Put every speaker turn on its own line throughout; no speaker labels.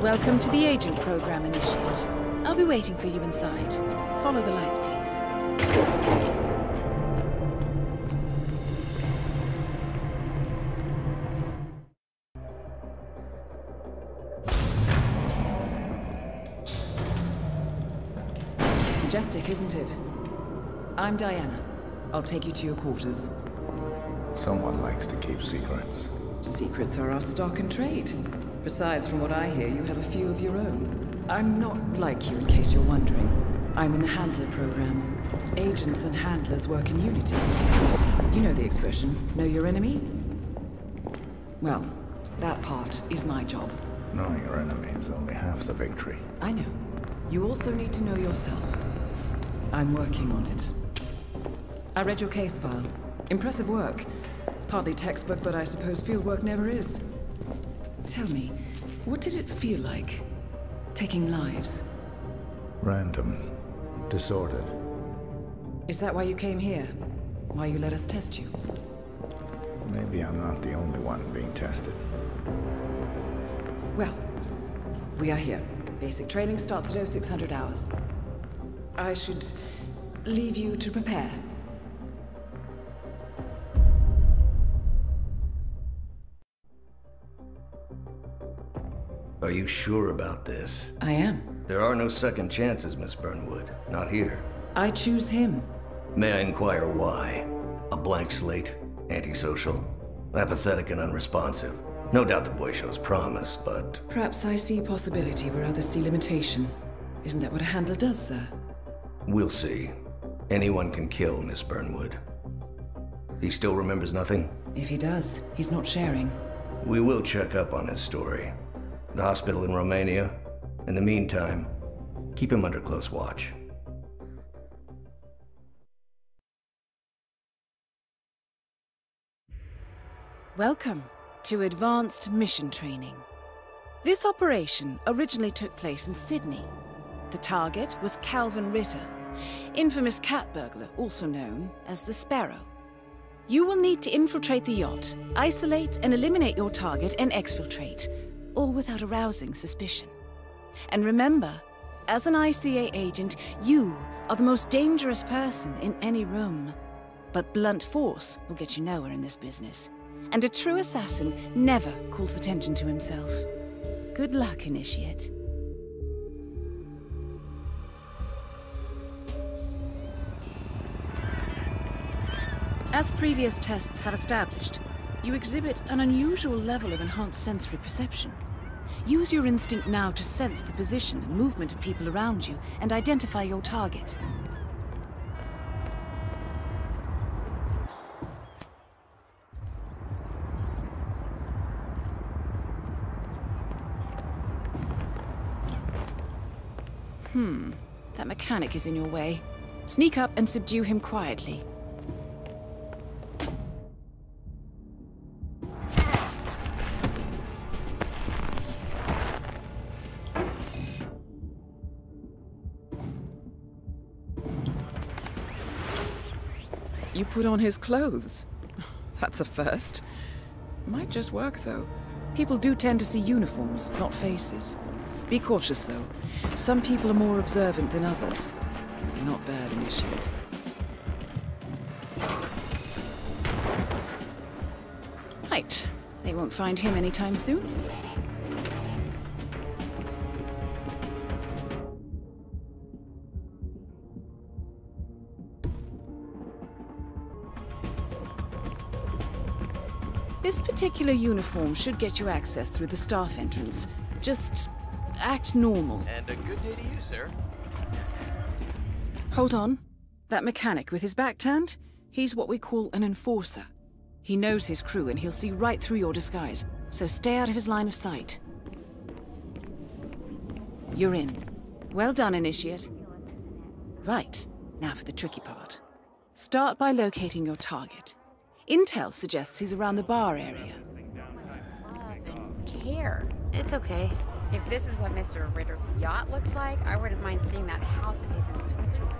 Welcome to the Agent Program, Initiate. I'll be waiting for you inside. Follow the lights, please. Majestic, isn't it? I'm Diana. I'll take you to your quarters.
Someone likes to keep secrets.
Secrets are our stock and trade. Besides, from what I hear, you have a few of your own. I'm not like you, in case you're wondering. I'm in the Handler program. Agents and handlers work in unity. You know the expression, know your enemy? Well, that part is my job.
Knowing your enemy is only half the victory.
I know. You also need to know yourself. I'm working on it. I read your case file. Impressive work. Partly textbook, but I suppose field work never is. Tell me, what did it feel like, taking lives?
Random. Disordered.
Is that why you came here? Why you let us test you?
Maybe I'm not the only one being tested.
Well, we are here. Basic training starts at 0600 hours. I should leave you to prepare.
Are you sure about this?
I am.
There are no second chances, Miss Burnwood. Not here.
I choose him.
May I inquire why? A blank slate? Antisocial? Apathetic and unresponsive? No doubt the boy shows promise, but...
Perhaps I see possibility where others see limitation. Isn't that what a handler does, sir?
We'll see. Anyone can kill Miss Burnwood. He still remembers nothing?
If he does, he's not sharing.
We will check up on his story. The hospital in Romania. In the meantime, keep him under close watch.
Welcome to Advanced Mission Training. This operation originally took place in Sydney. The target was Calvin Ritter, infamous cat burglar, also known as the Sparrow. You will need to infiltrate the yacht, isolate and eliminate your target, and exfiltrate, all without arousing suspicion. And remember, as an ICA agent, you are the most dangerous person in any room. But blunt force will get you nowhere in this business. And a true assassin never calls attention to himself. Good luck, Initiate. As previous tests have established, you exhibit an unusual level of enhanced sensory perception. Use your instinct now to sense the position and movement of people around you and identify your target. That mechanic is in your way. Sneak up and subdue him quietly. You put on his clothes. That's a first. Might just work, though. People do tend to see uniforms, not faces. Be cautious, though. Some people are more observant than others. Not bad, Initiate. Right. They won't find him anytime soon. This particular uniform should get you access through the staff entrance. Just act normal.
And a good day to you, sir.
Hold on. That mechanic with his back turned? He's what we call an enforcer. He knows his crew and he'll see right through your disguise, so stay out of his line of sight. You're in. Well done, Initiate. Right, now for the tricky part. Start by locating your target. Intel suggests he's around the bar area.
Care. It's okay. If this is what Mr. Ritter's yacht looks like, I wouldn't mind seeing that house of his in Switzerland.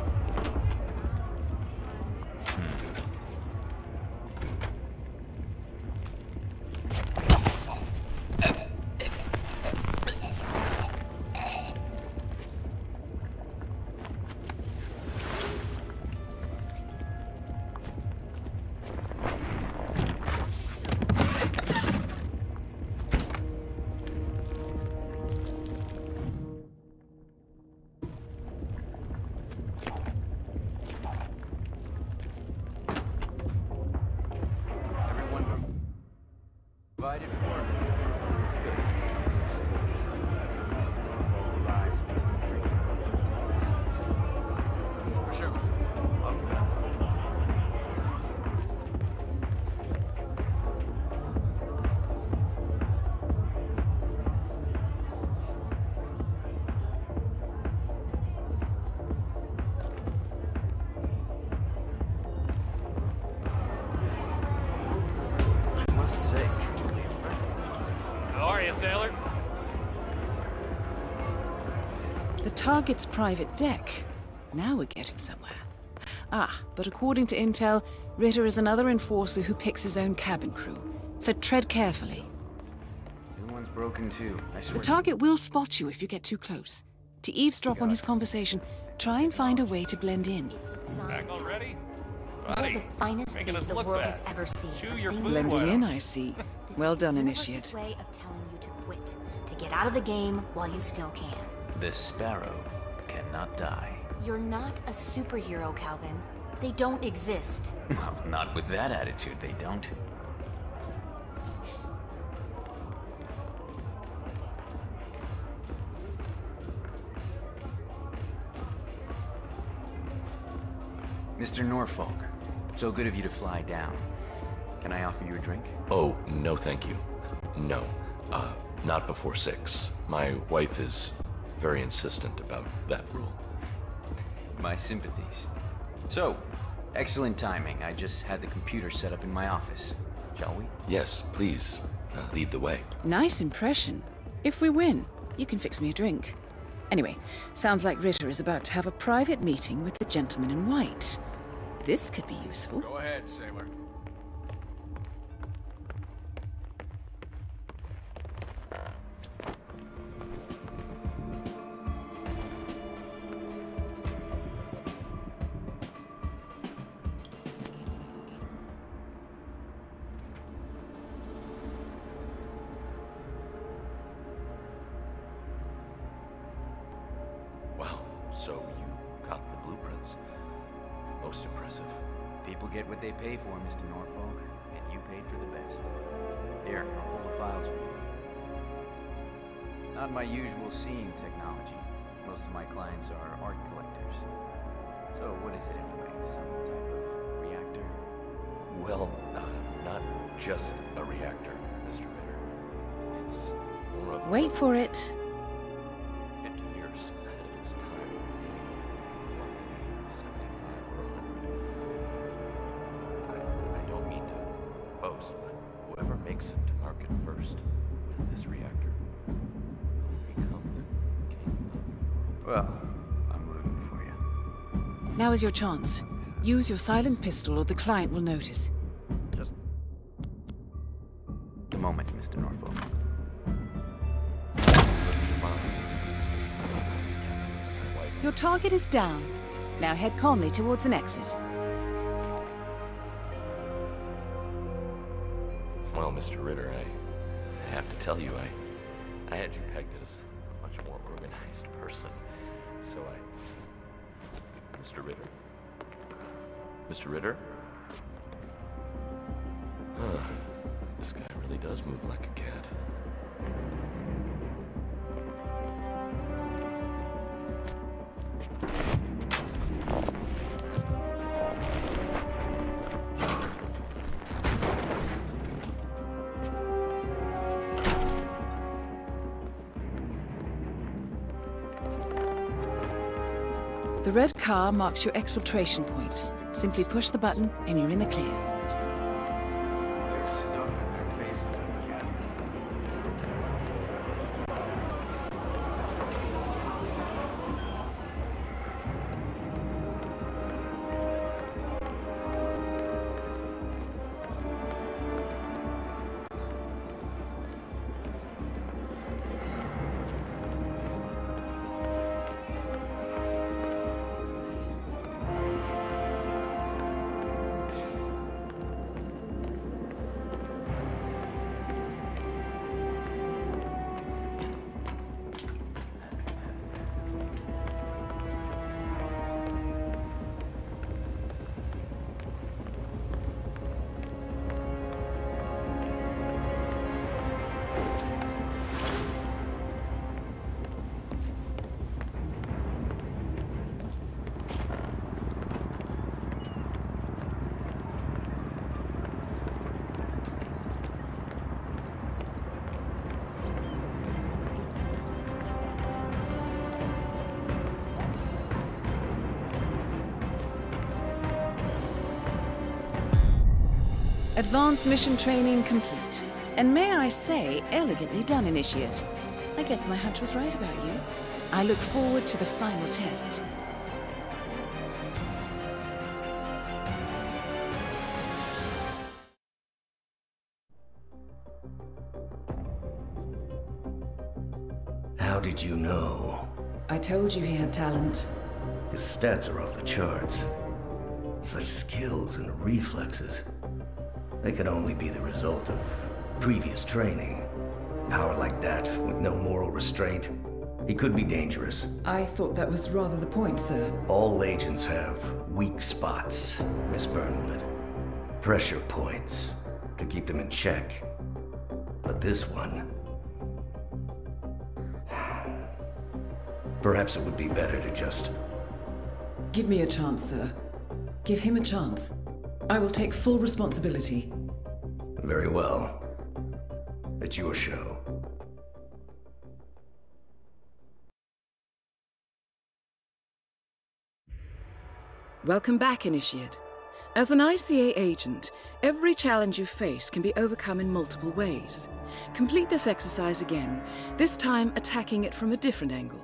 Provided for. For sure. I must say.
How are you, sailor?
The target's private deck. Now we're getting somewhere. Ah, but according to Intel, Ritter is another enforcer who picks his own cabin crew. So tread carefully.
New one's broken too. I swear.
The target will spot you if you get too close. To eavesdrop on his conversation, try and find a way to blend in.
It's a sign.
Back already?
You're
Buddy,
the finest
making
thing
us
the
look
world
bad.
has ever seen.
Chew your
Things
food,
like
Blending
why
in,
don't
I see.
This
Well
is
done,
the universe's
Initiate.
way of telling you to quit, to get out of the game while you still can.
The sparrow cannot die.
You're not a superhero, Calvin. They don't exist.
Well, not with that attitude, they don't. Mr. Norfolk, so good of you to fly down. Can I offer you a drink?
Oh, no thank you. No. Not before 6. My wife is very insistent about that rule.
My sympathies. So, excellent timing. I just had the computer set up in my office. Shall we?
Yes, please, lead the way.
Nice impression. If we win, you can fix me a drink. Anyway, sounds like Ritter is about to have a private meeting with the gentleman in white. This could be useful.
Go ahead, sailor.
Wow, so you got the blueprints. Most impressive.
People get what they pay for, Mr. Norfolk, and you paid for the best. Here, I'll hold the files for you. Not my usual seeing technology. Most of my clients are art collectors. So what is it anyway? Some type of reactor?
Well, not just a reactor, Mr. Ritter. It's more of
Wait for it.
50 years ahead of its time. Maybe 75 or 100. I don't mean to boast, but whoever makes it to market first with this reactor will become the king of...
Well, I'm rooting for you.
Now is your chance. Use your silent pistol or the client will notice.
Just a moment, Mr. Norfolk.
Your target is down. Now head calmly towards an exit.
Well, Mr. Ritter, I have to tell you, I had you pegged as a much more organized person. So Mr. Ritter? Mr. Ritter? This really does move like a cat.
The red car marks your exfiltration point. Simply push the button and you're in the clear.
There's stuff in their faces, I can't.
Advanced mission training complete. And may I say, elegantly done, Initiate. I guess my hunch was right about you. I look forward to the final test.
How did you know?
I told you he had talent.
His stats are off the charts. Such skills and reflexes. They can only be the result of previous training. Power like that, with no moral restraint, he could be dangerous.
I thought that was rather the point, sir.
All agents have weak spots, Miss Burnwood. Pressure points to keep them in check. But this one... Perhaps it would be better to just...
Give me a chance, sir. Give him a chance. I will take full responsibility.
Very well. It's your show.
Welcome back, Initiate. As an ICA agent, every challenge you face can be overcome in multiple ways. Complete this exercise again, this time attacking it from a different angle.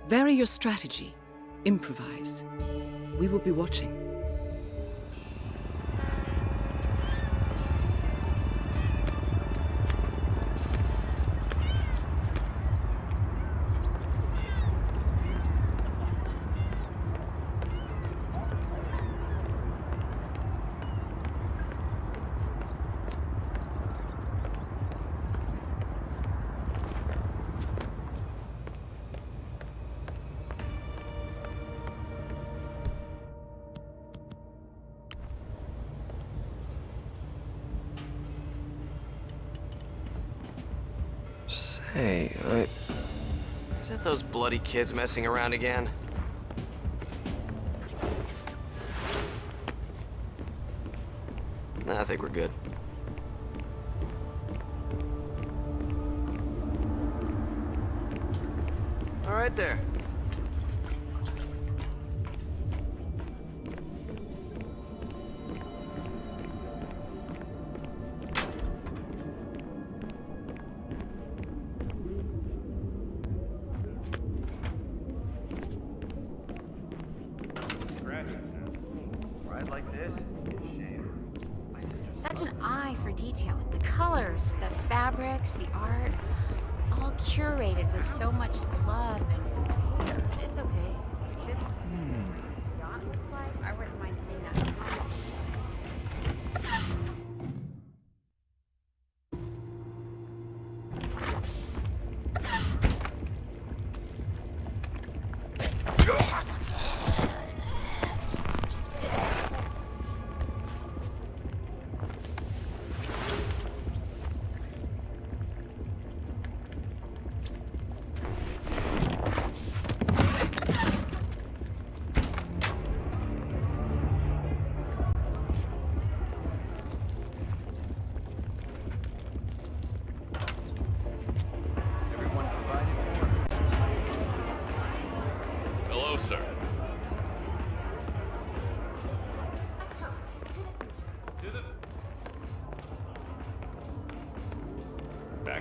Vary your strategy. Improvise. We will be watching.
Hey, is that those bloody kids messing around again? Nah, I think we're good. All right there.
Like this? Shame.
Such an eye for detail. The colors, the fabrics, the art, all curated with so much love and... It's okay. If this is what yacht looks like, I wouldn't mind seeing that.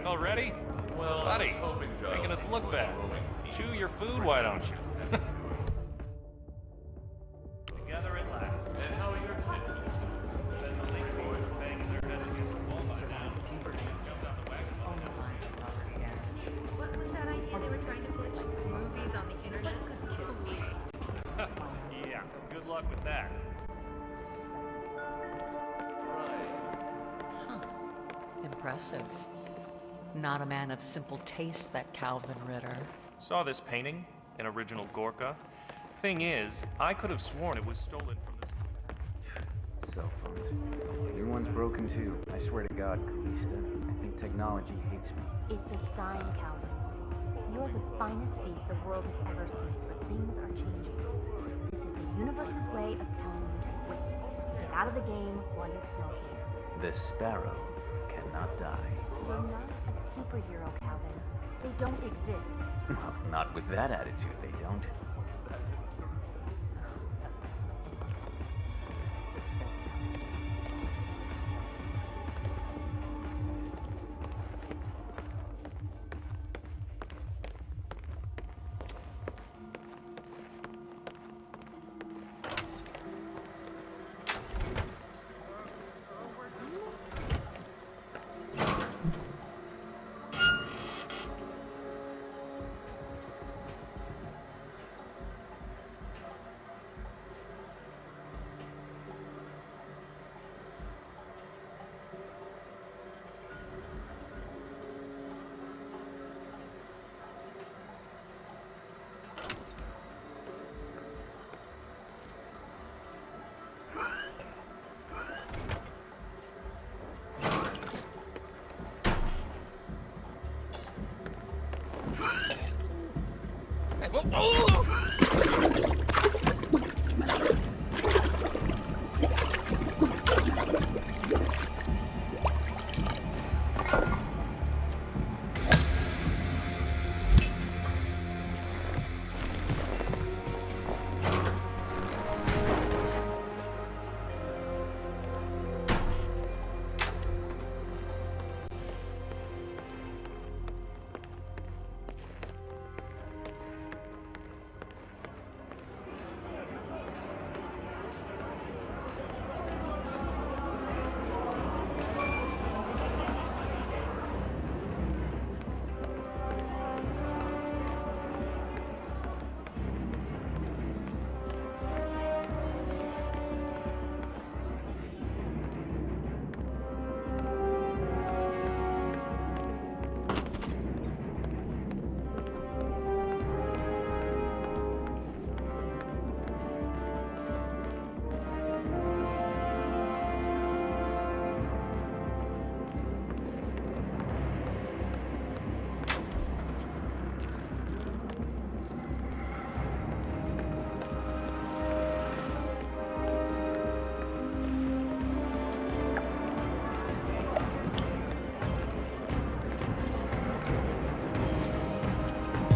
back already? Well, buddy, making us look bad. Chew your food, why don't you? Together at last. And how are your kids? Then the lady boys were banging their head against the wall by now. Jumped out the wagon.
What was that idea they were trying to push? Movies on the internet?
Yeah, good luck with that.
Impressive. Not a man of simple taste, that Calvin Ritter.
Saw this painting, an original Gorka. Thing is, I could have sworn it was stolen from this.
Cell phones. Your one's broken too. I swear to God, Calista, I think technology hates me.
It's a sign, Calvin. You're the finest thief the world has ever seen, but things are changing. This is the universe's way of telling you to quit. Get out of the game while you still can.
The sparrow cannot die.
They're not a superhero, Calvin. They don't exist.
Well, not with that attitude, they don't.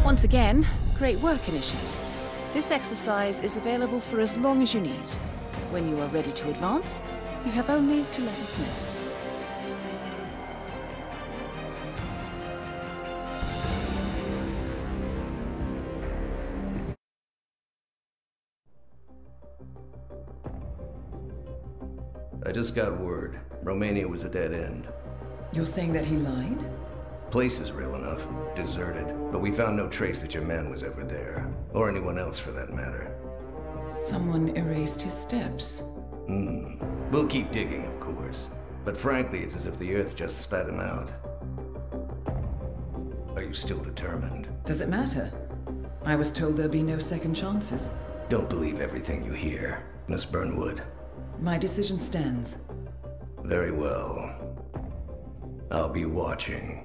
Once again, great work, Initiate. This exercise is available for as long as you need. When you are ready to advance, you have only to let us know.
I just got word. Romania was a dead end.
You're saying that he lied?
Place is real enough. Deserted. But we found no trace that your man was ever there. Or anyone else for that matter.
Someone erased his steps.
We'll keep digging, of course. But frankly, it's as if the Earth just spat him out. Are you still determined?
Does it matter? I was told there'd be no second chances.
Don't believe everything you hear, Miss Burnwood.
My decision stands.
Very well. I'll be watching.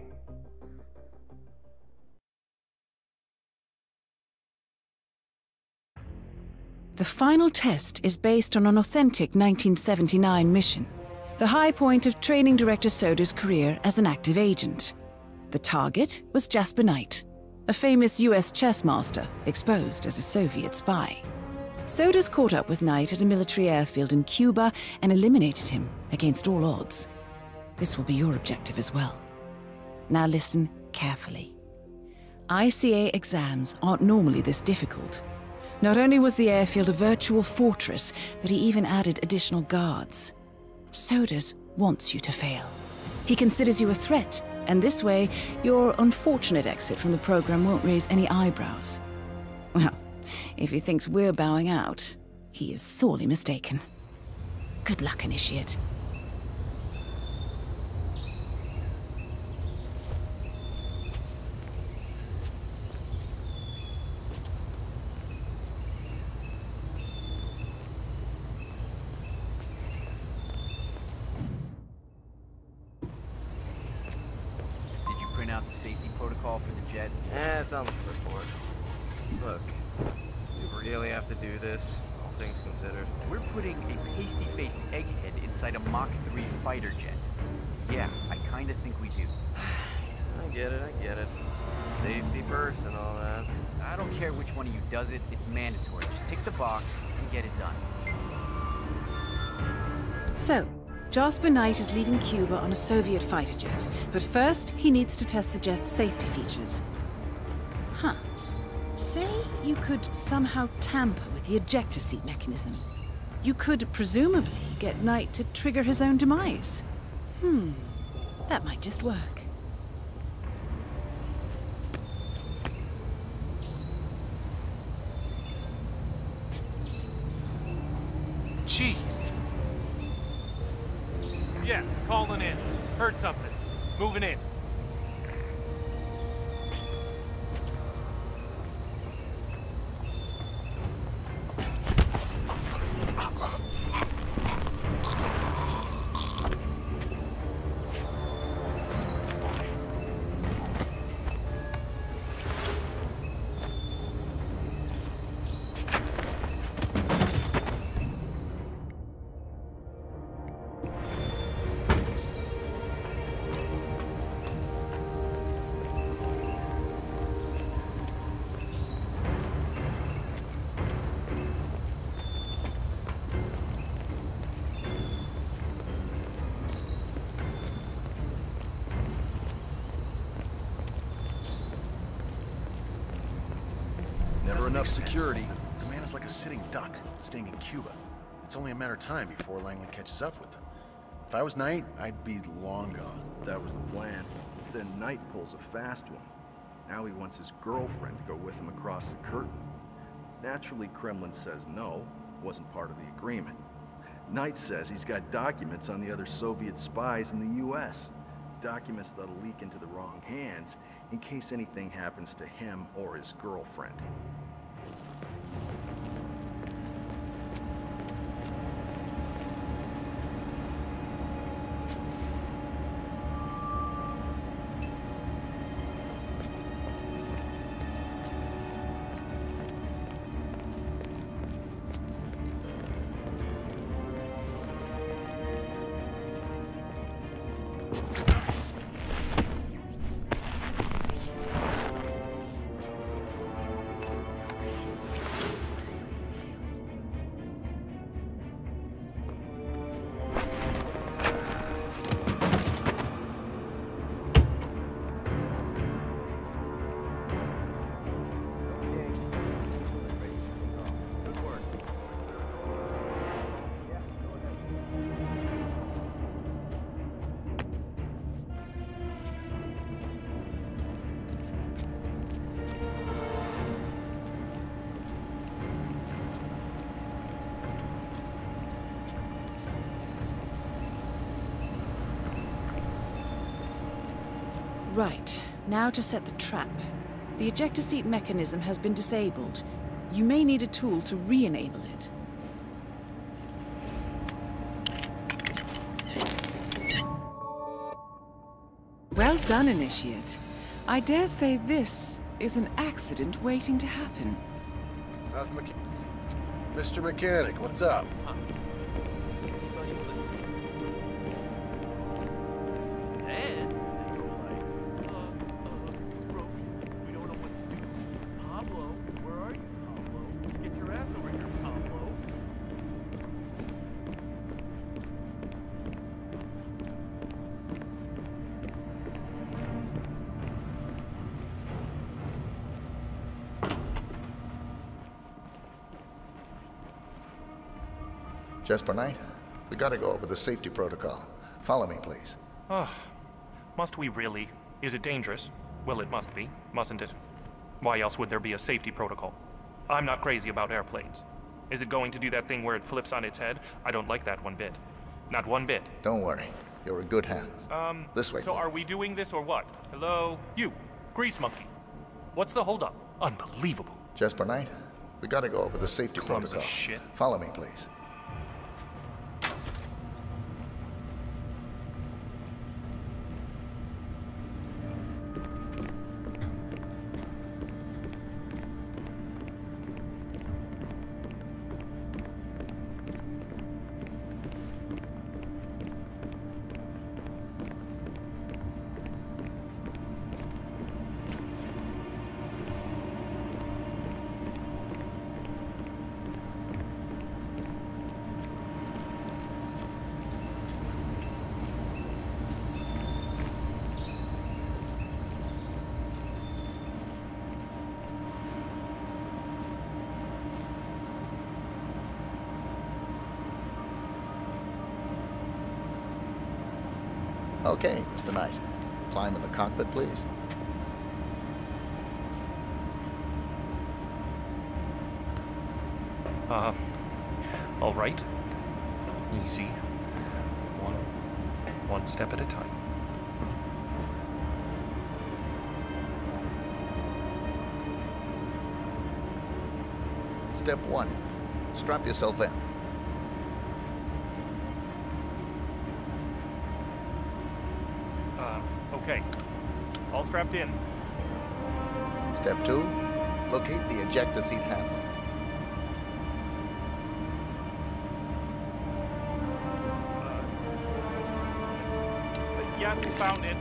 The final test is based on an authentic 1979 mission, the high point of Training Director Soda's career as an active agent. The target was Jasper Knight, a famous US chess master exposed as a Soviet spy. Soda's caught up with Knight at a military airfield in Cuba and eliminated him against all odds. This will be your objective as well. Now listen carefully. ICA exams aren't normally this difficult. Not only was the airfield a virtual fortress, but he even added additional guards. Sodas wants you to fail. He considers you a threat, and this way, your unfortunate exit from the program won't raise any eyebrows. Well, if he thinks we're bowing out, he is sorely mistaken. Good luck, Initiate.
Out the safety protocol for the jet?
It's on the report. Look, we really have to do this, all things considered.
We're putting a pasty-faced egghead inside a Mach 3 fighter jet. Yeah, I kinda think we do.
I get it. Safety first and all that.
I don't care which one of you does it, it's mandatory. Just tick the box and get it done.
So, Jasper Knight is leaving Cuba on a Soviet fighter jet, but first he needs to test the jet's safety features. Huh. Say you could somehow tamper with the ejector seat mechanism. You could presumably get Knight to trigger his own demise. That might just work.
Jeez. Yeah, calling in. Heard something. Moving in.
Never enough security. The man is like a sitting duck, staying in Cuba. It's only a matter of time before Langley catches up with them. If I was Knight, I'd be long gone.
That was the plan. Then Knight pulls a fast one. Now he wants his girlfriend to go with him across the curtain. Naturally, Kremlin says no. Wasn't part of the agreement. Knight says he's got documents on the other Soviet spies in the U.S. Documents that'll leak into the wrong hands in case anything happens to him or his girlfriend.
Right, now to set the trap. The ejector seat mechanism has been disabled. You may need a tool to re-enable it. Well done, Initiate. I dare say this is an accident waiting to happen.
How's the Mr. Mechanic, what's up?
Jesper Knight, we gotta go over the safety protocol. Follow me, please.
Ugh. Must we really? Is it dangerous? Well, it must be, mustn't it? Why else would there be a safety protocol? I'm not crazy about airplanes. Is it going to do that thing where it flips on its head? I don't like that one bit. Not one bit.
Don't worry. You're in good hands. This way,
So
please.
are we doing this or what? Hello? You, Grease Monkey. What's the holdup? Unbelievable.
Jesper Knight, we gotta go over the safety
Crumbs of
protocol.
shit.
Follow me, please. Okay, Mr. Knight. Climb in the cockpit, please.
All right. Easy. One step at a time.
Step 1. Strap yourself in.
Okay. All strapped in.
Step 2. Locate the ejector seat handle.
Yes, found it.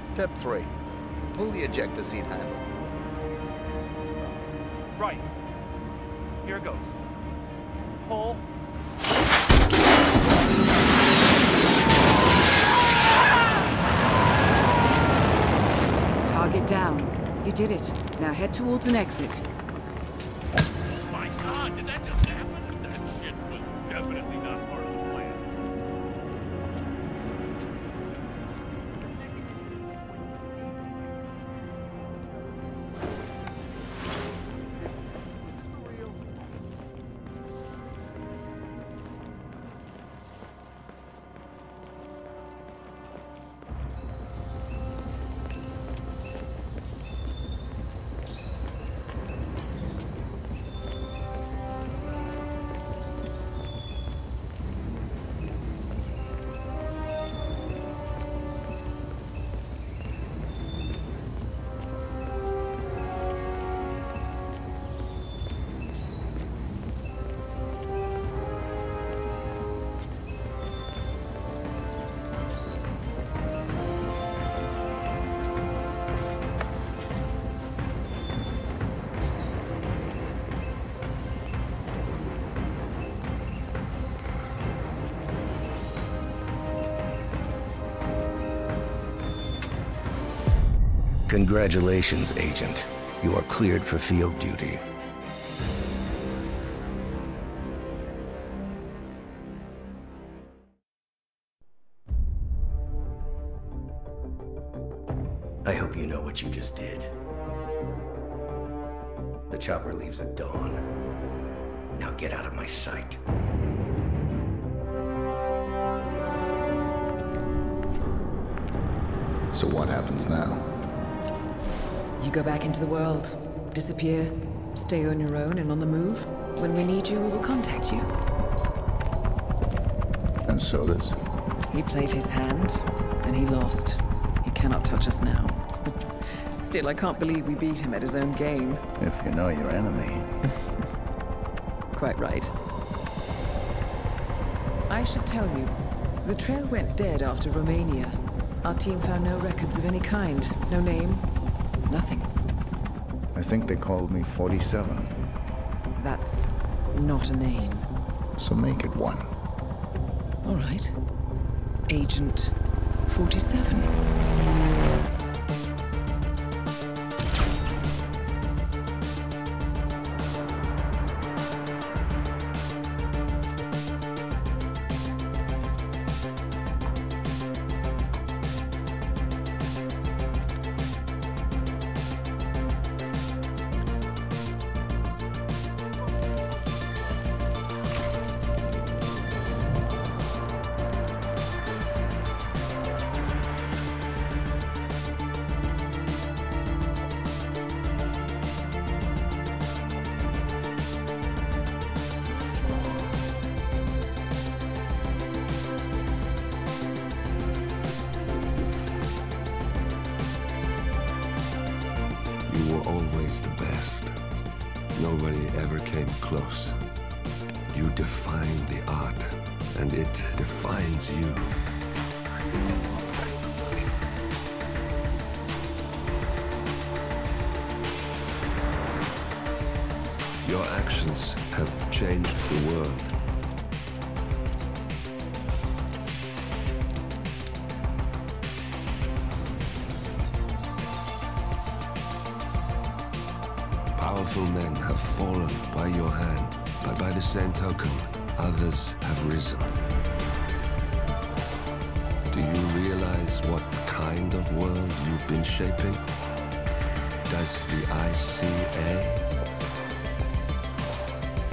Step 3. Pull the ejector seat handle.
Right. Here goes. Pull.
Target down. You did it. Now head towards an exit.
My God, did that just happen? That shit was definitely not part of the plan.
Congratulations, Agent. You are cleared for field duty. I hope you know what you just did. The chopper leaves at dawn. Now get out of my sight.
So what happens now?
You go back into the world, disappear, stay on your own and on the move. When we need you, we will contact you.
And so does?
He played his hand, and he lost. He cannot touch us now. Still, I can't believe we beat him at his own game.
If you know your enemy.
Quite right. I should tell you, the trail went dead after Romania. Our team found no records of any kind. No name, nothing.
I think they called me 47.
That's not a name.
So make it one.
All right. Agent 47.
You were always the best. Nobody ever came close. You define the art, and it defines you. Your actions have changed the world. Powerful men have fallen by your hand, but by the same token, others have risen. Do you realize what kind of world you've been shaping? Does the ICA?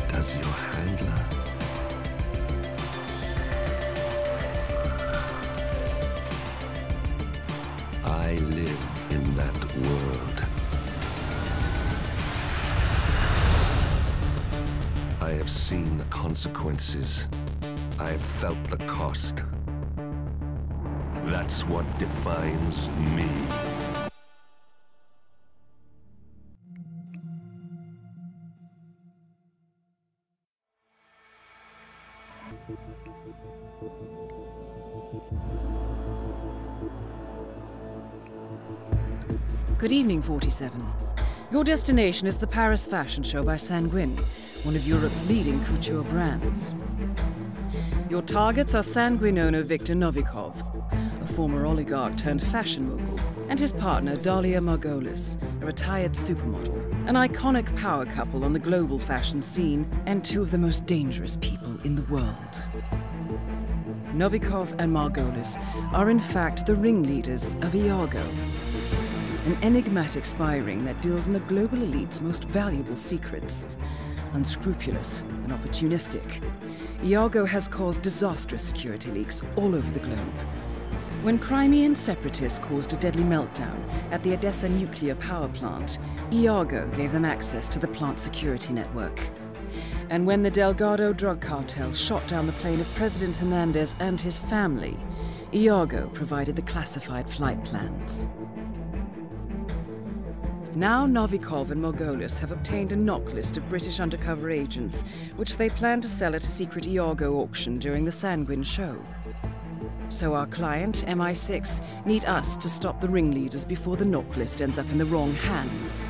Does your handler? I live in that world. I have seen the consequences. I have felt the cost. That's what defines me.
Good evening, 47. Your destination is the Paris Fashion Show by Sanguine, one of Europe's leading couture brands. Your targets are Sanguine owner Viktor Novikov, a former oligarch turned fashion mogul, and his partner Dalia Margolis, a retired supermodel, an iconic power couple on the global fashion scene, and two of the most dangerous people in the world. Novikov and Margolis are in fact the ringleaders of Iago, an enigmatic spy ring that deals in the global elite's most valuable secrets. Unscrupulous and opportunistic, Iago has caused disastrous security leaks all over the globe. When Crimean separatists caused a deadly meltdown at the Odessa nuclear power plant, Iago gave them access to the plant's security network. And when the Delgado drug cartel shot down the plane of President Hernandez and his family, Iago provided the classified flight plans. Now Novikov and Margolis have obtained a knock list of British undercover agents, which they plan to sell at a secret Iago auction during the Sanguine show. So our client, MI6, need us to stop the ringleaders before the knock list ends up in the wrong hands.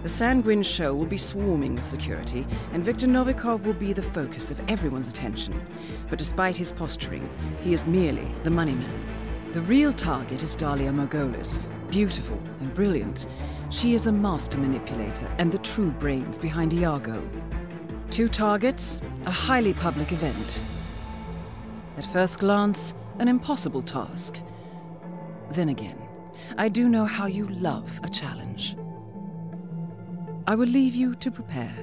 The Sanguine show will be swarming with security, and Viktor Novikov will be the focus of everyone's attention. But despite his posturing, he is merely the money man. The real target is Dalia Margolis. Beautiful and brilliant, she is a master manipulator and the true brains behind Iago. Two targets, a highly public event. At first glance, an impossible task. Then again, I do know how you love a challenge. I will leave you to prepare.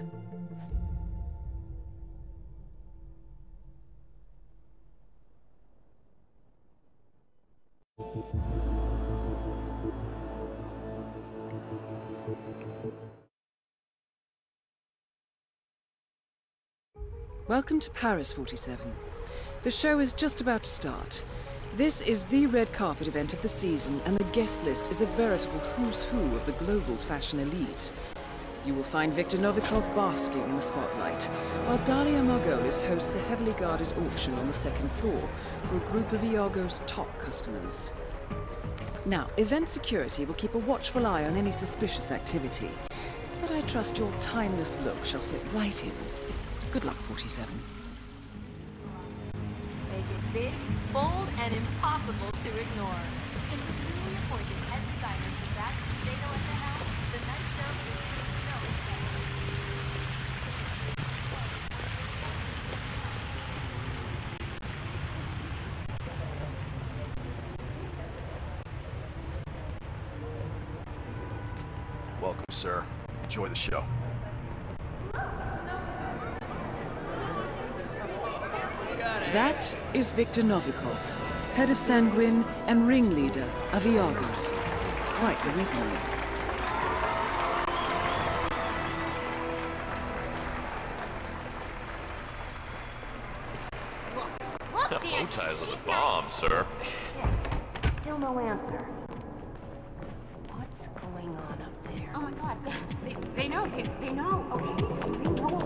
Welcome to Paris, 47. The show is just about to start. This is the red carpet event of the season, and the guest list is a veritable who's who of the global fashion elite. You will find Viktor Novikov basking in the spotlight, while Dalia Margolis hosts the heavily guarded auction on the second floor for a group of Iago's top customers. Now, event security will keep a watchful eye on any suspicious activity, but I trust your timeless look shall fit right in. Good luck, 47.
Make it big, bold, and impossible to ignore. And with newly appointed head designer for that Diego at the helm, the night show is
sir. Enjoy the show.
That is Viktor Novikov, head of Sanguine and ringleader of Iago. Quite the resume.
The bow ties are the bomb, sir.
Still no answer. What's going on up there?
Oh my god, they know, they know, okay? They know.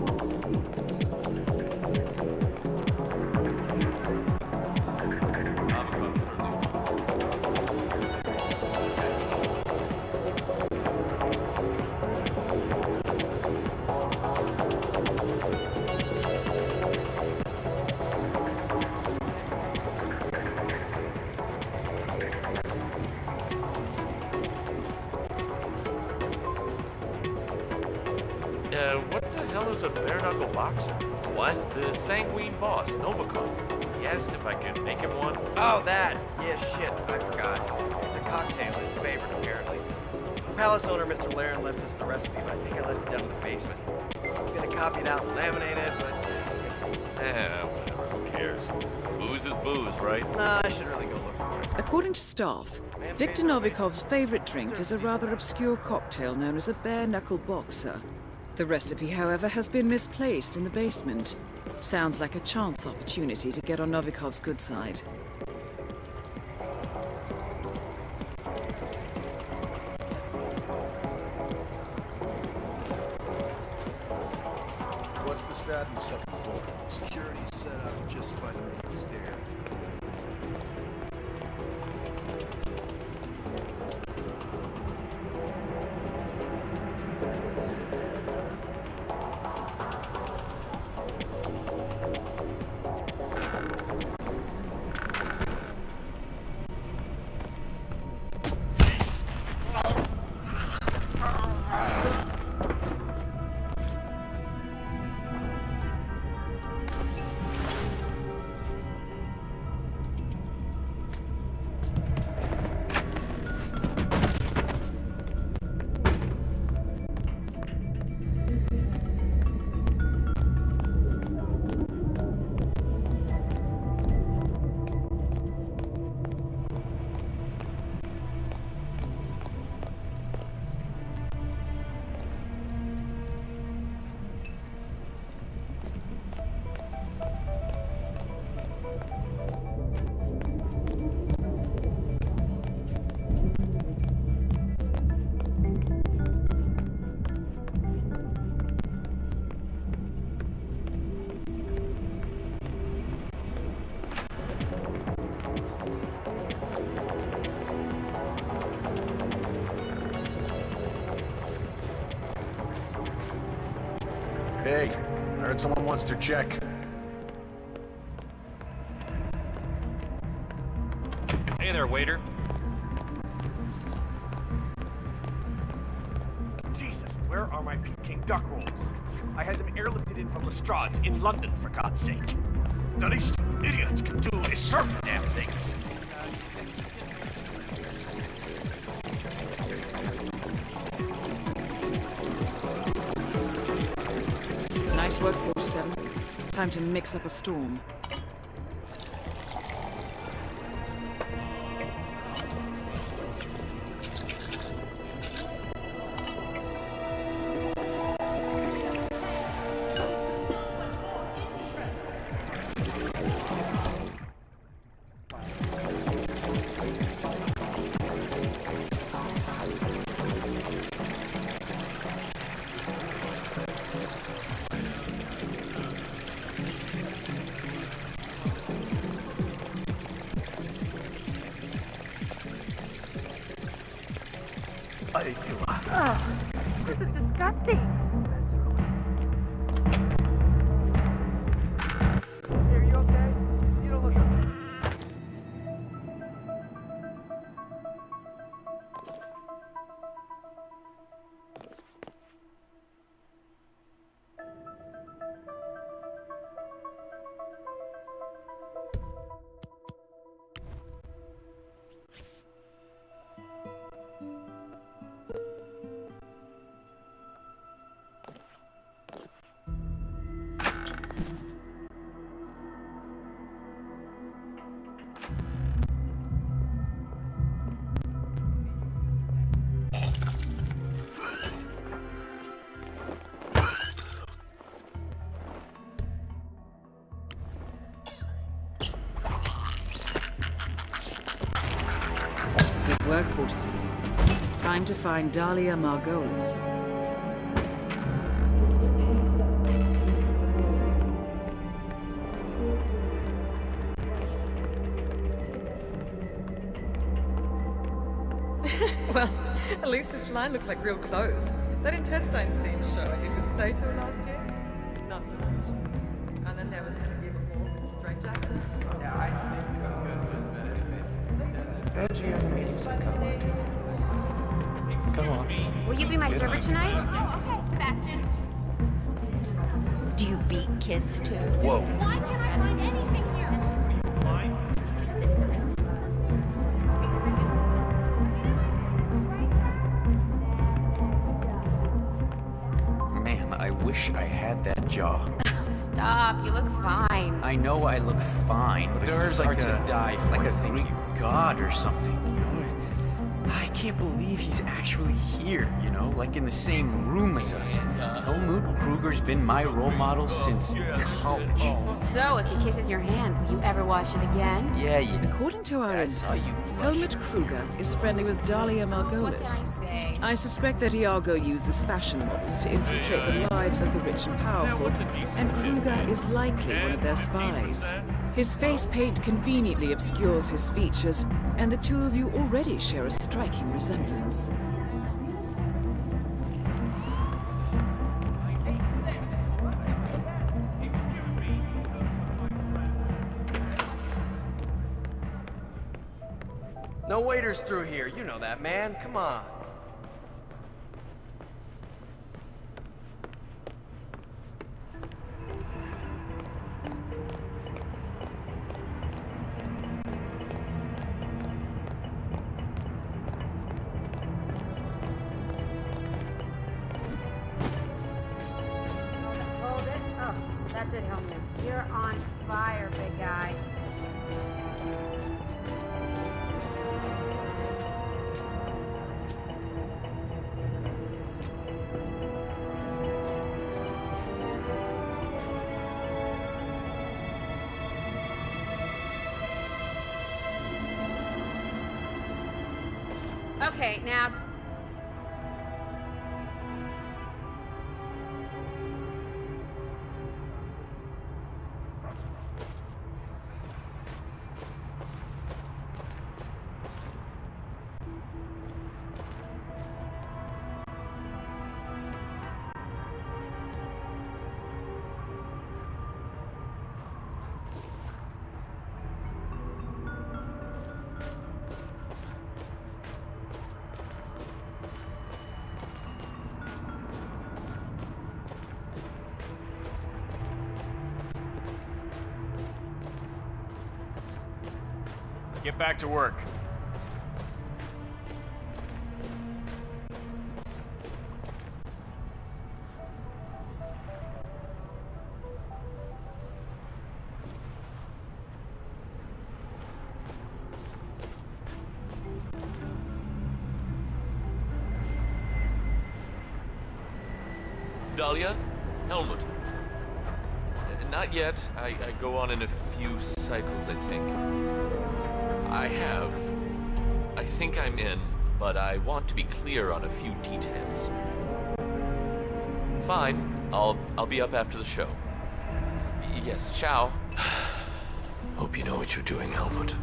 What the hell is a bare-knuckle boxer?
What?
The sanguine boss, Novikov. He asked if I could make him one.
Oh, that! Yeah, shit, I forgot. It's a cocktail, his favorite, apparently. Palace owner, Mr. Laren, left us the recipe, but I think I left it down in the basement. I was gonna copy it out and laminate it, but...
Whatever, who cares? Booze is booze, right?
Nah, I should really go look for it.
According to staff, Viktor Novikov's favorite drink is a rather obscure cocktail known as a bare-knuckle boxer. The recipe, however, has been misplaced in the basement. Sounds like a chance opportunity to get on Novikov's good side.
What's the stat on the second floor?
Security set up just by the main stair.
Hey, I heard someone wants their check.
Hey there, waiter.
Jesus, where are my Peking duck rolls? I had them airlifted in from Lestrade's in London, for God's sake. The least you idiots can do is serve the damn things.
Nice work, 47. Time to mix up a storm.
This is disgusting.
Are you okay? You don't look okay.
work, 47. Time to find Dahlia Margolis.
Well, at least this line looks like real clothes. That intestines themed show I did with Sato last year. Not so much. And then there was going to be a bit more straight jackets. Yeah, I think
Angie has a meeting set up on too. Go on.
Will you be my server tonight? Okay, Sebastian.
Do you beat kids too?
Whoa.
Why can't I find anything here?
Man, I wish I had that jaw.
Stop, you look fine.
I know I look fine, but
There's
it's hard
like
to die for
like a
Greek god or something, you know? I can't believe he's actually here, you know, like in the same room as us. Helmut Kruger's been my role model since college.
Well, so if he kisses your hand, will you ever wash it again?
Yeah,
According to our intel, Helmut Kruger is friendly with Dahlia Margolis. I suspect that Iago uses fashion models to infiltrate the lives of the rich and powerful, and Kruger is likely one of their spies. His face paint conveniently obscures his features, and the two of you already share a striking resemblance.
No waiters through here. You know that, man. Come on.
Hold it. Oh, that's it, Helmut. You're on fire, big guy. Okay, now...
Get back to work.
Dahlia? Helmut? Not yet. I go on in a few cycles, I think. I think I'm in, but I want to be clear on a few details. Fine. I'll be up after the show. Yes, ciao. Hope you know what you're doing, Helmut.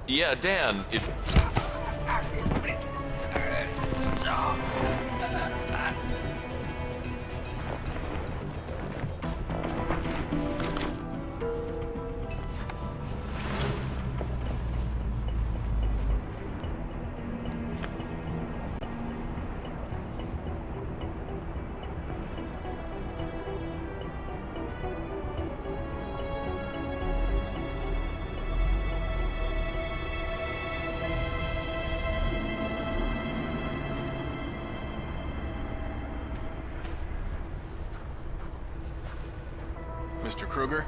Yeah, Dan,
Mr. Kruger?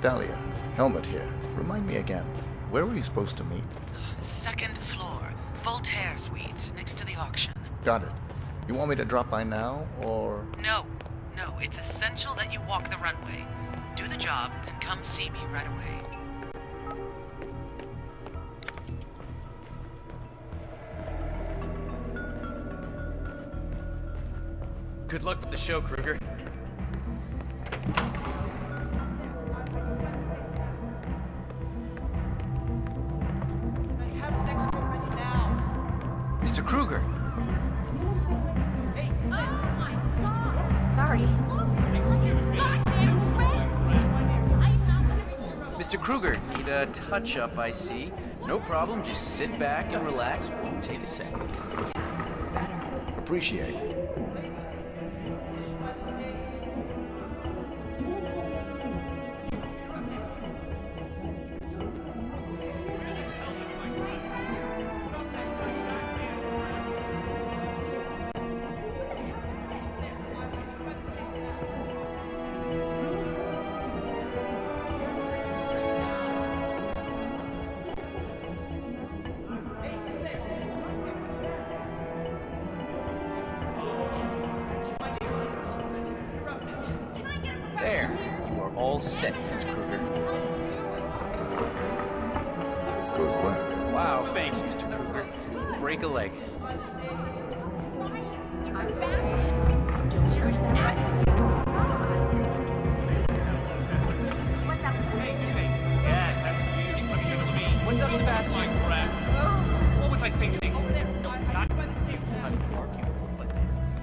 Dahlia, Helmut here. Remind me again, where were you supposed to meet?
Second floor, Voltaire Suite, next to the auction.
Got it. You want me to drop by now, or...?
No, it's essential that you walk the runway. Do the job, and come see me right away.
Good luck with the show, Kruger.
Mr. Kruger!
Hey! Oh my God! Oops, sorry.
Mr. Kruger, need a touch-up, I see. No problem, just sit back and relax. Won't take a second.
Appreciate it.
There, you are all set, Mr. Kruger.
Good work.
Wow, thanks, Mr. Kruger. Break a leg.
Yes, that's beauty. Let me do the me.
What's up, Sebastian?
My breath. What was I thinking? Not
honey, you are beautiful, but this.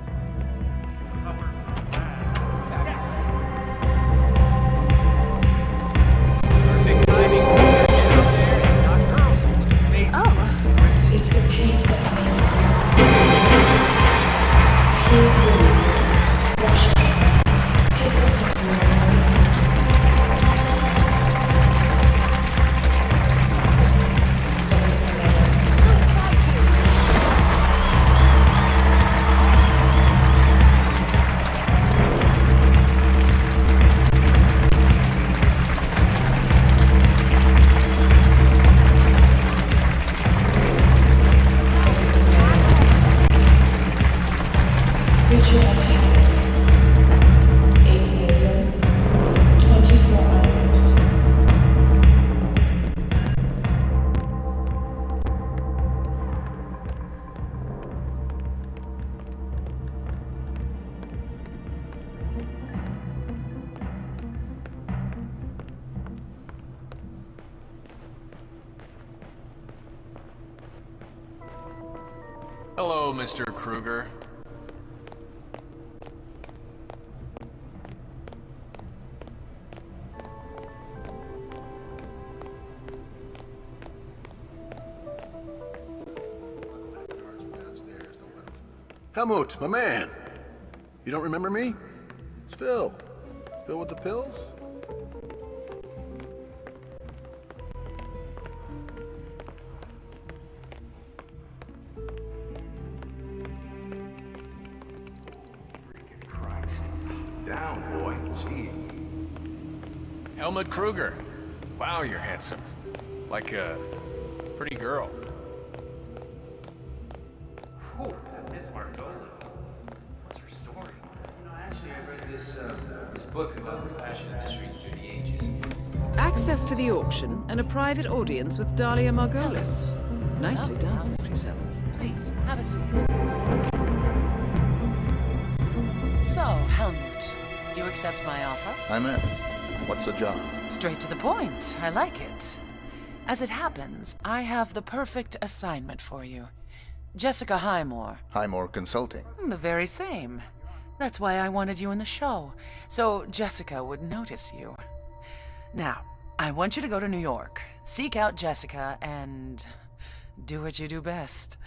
Perfect timing. Get up there and knock girls. Amazing.
Oh, it's the paint that
Hello, Mr. Kruger.
Helmut, my man. You don't remember me? It's Phil. Phil with the pills?
Down, boy. Gee.
Helmut Kruger. Wow, you're handsome. Like a pretty girl.
Whew, Miss Margolis. What's her story? You know, actually, I read this book about the fashion industry through the ages.
Access to the auction and a private audience with Dahlia Margolis. Nicely done, 47.
Please, have a seat. So, Helmut, you accept my offer?
I'm in. What's the job?
Straight to the point. I like it. As it happens, I have the perfect assignment for you. Jessica Highmore.
Highmore Consulting.
The very same. That's why I wanted you in the show, so Jessica would notice you. Now, I want you to go to New York, seek out Jessica, and do what you do best.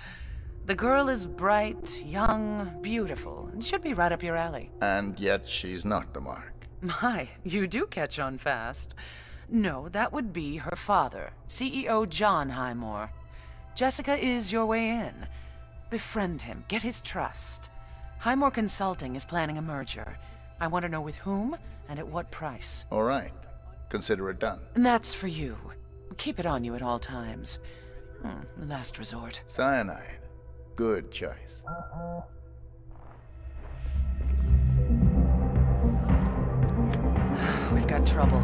The girl is bright, young, beautiful, and should be right up your alley.
And yet she's not the mark.
My, you do catch on fast. No, that would be her father, CEO John Highmore. Jessica is your way in. Befriend him, get his trust. Highmore Consulting is planning a merger. I want to know with whom and at what price.
All right. Consider it done.
And that's for you. Keep it on you at all times. Last resort.
Cyanide. Good choice.
We've got trouble.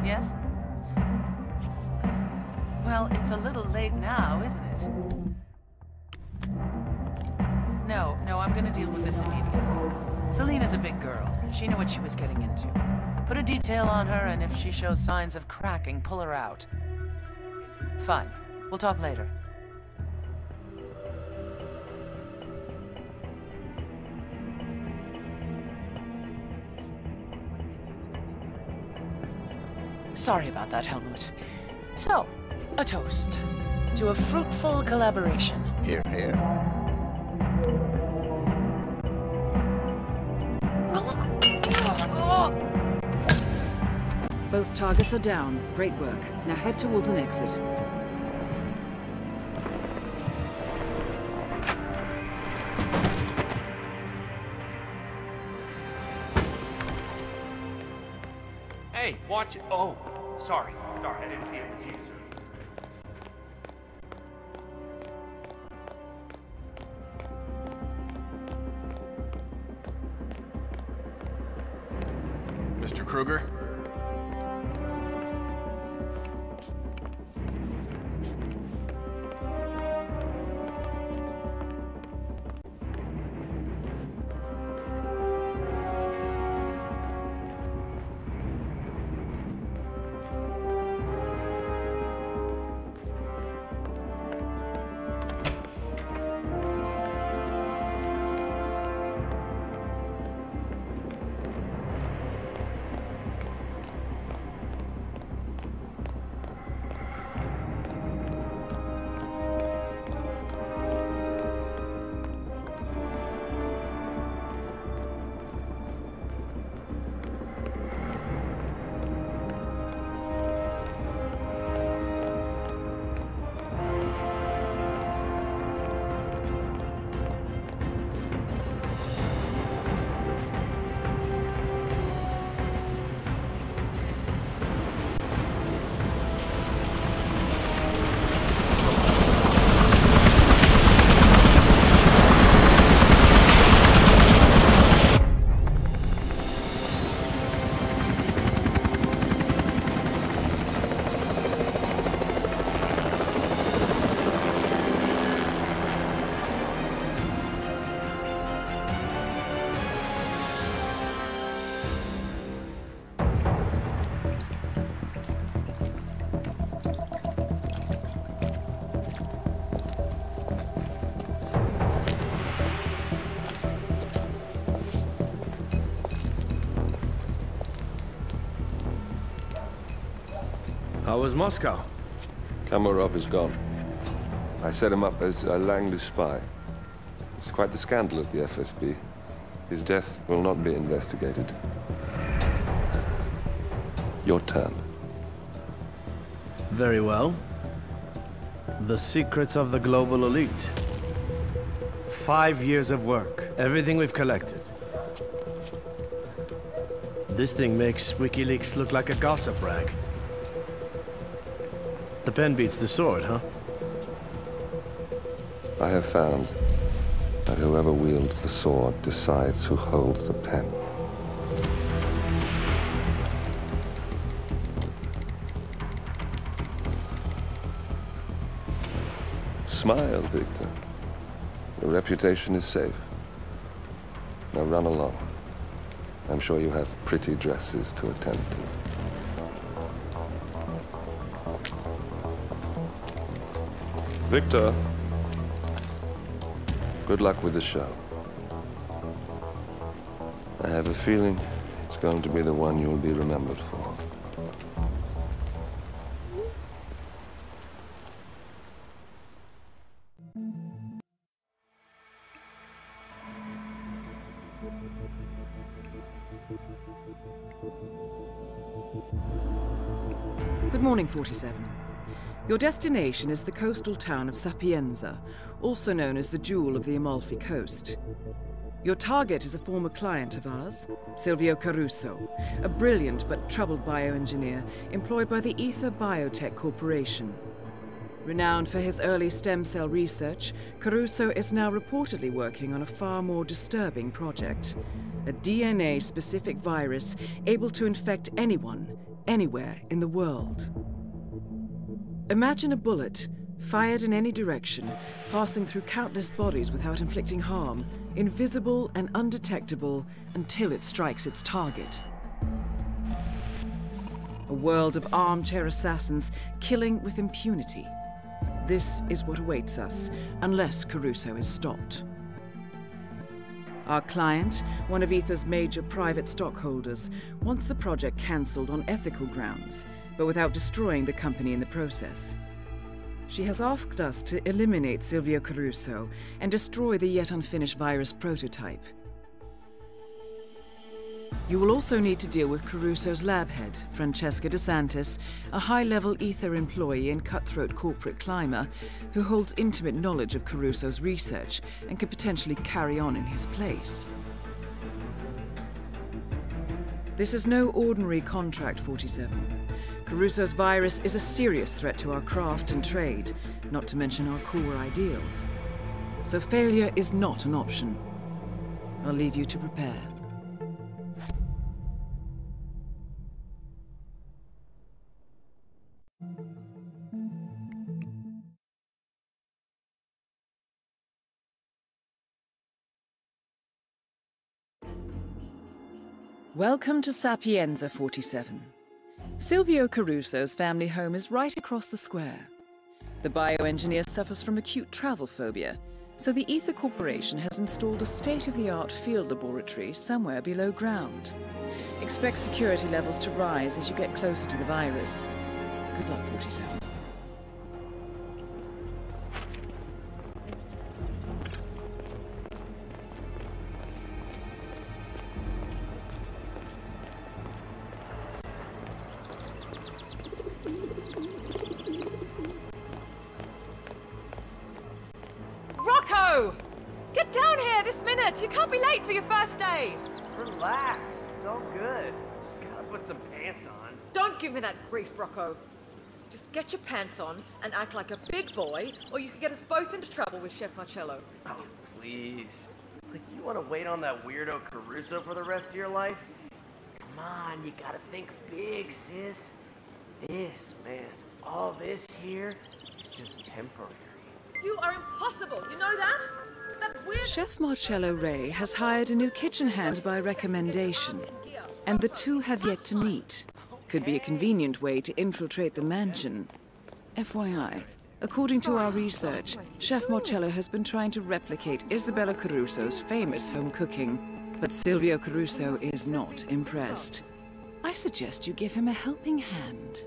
Yes? Well, it's a little late now, isn't it? No, I'm gonna deal with this immediately. Selena's a big girl. She knew what she was getting into. Put a detail on her, and if she shows signs of cracking, pull her out. Fine. We'll talk later. Sorry about that, Helmut. So, a toast to a fruitful collaboration.
Hear, hear.
Both targets are down. Great work. Now head towards an exit.
Hey, watch it. Oh, sorry. I didn't see it was you, sir.
Mr. Kruger?
How was Moscow?
Kamarov is gone. I set him up as a Langley spy. It's quite the scandal at the FSB. His death will not be investigated. Your turn.
Very well. The secrets of the global elite. 5 years of work. Everything we've collected. This thing makes WikiLeaks look like a gossip rag. The pen beats the sword, huh?
I have found that whoever wields the sword decides who holds the pen. Smile, Victor. Your reputation is safe. Now run along. I'm sure you have pretty dresses to attend to. Victor, good luck with the show. I have a feeling it's going to be the one you'll be remembered for.
Good morning, 47. Your destination is the coastal town of Sapienza, also known as the Jewel of the Amalfi Coast. Your target is a former client of ours, Silvio Caruso, a brilliant but troubled bioengineer employed by the Ether Biotech Corporation. Renowned for his early stem cell research, Caruso is now reportedly working on a far more disturbing project, a DNA-specific virus able to infect anyone, anywhere in the world. Imagine a bullet, fired in any direction, passing through countless bodies without inflicting harm, invisible and undetectable until it strikes its target. A world of armchair assassins killing with impunity. This is what awaits us, unless Caruso is stopped. Our client, one of Ether's major private stockholders, wants the project cancelled on ethical grounds, but without destroying the company in the process. She has asked us to eliminate Silvio Caruso and destroy the yet unfinished virus prototype. You will also need to deal with Caruso's lab head, Francesca DeSantis, a high-level Ether employee and cutthroat corporate climber who holds intimate knowledge of Caruso's research and could potentially carry on in his place. This is no ordinary contract, 47. Caruso's virus is a serious threat to our craft and trade, not to mention our core ideals. So failure is not an option. I'll leave you to prepare. Welcome to Sapienza, 47. Silvio Caruso's family home is right across the square. The bioengineer suffers from acute travel phobia, so the Ether Corporation has installed a state-of-the-art field laboratory somewhere below ground. Expect security levels to rise as you get closer to the virus. Good luck, 47.
Get down here this minute! You can't be late for your first day!
Relax, it's all good. Just gotta put some pants on.
Don't give me that grief, Rocco. Just get your pants on and act like a big boy, or you could get us both into trouble with Chef Marcello.
Oh, please. Like, you wanna wait on that weirdo Caruso for the rest of your life? Come on, you gotta think big, sis. This, man, all this here is just temporary.
You are impossible, you know that? That weird...
Chef Marcello Ray has hired a new kitchen hand by recommendation, and the two have yet to meet. Could be a convenient way to infiltrate the mansion. FYI, according to our research, Chef Marcello has been trying to replicate Isabella Caruso's famous home cooking, but Silvio Caruso is not impressed. I suggest you give him a helping hand.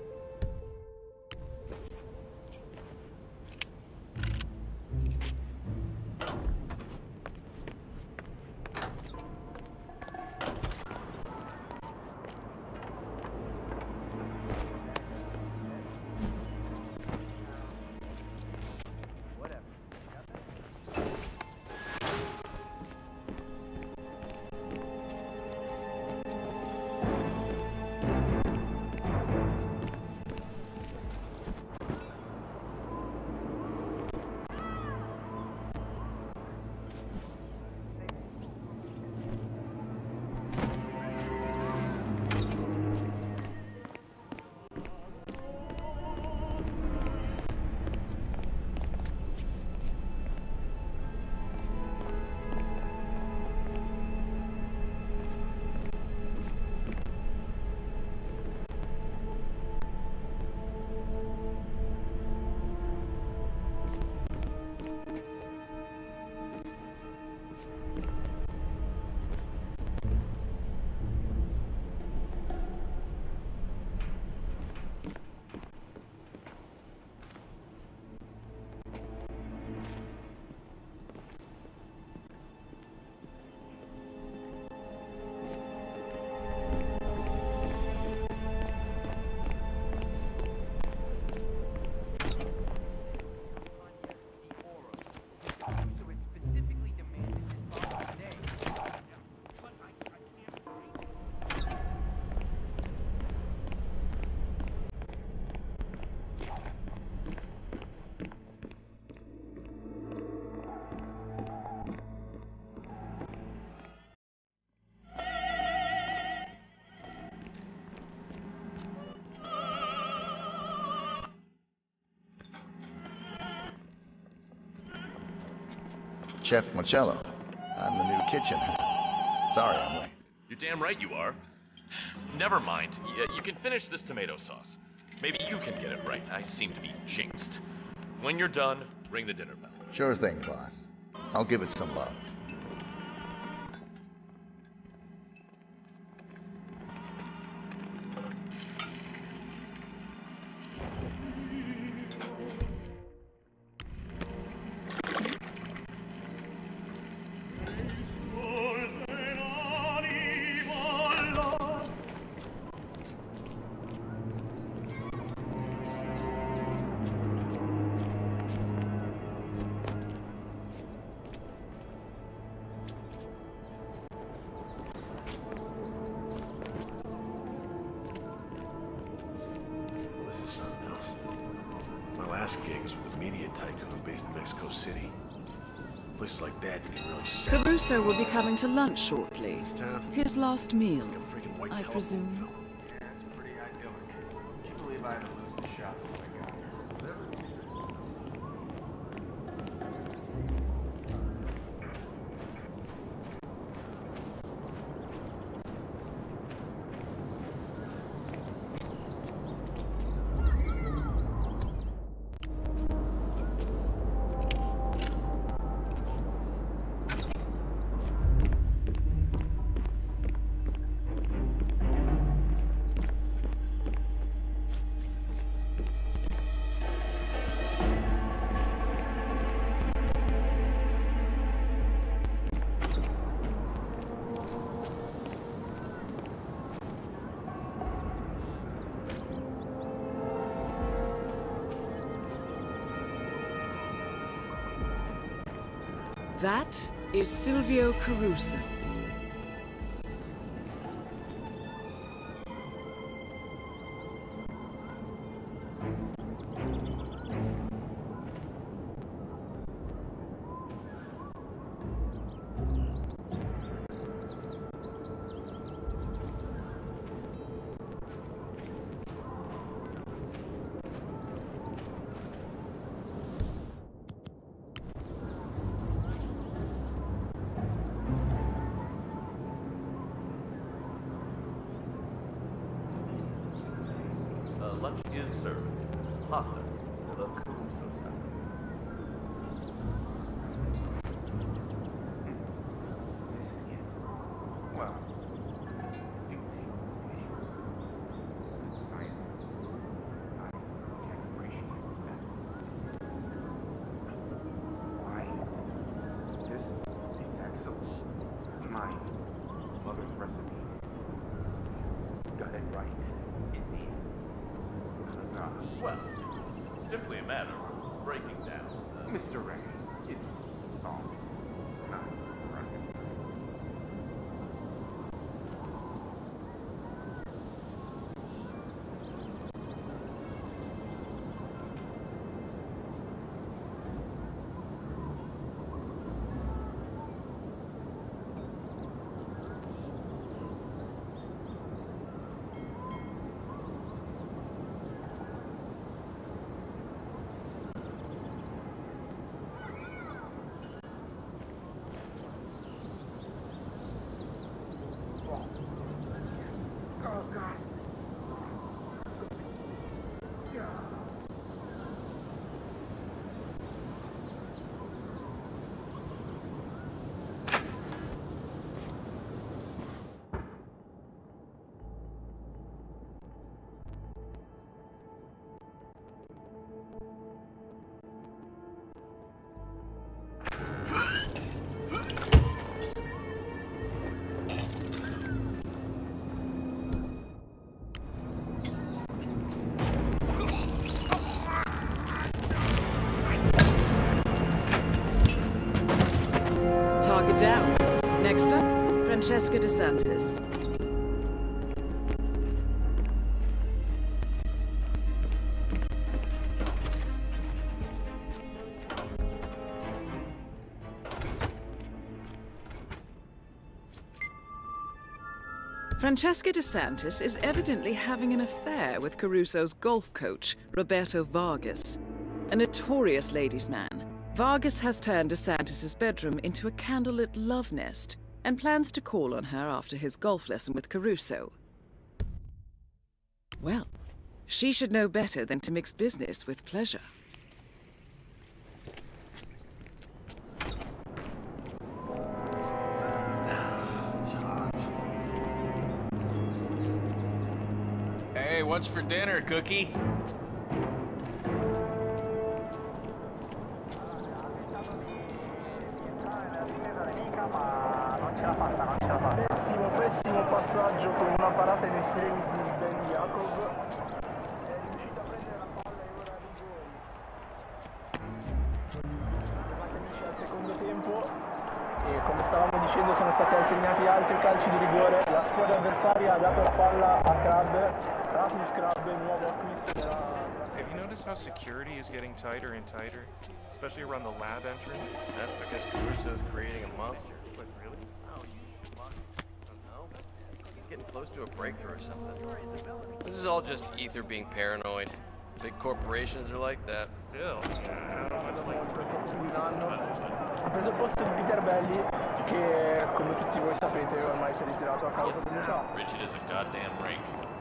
Chef Marcello. I'm the new kitchen hand. Sorry I'm late.
You're damn right you are. Never mind. You can finish this tomato sauce. Maybe you can get it right. I seem to be jinxed. When you're done, ring the dinner bell.
Sure thing, boss. I'll give it some love.
Gig is with a media tycoon based in Mexico City. Places like that get really sad.
Caruso will be coming to lunch shortly. His last meal, I presume.
Yeah, it's pretty idyllic. Can you believe I had to lose the shot when I got here?
That is Silvio Caruso.
Lunch is served. Pasta for the Caruso style.
Well, my mother's recipe. Got it right. Indeed.
Well, simply a matter of breaking down.
Mr. Ray, it's all not right. Oh, God.
Target down. Next up, Francesca DeSantis. Francesca DeSantis is evidently having an affair with Caruso's golf coach, Roberto Vargas, a notorious ladies' man. Vargas has turned DeSantis' bedroom into a candlelit love nest and plans to call on her after his golf lesson with Caruso. Well, she should know better than to mix business with pleasure.
Hey, what's for dinner, Cookie?
Pessimo passaggio con una parata in estremi di Ben Jacob. Al secondo tempo e come stavamo dicendo sono stati assegnati altri calci di rigore. La squadra avversaria ha dato la palla a Rasmus Krabbe, nuovo acquisto della...
Have you noticed how security is getting tighter and tighter? Especially around the lab entrance?
That's because Caruso's creating a monster.
But really?
Getting close to a breakthrough or something. This is all just Ether being paranoid. Big corporations are like that.
Still.
Ha preso il posto di Peter Belli, che come tutti voi sapete ormai si è ritirato a causa dell'età.
Richard is a goddamn rake.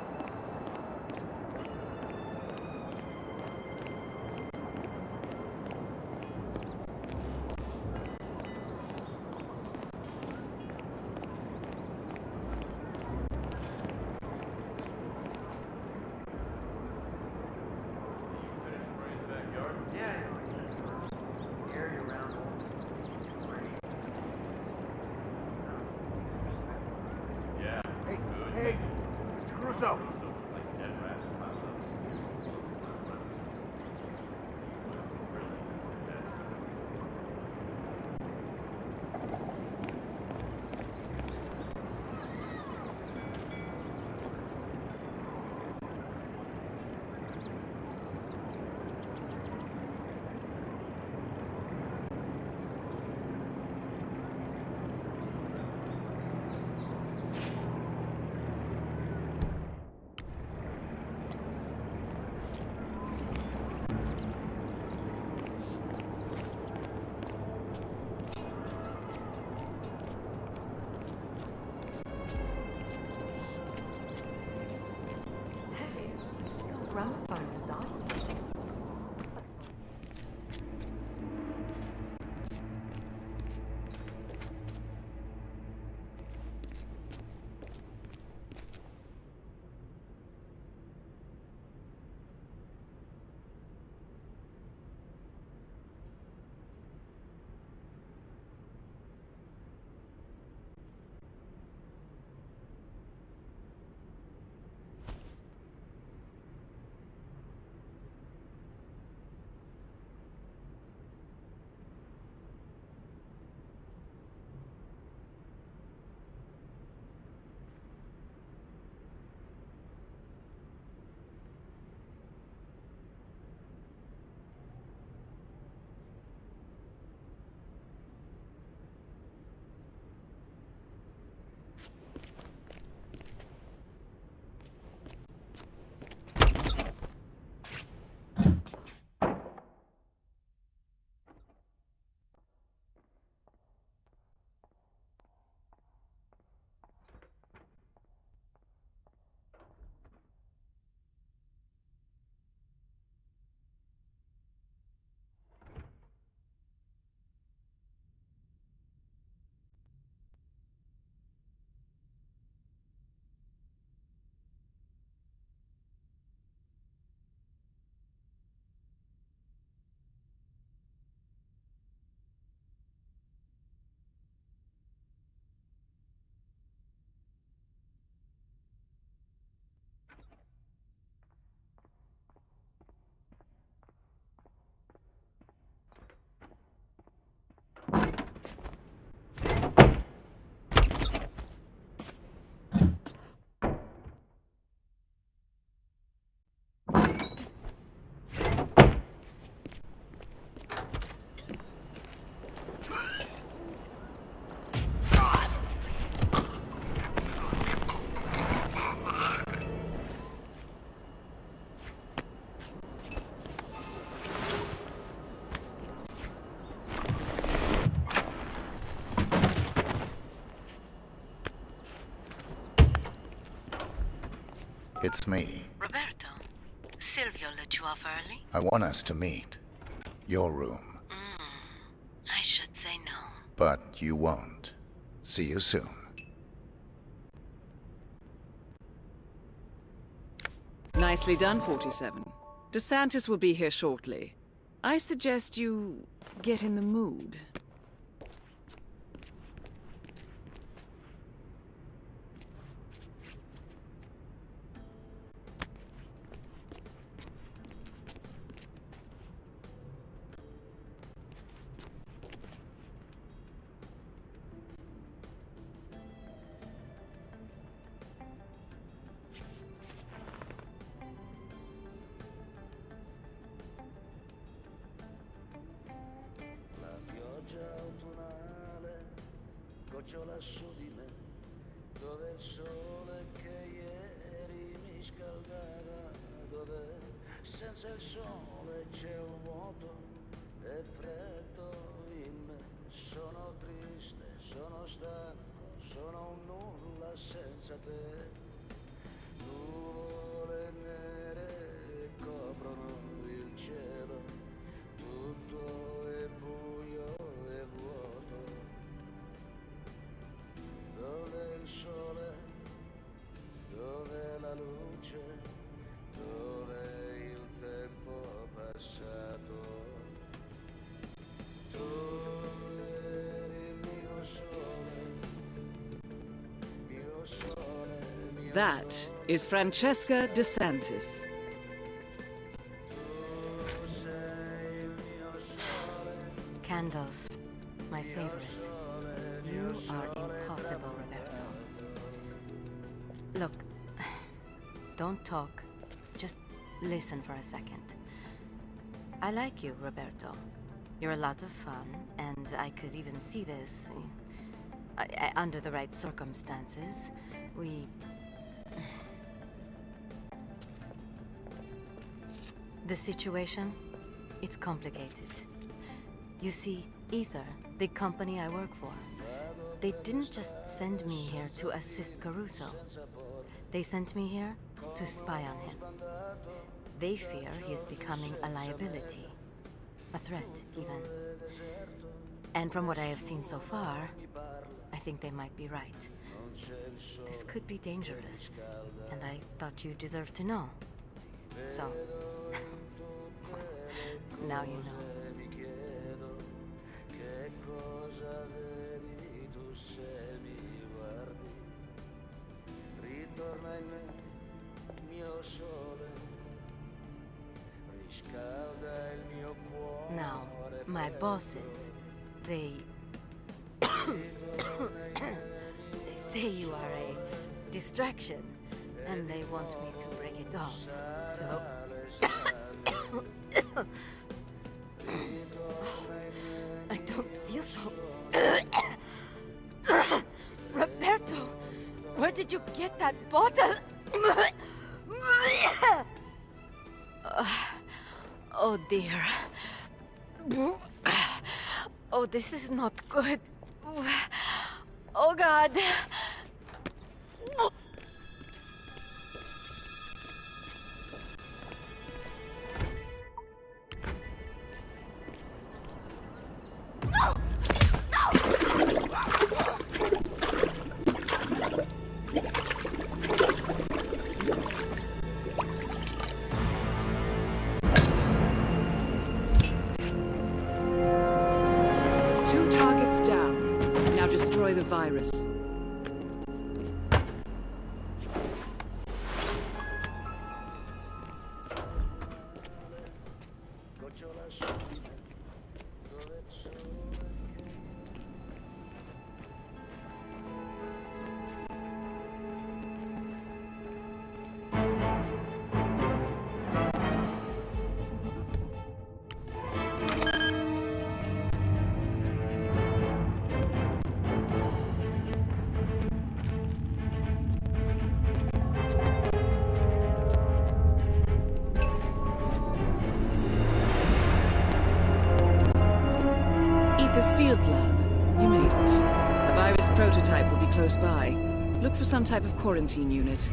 Hey, Mr. Caruso,
It's me.
Roberto, Silvio let you off early?
I want us to meet. Your room.
I should say no.
But you won't. See you soon.
Nicely done, 47. DeSantis will be here shortly. I suggest you get in the mood.
Gocciola su di me, dove il sole che ieri mi scaldava, dove senza il sole c'è un vuoto e freddo in me. Sono triste, sono stanco, sono un nulla senza te. Nuvole nere coprono il cielo, tutto è buio e vuoto. Dove il sole, dove la luce, dove il tempo passato. Tu eri il mio sole, mio sole, mio
That is Francesca DeSantis.
Candles, my favorite. You are impossible, Roberto. Look, don't talk. Just listen for a second. I like you, Roberto. You're a lot of fun, and I could even see this. Under the right circumstances, The situation? It's complicated. You see, Ether, the company I work for, they didn't just send me here to assist Caruso. They sent me here to spy on him. They fear he is becoming a liability. A threat, even. And from what I have seen so far, I think they might be right. This could be dangerous, and I thought you deserved to know. So, now you know. Now, my bosses, they say you are a distraction, and they want me to break it off. So I don't feel so. Roberto, where did you get that bottle? Oh dear. Oh, this is not good. Oh God.
Two targets down. Now destroy the virus. This field lab. You made it. The virus prototype will be close by. Look for some type of quarantine unit.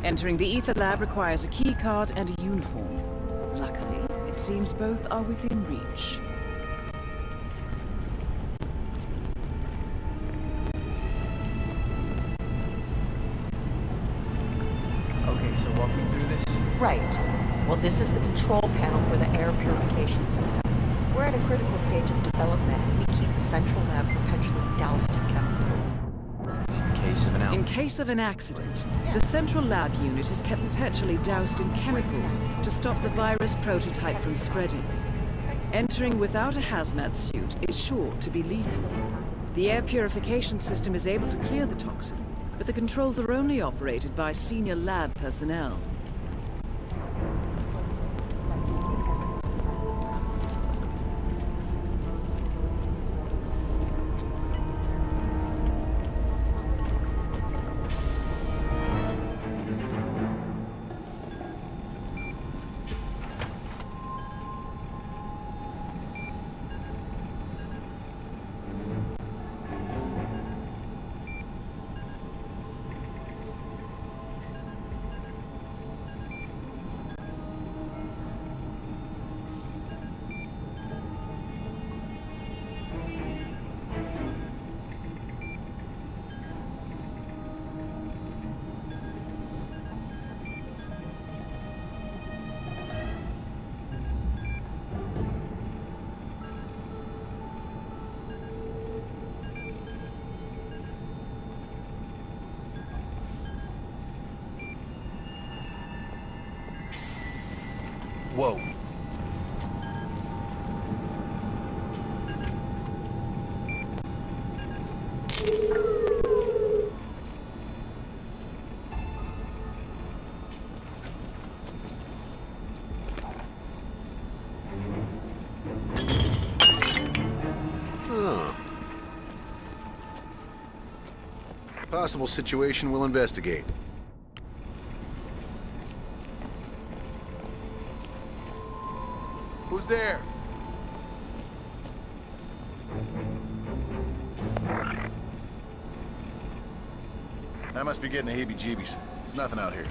Entering the ether lab requires a key card and a uniform. Luckily, it seems both are within reach.
Okay, so walk me through this.
Right. Well, this is the control panel for the air purification system. We're at a critical stage of development, and we keep the central lab perpetually doused in chemicals.
In case of an accident, the central lab unit is kept perpetually doused in chemicals to stop the virus prototype from spreading. Entering without a hazmat suit is sure to be lethal. The air purification system is able to clear the toxin, but the controls are only operated by senior lab personnel.
Whoa.
Huh. Possible situation we'll investigate. Who's there? I must be getting the heebie-jeebies. There's nothing out here.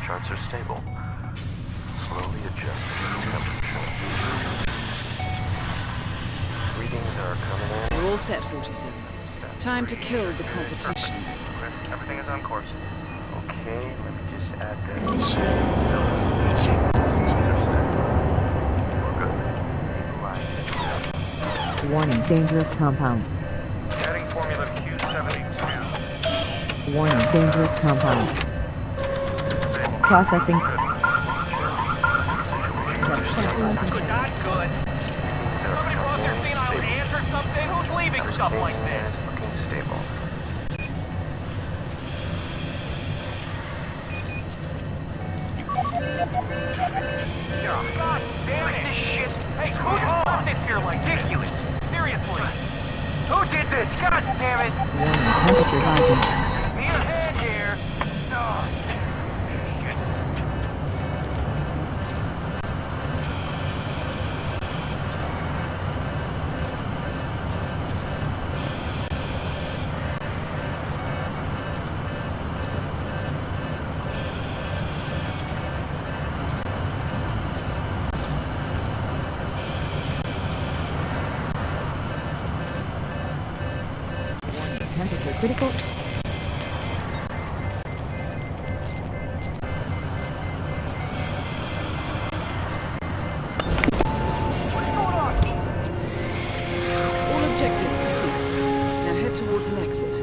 charts are stable. Slowly adjusting the temperature. Readings are coming in.
You're all set, 47. Time to kill the competition.
Everything is on course.
Okay, let me just add that.
Warning, dangerous compound.
Adding formula Q72.
Warning, dangerous compound. Processing.
Not good. Somebody go up there seeing I would answer something? Who's leaving stuff like this?
Looking stable.
God damn it! This shit. Hey, who just left this here like ridiculous? Seriously. Who did this? God damn it!
Warning, temperature rising.
Need a hand here. Oh, shit.
'Temperature critical.
All objectives complete. Now head towards an exit.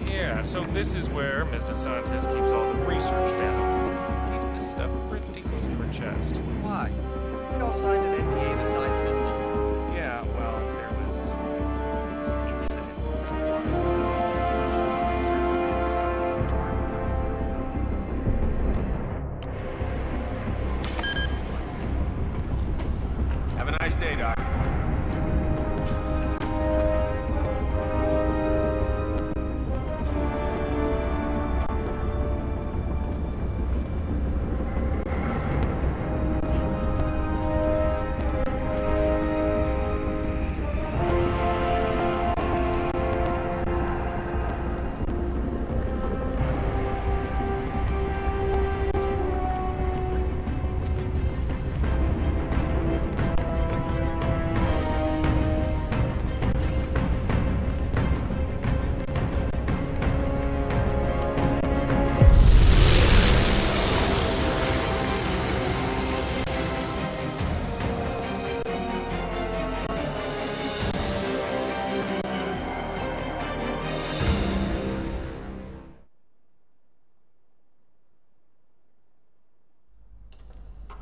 Yeah, so this is where Mr. Scientist keeps all the research data. Keeps this stuff pretty close to her chest.
Why? We all signed an NDA the size of a phone.
Yeah, well, there was this incident.
Have a nice day, Doc.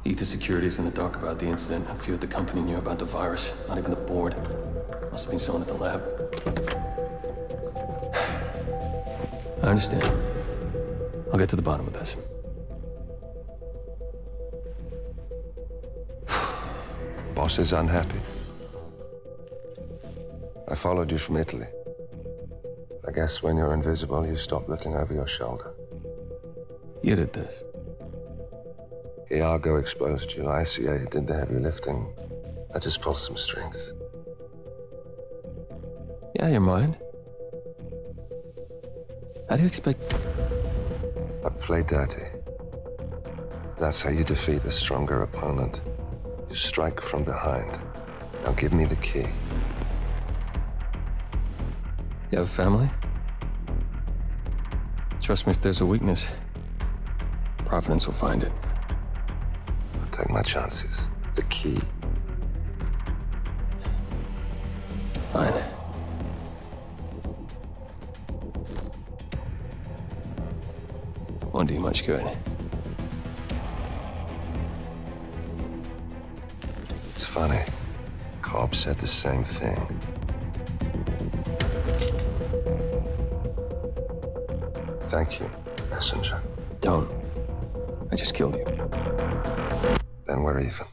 Ether Security's in the dark about the incident. A few at the company knew about the virus. Not even the board. Must have been someone at the lab. I understand. I'll get to the bottom of this.
Boss is unhappy. I followed you from Italy. I guess when you're invisible, you stop looking over your shoulder.
You did this.
Iago exposed you. ICA did the heavy lifting. I just pulled some strings.
Yeah, you're mine. How do you expect...
I play dirty. That's how you defeat a stronger opponent. You strike from behind. Now give me the key.
You have a family? Trust me, if there's a weakness, Providence will find it.
I'll take my chances. The key.
Fine. Won't do you much good.
It's funny. Cobb said the same thing. Thank you. messenger.
Don't. I just killed you.
Then we're even.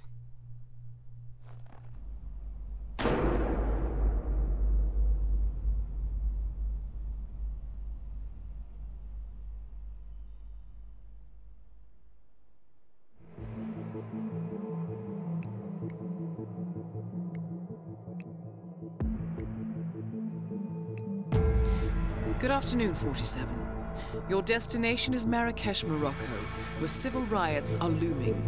Good afternoon, 47. Your destination is Marrakesh, Morocco, where civil riots are looming.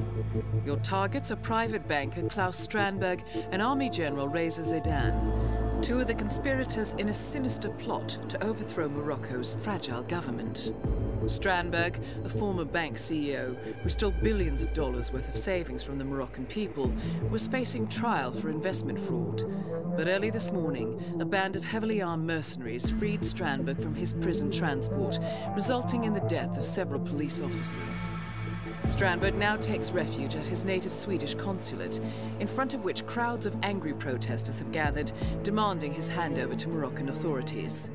Your targets are private banker Klaus Strandberg and Army General Reza Zaidan, two of the conspirators in a sinister plot to overthrow Morocco's fragile government. Strandberg, a former bank CEO who stole billions of dollars worth of savings from the Moroccan people, was facing trial for investment fraud. But early this morning, a band of heavily armed mercenaries freed Strandberg from his prison transport, resulting in the death of several police officers. Strandberg now takes refuge at his native Swedish consulate, in front of which crowds of angry protesters have gathered, demanding his handover to Moroccan authorities.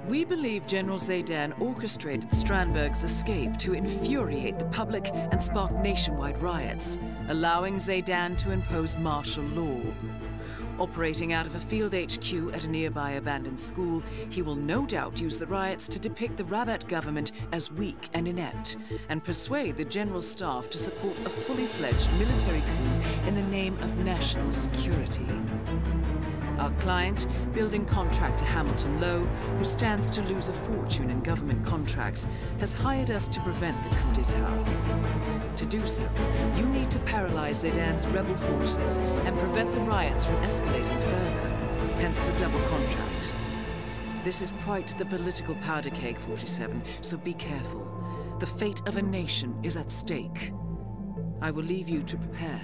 We believe General Zaidan orchestrated Strandberg's escape to infuriate the public and spark nationwide riots, allowing Zaidan to impose martial law. Operating out of a field HQ at a nearby abandoned school, he will no doubt use the riots to depict the Rabat government as weak and inept, and persuade the general staff to support a fully fledged military coup in the name of national security. Our client, building contractor Hamilton Lowe, who stands to lose a fortune in government contracts, has hired us to prevent the coup d'etat. To do so, you need to paralyze Zaidan's rebel forces and prevent the riots from escalating further, hence the double contract. This is quite the political powder keg, 47, so be careful. The fate of a nation is at stake. I will leave you to prepare.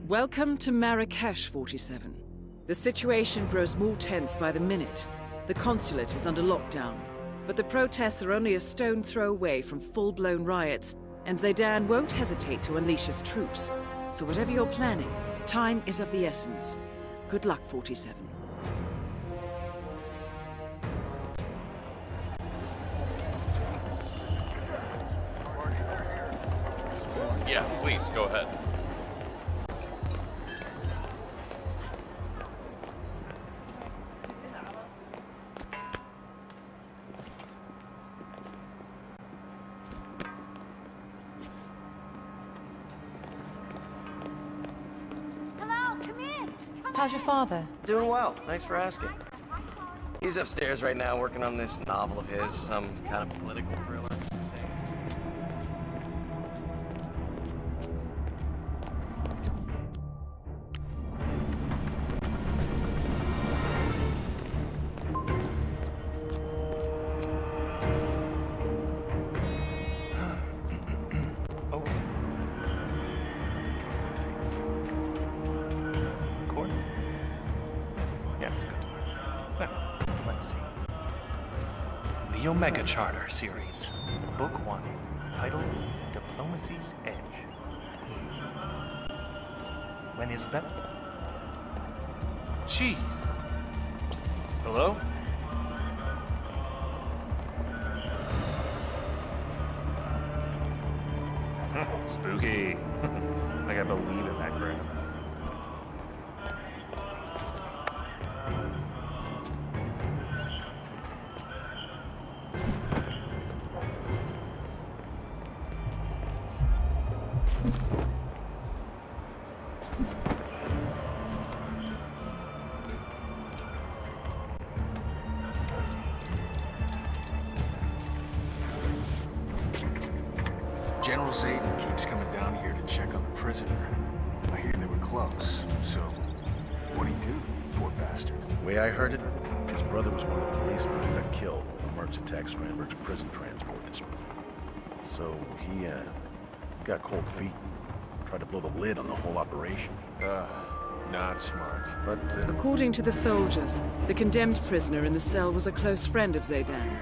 Welcome to Marrakesh, 47. The situation grows more tense by the minute. The consulate is under lockdown, but the protests are only a stone throw away from full-blown riots, and Zaidan won't hesitate to unleash his troops. So whatever you're planning, time is of the essence. Good luck, 47.
Yeah, please, go ahead.
How's your father?
Doing well, thanks for asking. He's upstairs right now working on this novel of his, some kind of political thriller.
The Omega Charter series, Book 1, titled Diplomacy's Edge. When is that? Jeez. Hello? Spooky. Like I believe in that crap.
General Zaidan keeps coming down here to check on the prisoner. I hear they were close, so what'd he do, poor bastard?
The way I heard it, his brother was one of the policemen who got killed when the mercs attacked Strandberg's prison transport this morning. So he got cold feet and tried to blow the lid on the whole operation. Not smart, but...
According to the soldiers, the condemned prisoner in the cell was a close friend of Zaydan.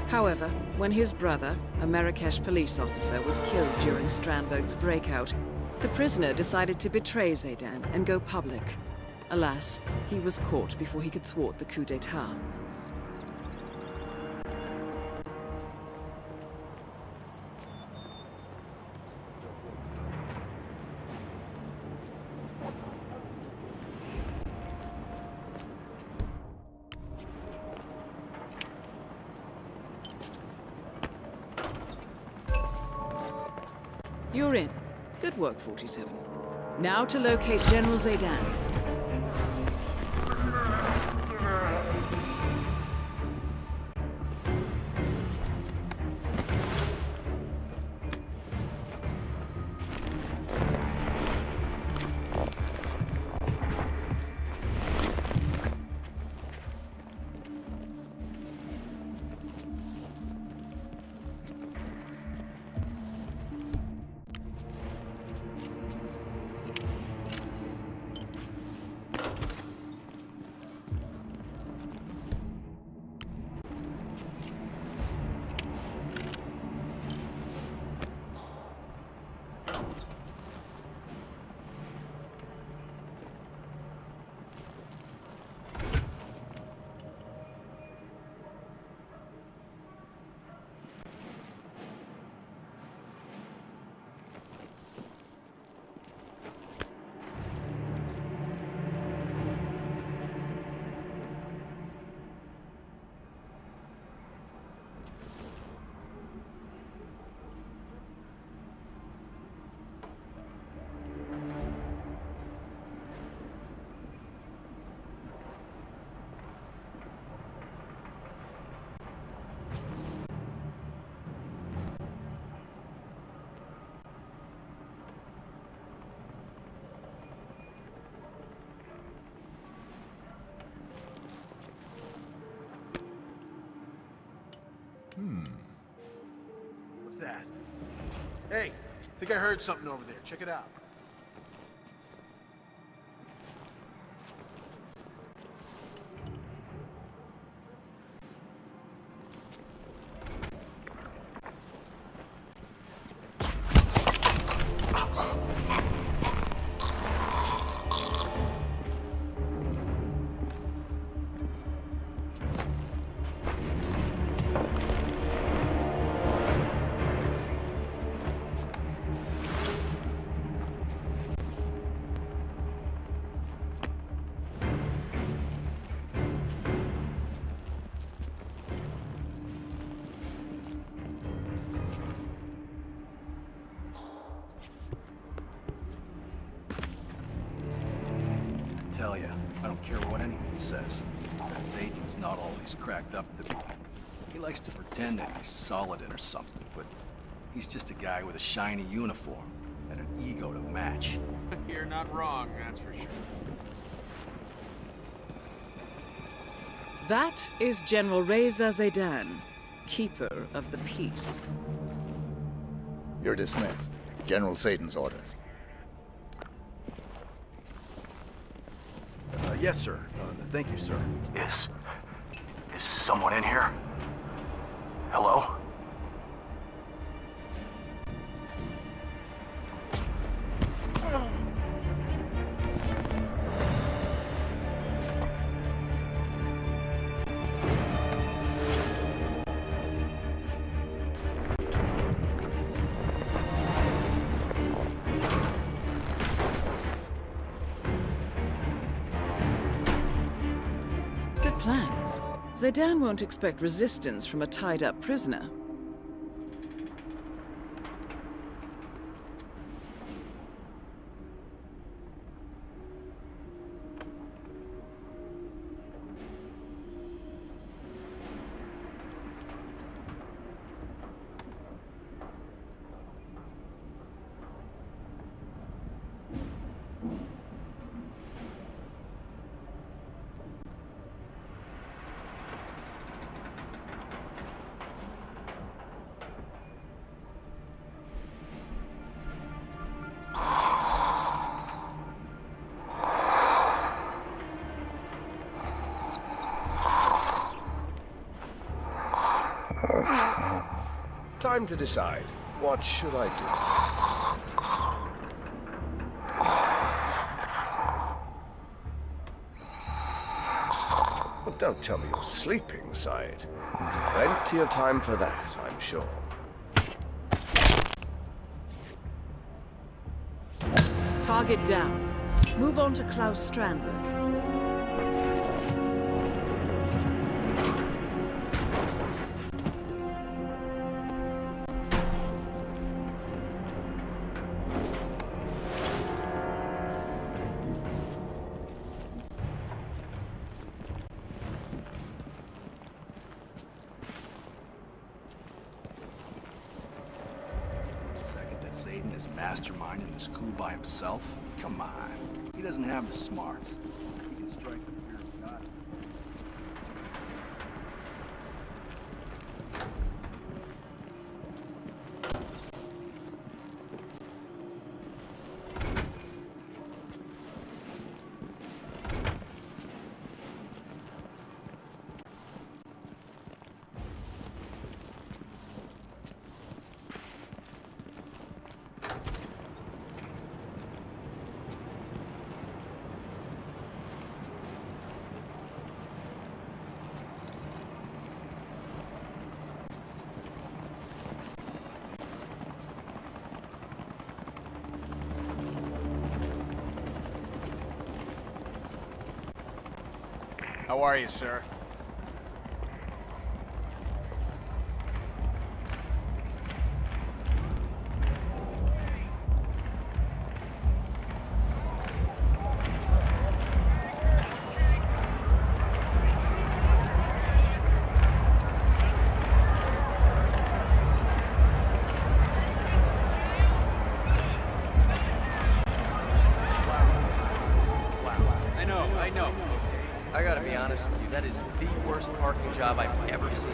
However, when his brother, a Marrakesh police officer, was killed during Strandberg's breakout, the prisoner decided to betray Zaydan and go public. Alas, he was caught before he could thwart the coup d'etat. You're in. Good work, 47. Now to locate General Zaydan.
What's that? Hey, I think I heard something over there. Check it out.
Tell ya, I don't care what anyone says. That Zaydan's not all he's cracked up to be. He likes to pretend that he's Saladin or something, but he's just a guy with a shiny uniform and an ego to match.
You're not wrong, that's for sure.
That is General Reza Zaydan, Keeper of the Peace.
You're dismissed. General Zaydan's orders.
Yes, sir. Thank you, sir. Is someone in here? Hello?
Good plan. Zaydan won't expect resistance from a tied-up prisoner.
time to decide. What should I do? Well, don't tell me you're sleeping, Syed. Plenty of time for that, I'm sure.
Target down. Move on to Klaus Strandberg.
Second that Zayden is masterminding this coup by himself? Come on. He doesn't have the smarts. He can strike the fear of God.
How are you, sir?
I know. I gotta be honest with you, that is the worst parking job I've ever seen.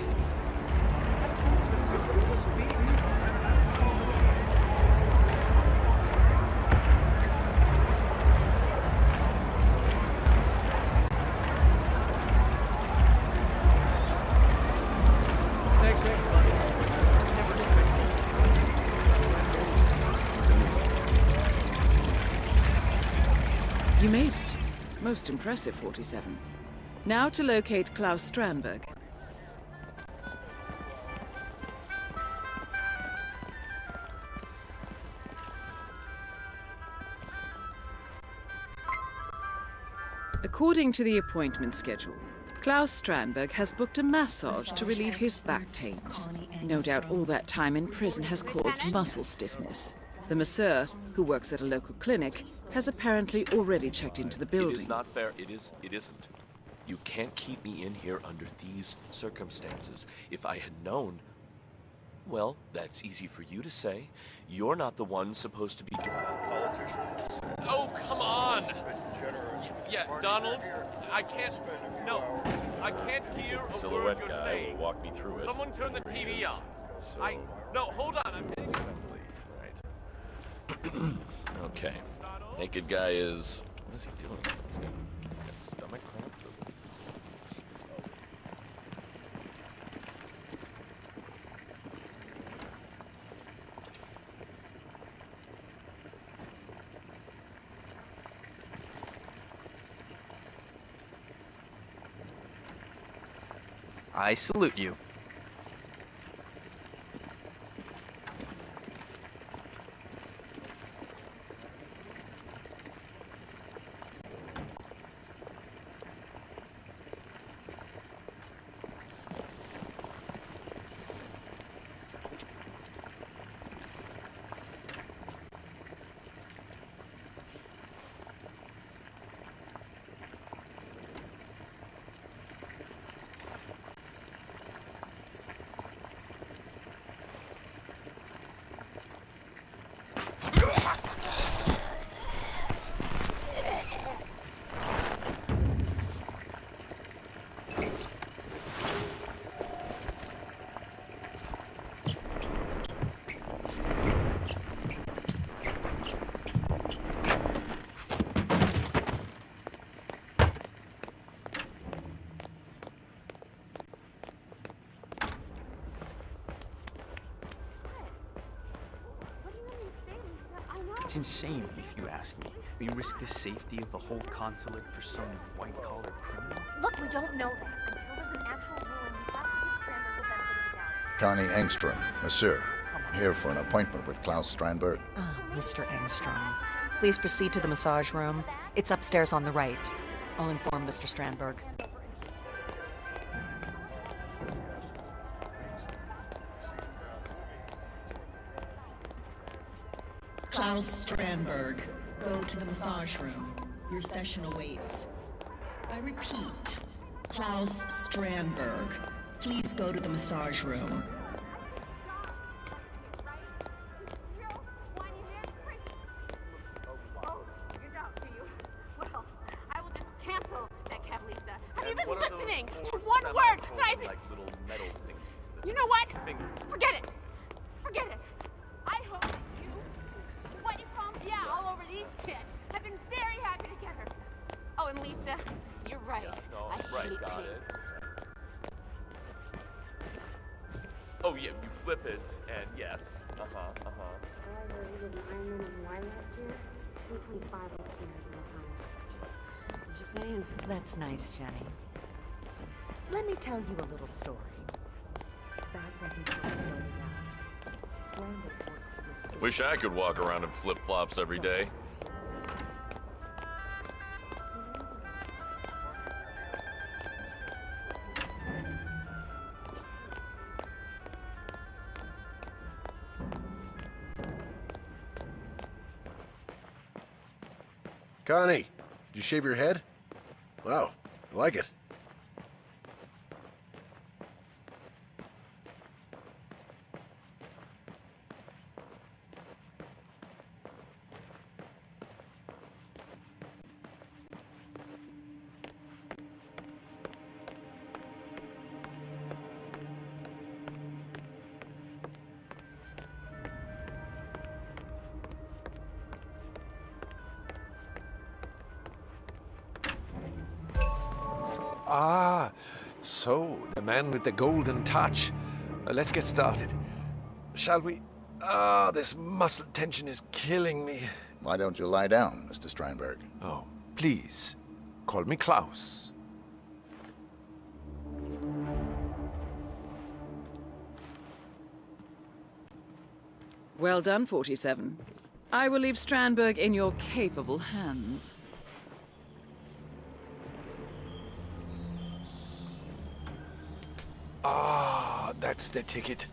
You made it. Most impressive, 47. Now to locate Klaus Strandberg. According to the appointment schedule, Klaus Strandberg has booked a massage to relieve his back pains. No doubt all that time in prison has caused muscle stiffness. The masseur, who works at a local clinic, has apparently already checked into the building.
It is not fair. It isn't. You can't keep me in here under these circumstances. If I had known... Well, that's easy for you to say. You're not the one supposed to be doing...
Oh, come on! Yeah, Donald, I can't... No, I can't hear a
Silhouette
word you're
guy
saying.
will walk me through it.
Someone turn the TV on.
So...
No, hold on, I'm getting...
Okay. Naked guy is... What is he doing? He's got stomach cramp?
I salute you.
It's insane, if you ask me. We risk the safety of the whole consulate for some white-collar criminal?
Look, we don't know that. Until there's an actual ruling, we have to give Strandberg the benefit of the doubt.
Connie Engstrom, monsieur. Here for an appointment with Klaus Strandberg.
Oh, Mr. Engstrom. Please proceed to the massage room. It's upstairs on the right. I'll inform Mr. Strandberg.
Klaus Strandberg, go to the massage room. Your session awaits. I repeat, Klaus Strandberg, please go to the massage room.
Have you been listening to one word that I've been...
Like little metal things.
You know what? Forget it. Forget it. I hope that you, what you call them, all over these kids, have been very happy together. Oh, and Lisa, you're right. I hate pink.
Oh yeah, you flip it, and yes.
Just saying. That's nice, Jenny.
Let me tell you a little story. Back when he first started out,
Wish I could walk around in flip-flops every day.
Connie, did you shave your head? Wow, I like it.
Ah, so the man with the golden touch. Let's get started. Shall we? Ah, this muscle tension is killing me.
Why don't you lie down, Mr. Strandberg?
Oh, please, call me Klaus.
Well done, 47. I will leave Strandberg in your capable hands.
Ah, that's the ticket.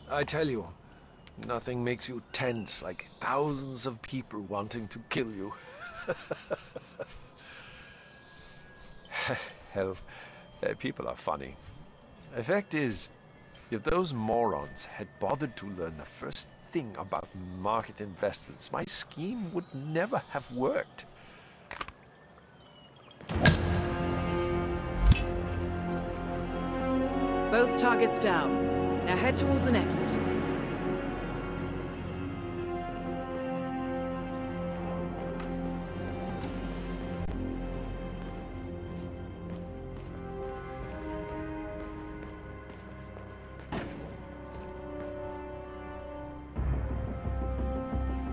I tell you, nothing makes you tense like thousands of people wanting to kill you. Hell, people are funny. The fact is, if those morons had bothered to learn the first thing about market investments, my scheme would never have worked.
Both targets down. Now head towards an exit.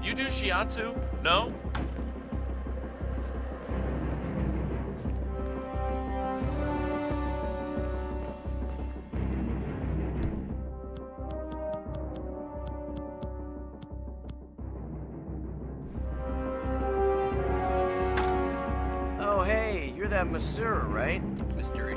You do shiatsu? No?
Oh, hey, you're that masseur, right? Mystery.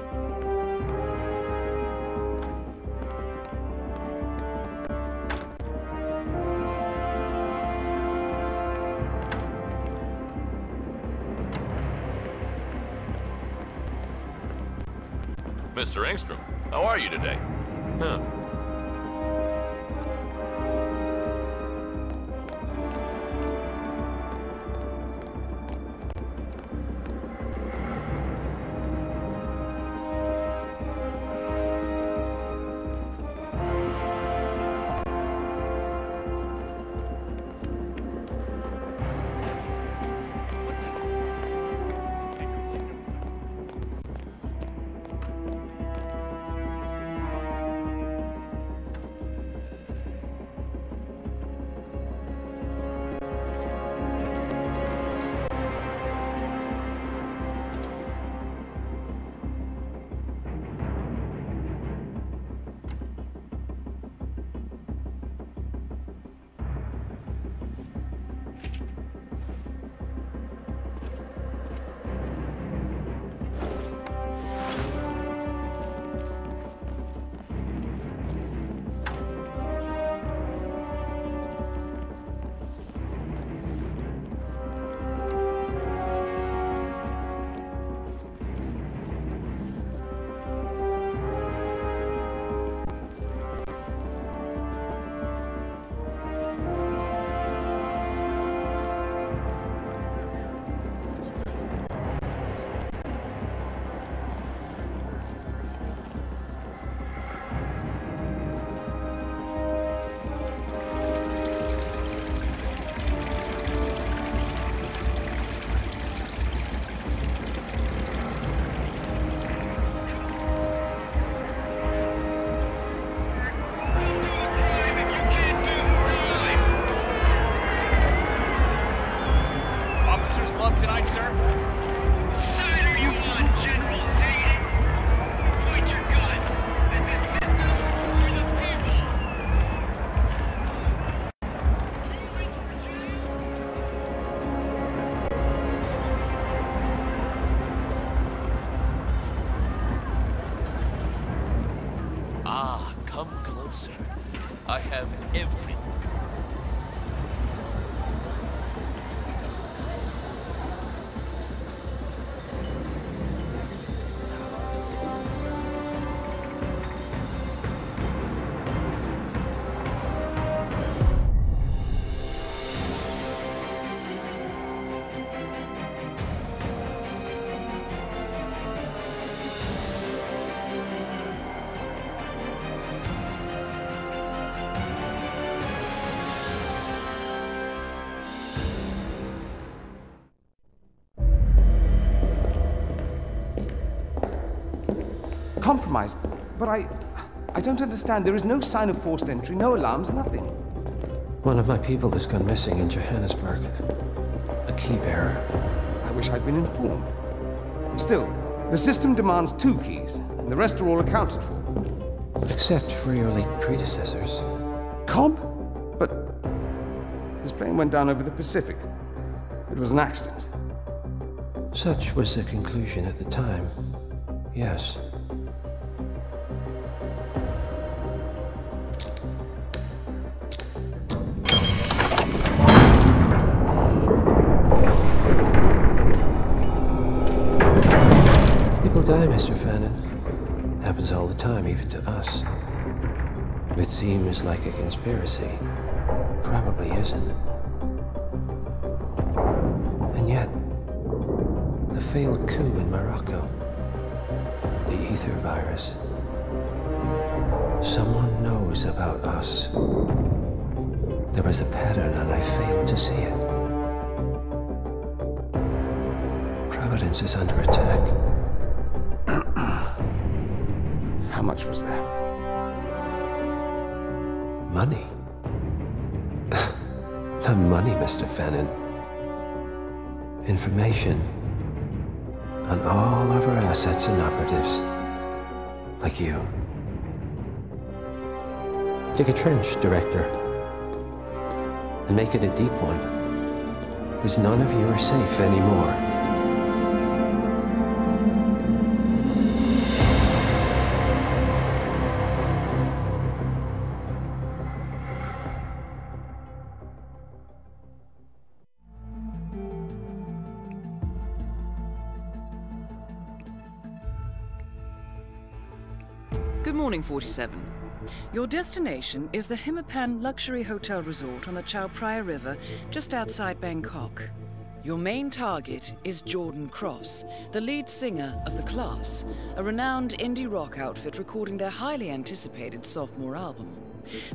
Mr. Engstrom, how are you today? Huh. sir. I have every...
Compromised, but I don't understand. There is no sign of forced entry, no alarms, nothing.
One of my people has gone missing in Johannesburg. A key bearer.
I wish I'd been informed. Still, the system demands 2 keys, and the rest are all accounted for.
Except for your late predecessors.
Comp? But his plane went down over the Pacific. It was an accident.
Such was the conclusion at the time. Yes. People die, Mr. Fannin. Happens all the time, even to us. It seems like a conspiracy. Probably isn't. And yet, the failed coup in Morocco, the ether virus. Someone knows about us. There was a pattern and I failed to see it. Providence is under attack.
How much was there?
Money? Not money, Mr. Fannin. Information on all of our assets and operatives. Like you. Dig a trench, Director. And make it a deep one. Because none of you are safe anymore.
Good morning, 47. Your destination is the Hitman Luxury Hotel Resort on the Chao Phraya River, just outside Bangkok. Your main target is Jordan Cross, the lead singer of The Class, a renowned indie rock outfit recording their highly anticipated sophomore album.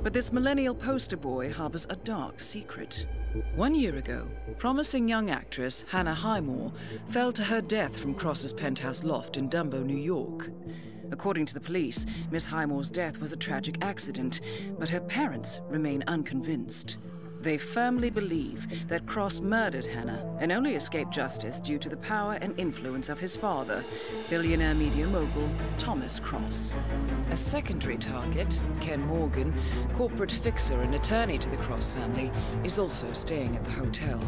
But this millennial poster boy harbors a dark secret. 1 year ago, promising young actress Hannah Highmore fell to her death from Cross's penthouse loft in Dumbo, New York. According to the police, Miss Highmore's death was a tragic accident, but her parents remain unconvinced. They firmly believe that Cross murdered Hannah and only escaped justice due to the power and influence of his father, billionaire media mogul Thomas Cross. A secondary target, Ken Morgan, corporate fixer and attorney to the Cross family, is also staying at the hotel.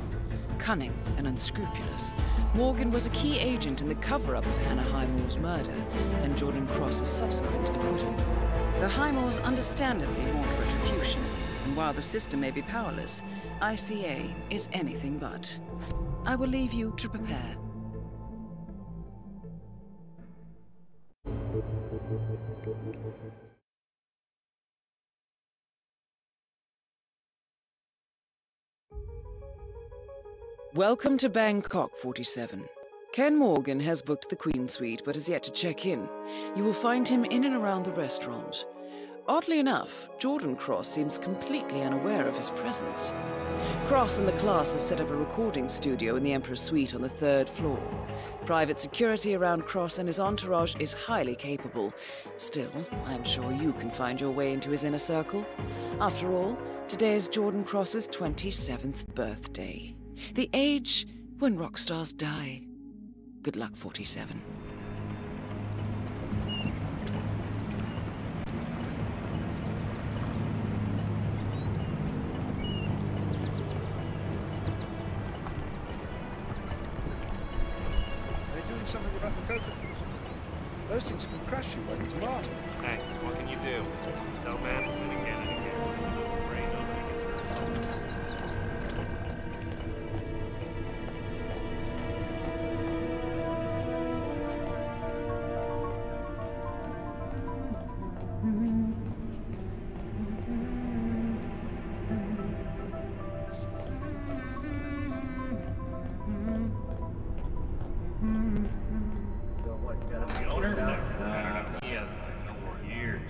Cunning and unscrupulous, Morgan was a key agent in the cover-up of Hannah Highmore's murder and Jordan Cross's subsequent acquittal. The Highmores understandably want retribution, and while the system may be powerless, ICA is anything but. I will leave you to prepare. Welcome to Bangkok, 47. Ken Morgan has booked the Queen Suite, but has yet to check in. You will find him in and around the restaurant. Oddly enough, Jordan Cross seems completely unaware of his presence. Cross and the Class have set up a recording studio in the Emperor's Suite on the 3rd floor. Private security around Cross and his entourage is highly capable. Still, I'm sure you can find your way into his inner circle. After all, today is Jordan Cross's 27th birthday. The age when rock stars die. Good luck, 47.
Are they doing something about the cocoa?
Those things can crush you when it's marked.
Hey, what can you do? Tell man and again and again. Pray nobody gets hurt. The owner? No, he hasn't been in years.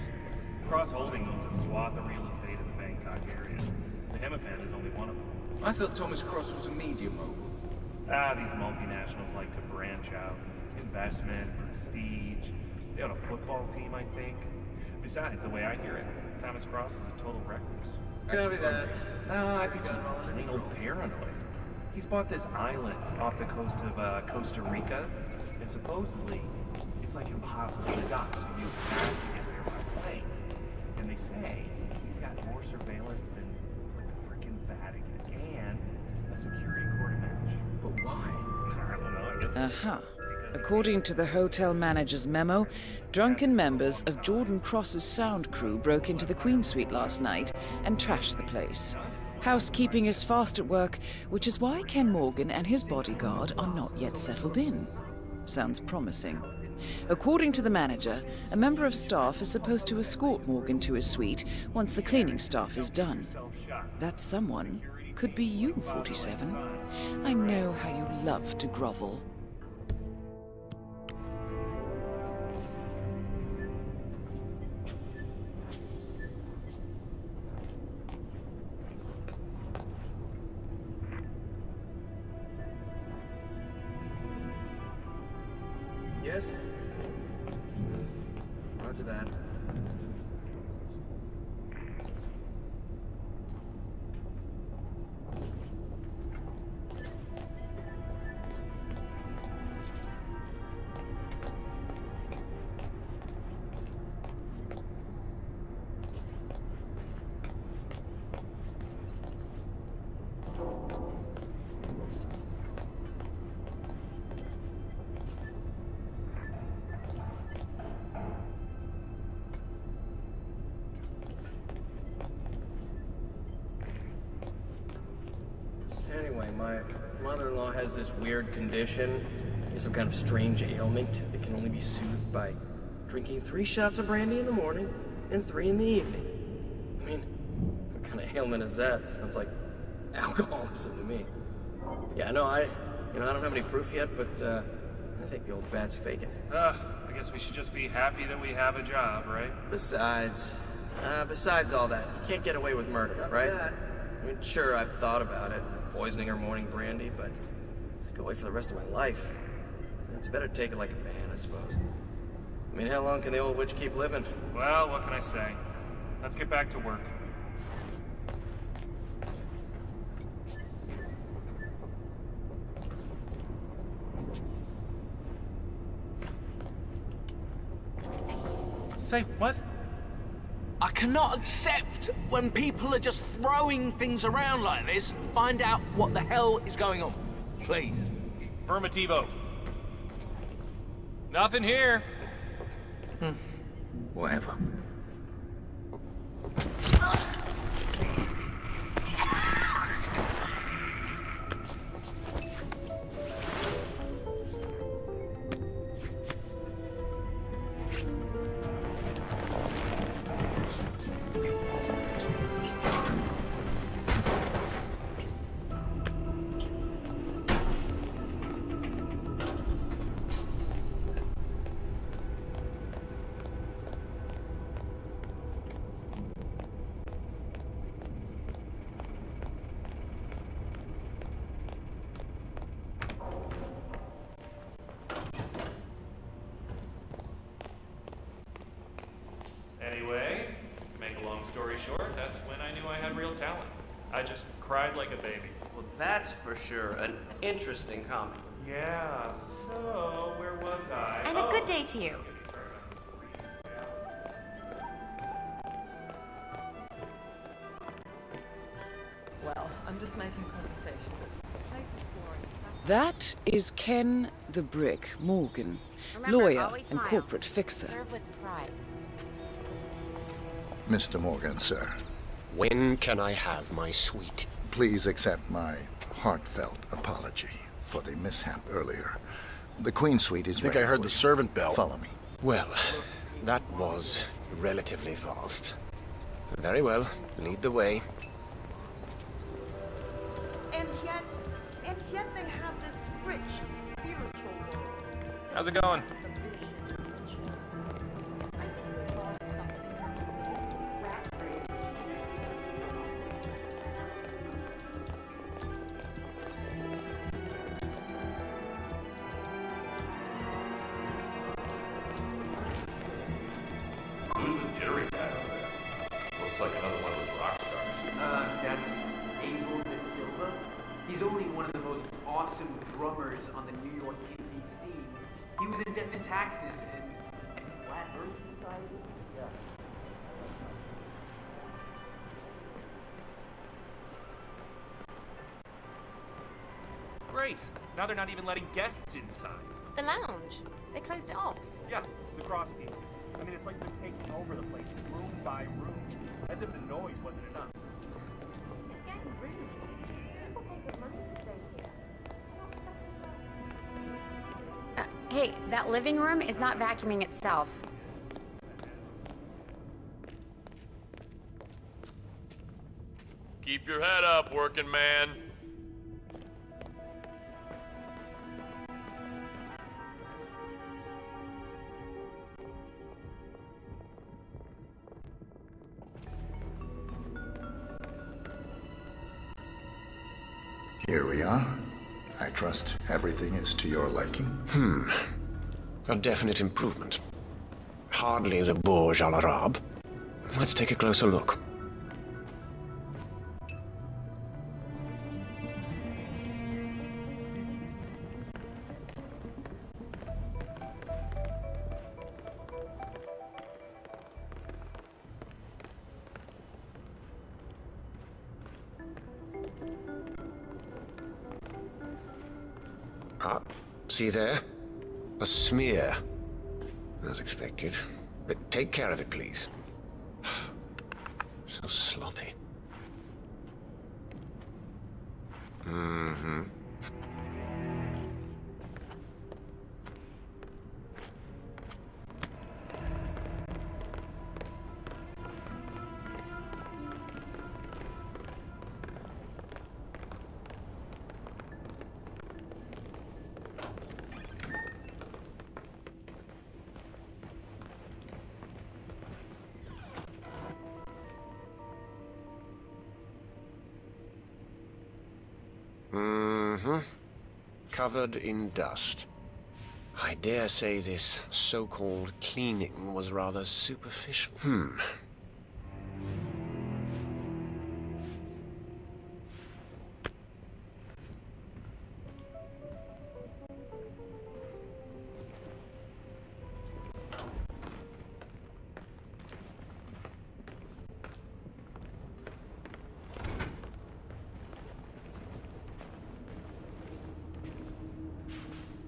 Cross Holding owns a swath of real estate in the Bangkok area. The Hitman is only one of them.
I thought Thomas Cross was a media mogul.
These multinationals like to branch out. Investment, prestige. They own a football team, I think. Besides, the way I hear it, Thomas Cross is a total recluse.
Copy that.
I think he's plain old paranoid. He's bought this island off the coast of Costa Rica, and supposedly it's like impossible to dock, so you have to get there by plane. And they say he's got more surveillance than like the frickin' Vatican and a security court match. But why? I don't know. I guess.
Aha. According to the hotel manager's memo, drunken members of Jordan Cross's sound crew broke into the Queen Suite last night and trashed the place. Housekeeping is fast at work, which is why Ken Morgan and his bodyguard are not yet settled in. Sounds promising. According to the manager, a member of staff is supposed to escort Morgan to his suite once the cleaning staff is done. That someone could be you, 47. I know how you love to grovel.
Yes? Roger that. Anyway, my mother-in-law has this weird condition, some kind of strange ailment that can only be soothed by drinking 3 shots of brandy in the morning and 3 in the evening. I mean, what kind of ailment is that? Sounds like alcoholism to me. Yeah, no, I don't have any proof yet, but I think the old bat's faking it.
I guess we should just be happy that we have a job, right?
Besides all that, you can't get away with murder, right? I mean, sure, I've thought about it, poisoning her morning brandy, but I could wait for the rest of my life. It's better to take it like a man, I suppose. I mean, how long can the old witch keep living?
Well, what can I say? Let's get back to work.
Say what?
I cannot accept when people are just throwing things around like this. Find out what the hell is going on. Please.
Affirmativo. Nothing here.
Whatever.
Anyway, to make a long story short, that's when I knew I had real talent. I just cried like a baby.
Well, that's for sure an interesting comment.
Yeah, so where was I?
And a good day to you.
Well, I'm just making conversation.
That is Ken the Brick Morgan, lawyer and corporate fixer.
Serve with pride.
Mr. Morgan, sir.
When can I have my suite?
Please accept my heartfelt apology for the mishap earlier. The Queen Suite is ready.
I heard
for
the
you.
servant bell.
Follow me.
Well, that was relatively fast. Very well. Lead the way.
And yet they have this rich spiritual world.
How's it going?
Who's the jittery guy over there? Looks like another one of those rock stars.
That's Abel De Silva. He's only one of the most awesome drummers on the New York indie scene. He was in Death and Taxes and Flat Earth Society. Yeah.
Great. Now they're not even letting guests inside.
The lounge. They closed it off.
Yeah, the cross pieces. I mean, it's like they're taking over the place, room by room, as if the noise wasn't enough.
It's getting rude. People pay good money to stay here.
Hey, that living room is not vacuuming itself.
Keep your head up, working man.
Here we are. I trust everything is to your liking.
A definite improvement. Hardly the Burj Al Arab. Let's take a closer look. Ah, see there? A smear. As expected. But take care of it, please. So sloppy. Mm-hmm. Covered in dust. I dare say this so-called cleaning was rather superficial.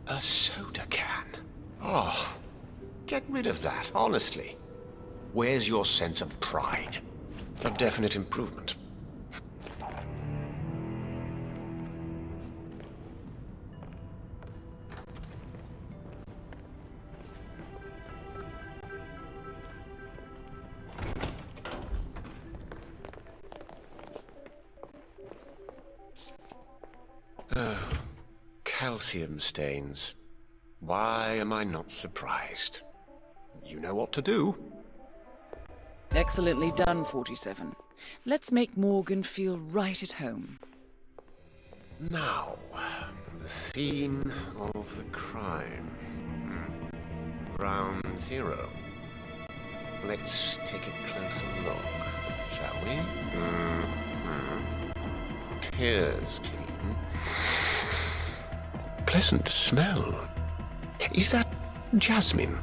A soda can? Oh, get rid of that, honestly. Where's your sense of pride? A definite improvement. Calcium stains. Why am I not surprised? You know what to do.
Excellently done, 47. Let's make Morgan feel right at home.
Now, the scene of the crime. Ground zero. Let's take a closer look, shall we? Appears clean. Pleasant smell. Is that jasmine?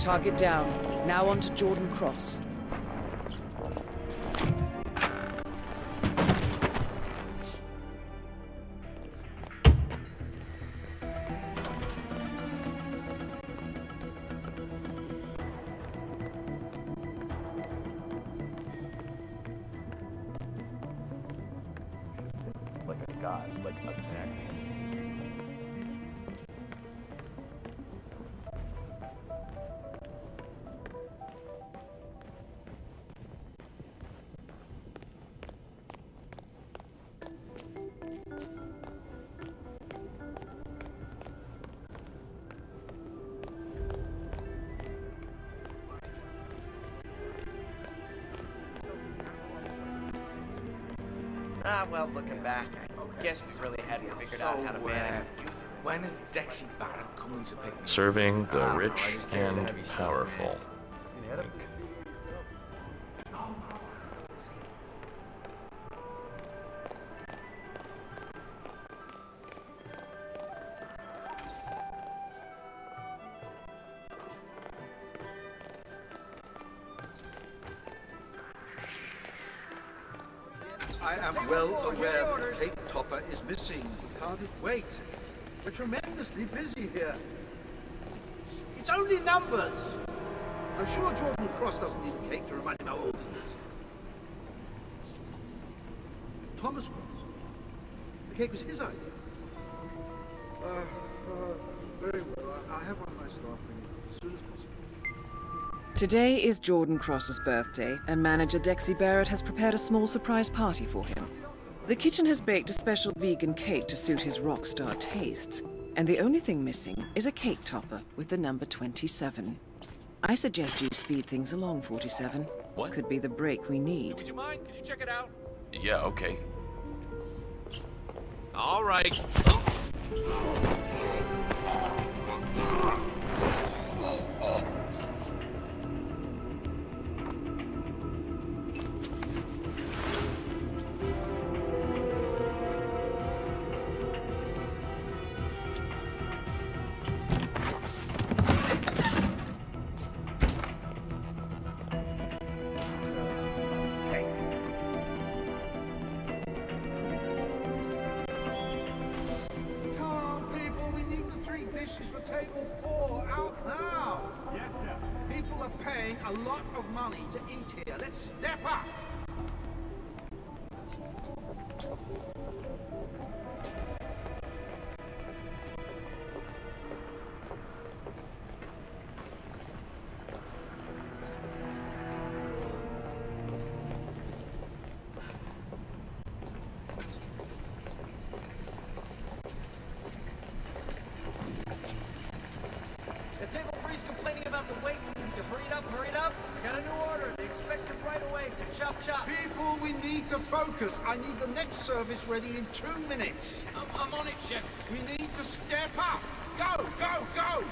Target down. Now on to Jordan Cross.
Like a god, like a man.
Well, looking back, I guess we really hadn't figured out how to manage.
When is Dexy Barrett coming to pick me?
Serving the rich and powerful.
I am well aware the cake topper is missing. Can't it wait? We're tremendously busy here. It's only numbers. I'm sure Jordan Cross doesn't need a cake to remind him how old he is. Thomas Cross. The cake was his idea. Very well. I'll have one of my staff bring it as soon as possible.
Today is Jordan Cross's birthday, and manager Dexy Barrett has prepared a small surprise party for him. The kitchen has baked a special vegan cake to suit his rock star tastes, and the only thing missing is a cake topper with the number 27. I suggest you speed things along, 47.
What?
Could be the break we need.
Would you mind? Could you check it out?
Yeah, okay.
All right.
A lot of money to eat here. Let's step up.
The table three's complaining about the wait. Hurry it up. I got a new order. They expect it right away, so chop chop.
People, we need to focus. I need the next service ready in 2 minutes.
I'm on it, Chef.
We need to step up. Go, go, go.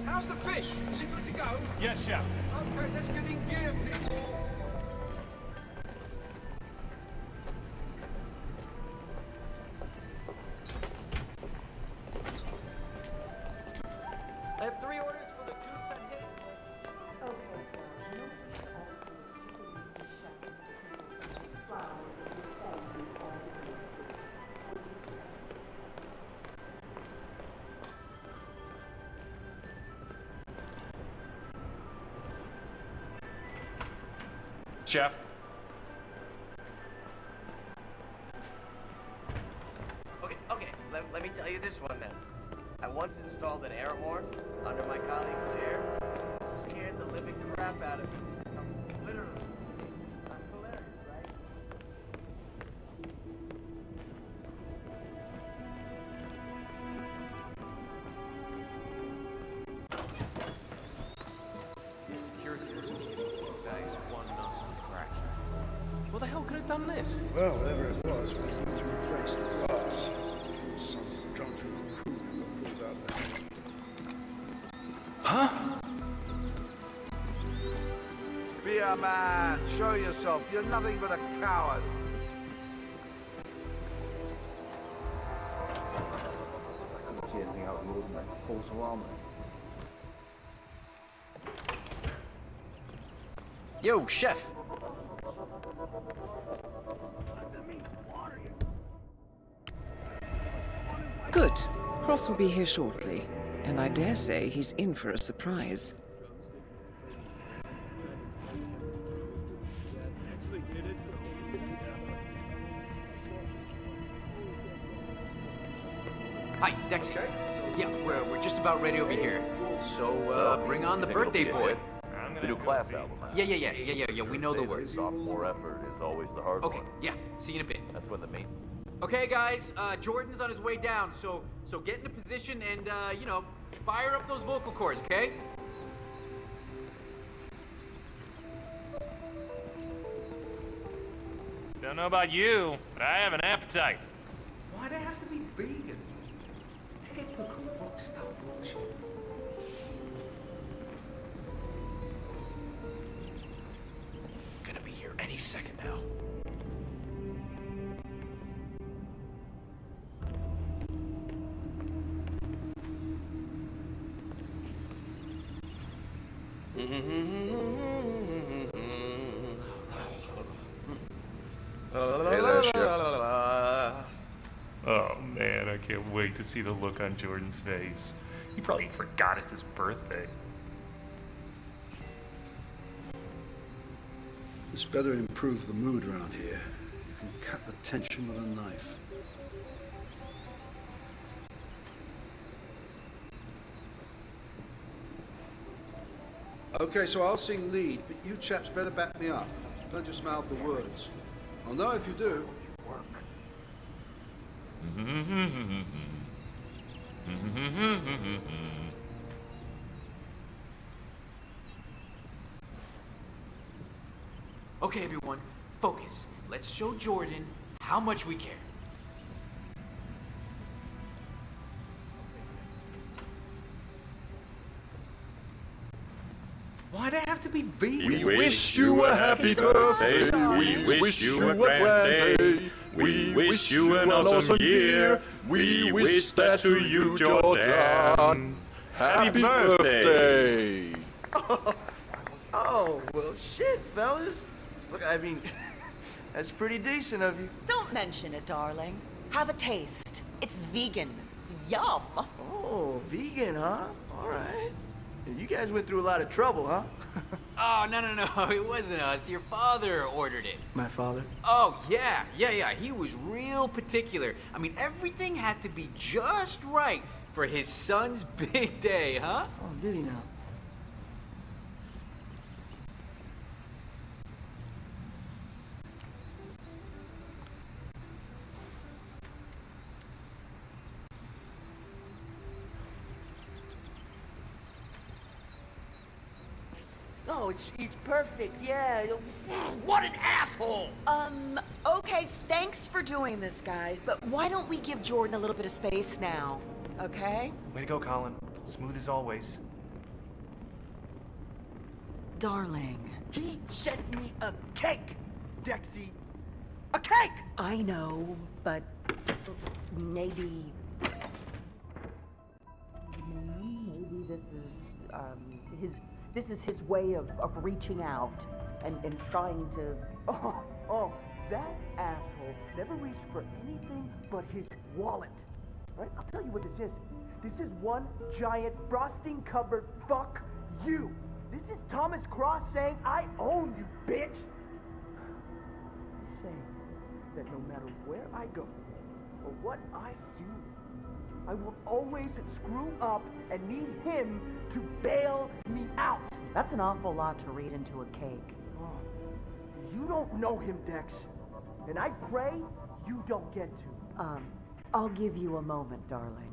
How's the fish? Is it good to go?
Yes, Chef.
Okay, let's get in gear, people.
I have 3 orders for the goose satay.
Chef?
Okay, let me tell you this one then. I once installed an air horn under my colleague's chair. It scared the living crap out of me. Literally. That's hilarious, right?
Well, whatever it was going to replace the bus. Some drunken crew member pulls out there.
Huh?
Be a man. Show yourself. You're nothing but a coward.
I couldn't see anything out more than that false alarm.
Yo, chef.
Good. Cross will be here shortly, and I dare say he's in for a surprise.
Hi, Dexy. Yeah, we're just about ready over here. So, bring on the birthday boy.
The new class album.
Yeah, we know the words.
Sophomore effort is always the hard one.
Okay, yeah, see you in a bit.
That's when the main...
Okay, guys, Jordan's on his way down, so get into position and, you know, fire up those vocal cords, okay?
Don't know about you, but I have an appetite.
Why'd it have to be vegan? Typical rockstar bullshit.
Gonna be here any second now.
Hey there, Chef.
Oh man, I can't wait to see the look on Jordan's face. He probably forgot it's his birthday.
It's better improve the mood around here. You can cut the tension with a knife. Okay, so I'll sing lead, but you chaps better back me up. Don't just mouth the words. I'll know if you do.
Okay, everyone, focus. Let's show Jordan how much we care. Why'd I have to be vegan?
We wish you a happy birthday. We wish you a grand day. We wish you an awesome year. We wish that to you, Jordan. Happy birthday.
Oh, well, shit, fellas. Look, I mean, that's pretty decent of you.
Don't mention it, darling. Have a taste. It's vegan. Yum.
Oh, vegan, huh? All right. You guys went through a lot of trouble, huh?
Oh, no, it wasn't us. Your father ordered it.
My father?
Oh, yeah. He was real particular. I mean, everything had to be just right for his son's big day, huh?
Oh, did he now?
Oh, it's perfect, yeah.
What an asshole!
Okay, thanks for doing this, guys, but why don't we give Jordan a little bit of space now, okay?
Way to go, Colin. Smooth as always.
Darling.
He sent me a cake, Dexy. A cake!
I know, but maybe this is his way of reaching out and trying to...
Oh, that asshole never reached for anything but his wallet. Right? I'll tell you what this is. This is one giant frosting-covered fuck you. This is Thomas Cross saying, I own you, bitch. He's saying that no matter where I go or what I do, I will always screw up and need him to bail me out.
That's an awful lot to read into a cake.
Oh, you don't know him, Dex. And I pray you don't get to.
I'll give you a moment, darling.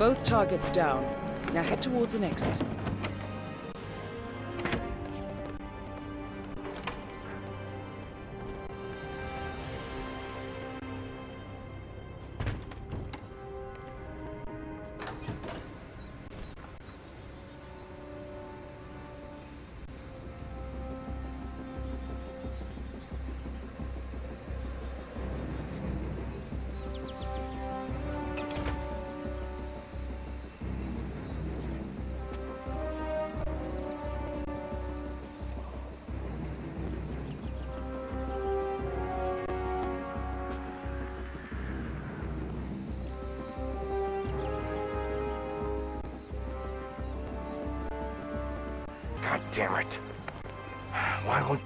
Both targets down. Now head towards an exit.
God damn it. Why won't...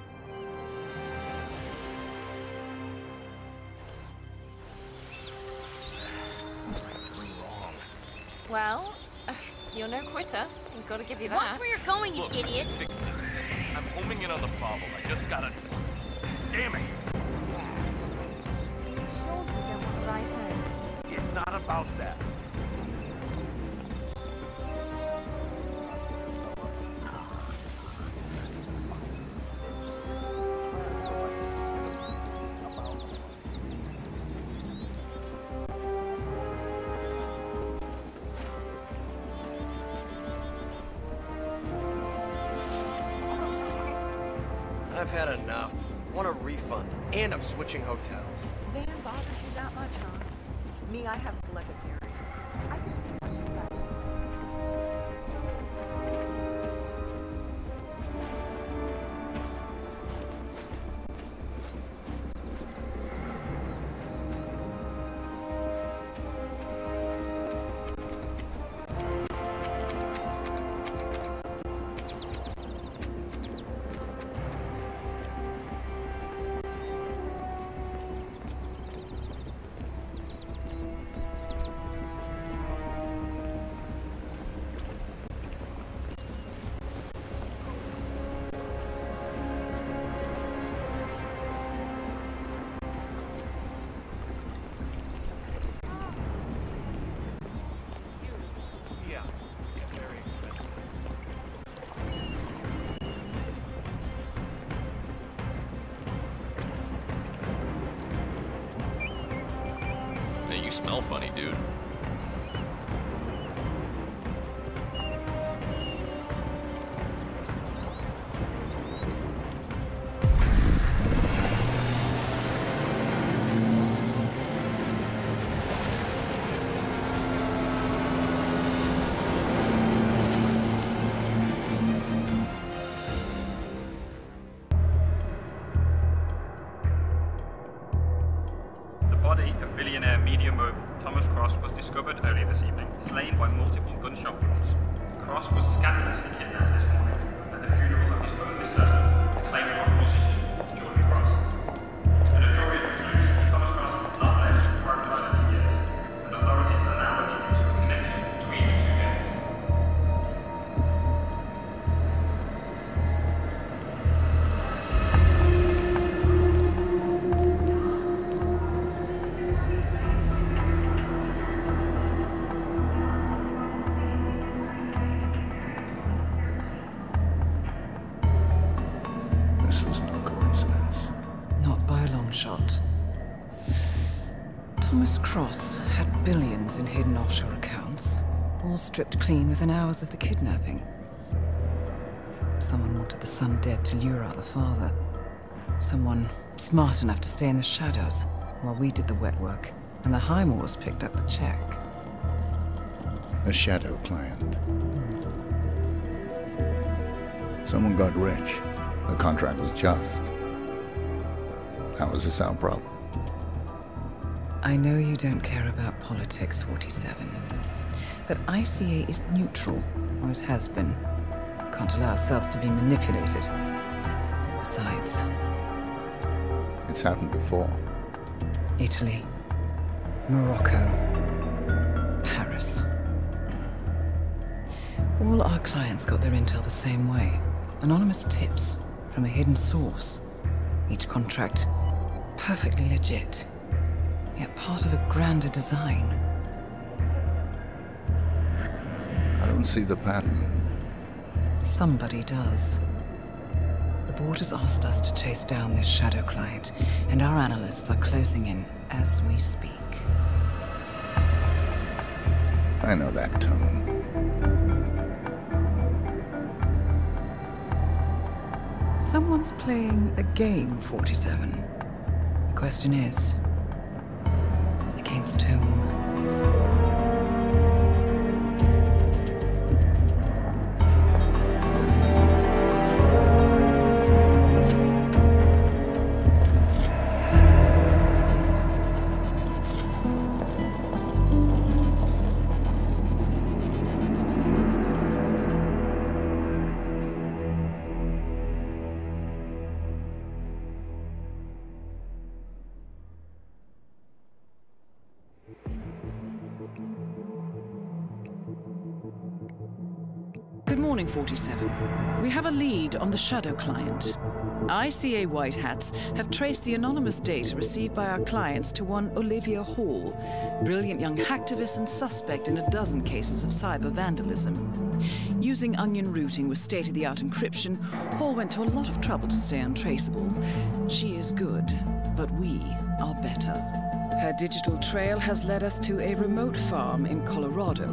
Well, you're no quitter. You've got to give you that.
Watch where you're going, you
Look,
idiot!
fix this. I'm homing in on the problem. I just gotta... Damn it! It's not about that.
I've had enough. I want a refund. And I'm switching hotels.
Van bothers you that much, huh? Me, I have selective hearing. I can see what you got.
You smell funny, dude.
Body of billionaire media mogul Thomas Cross was discovered earlier this evening, slain by multiple gunshot wounds. Cross was scandalously kidnapped this morning at the funeral of his only son, acclaimed rock musician Jordan Cross. An notorious recluse, Thomas Cross has not left Park Island in years, and authorities are now looking into a connection between the two gangs.
This was no coincidence.
Not by a long shot. Thomas Cross had billions in hidden offshore accounts, all stripped clean within hours of the kidnapping. Someone wanted the son dead to lure out the father. Someone smart enough to stay in the shadows while we did the wet work, and the Highmores picked up the check.
A shadow client. Someone got rich. The contract was just. That was a sound problem.
I know you don't care about politics, 47. But ICA is neutral, always has been. Can't allow ourselves to be manipulated. Besides...
It's happened before.
Italy, Morocco, Paris. All our clients got their intel the same way. Anonymous tips from a hidden source. Each contract perfectly legit, yet part of a grander design.
don't see the pattern.
Somebody does. The board has asked us to chase down this shadow client, and our analysts are closing in as we speak.
I know that tone.
Someone's playing a game, 47. The question is, against whom? Good morning, 47. We have a lead on the shadow client. ICA White Hats have traced the anonymous data received by our clients to one Olivia Hall, brilliant young hacktivist and suspect in a dozen cases of cyber vandalism. Using onion routing with state-of-the-art encryption, Hall went to a lot of trouble to stay untraceable. She is good, but we are better. Her digital trail has led us to a remote farm in Colorado,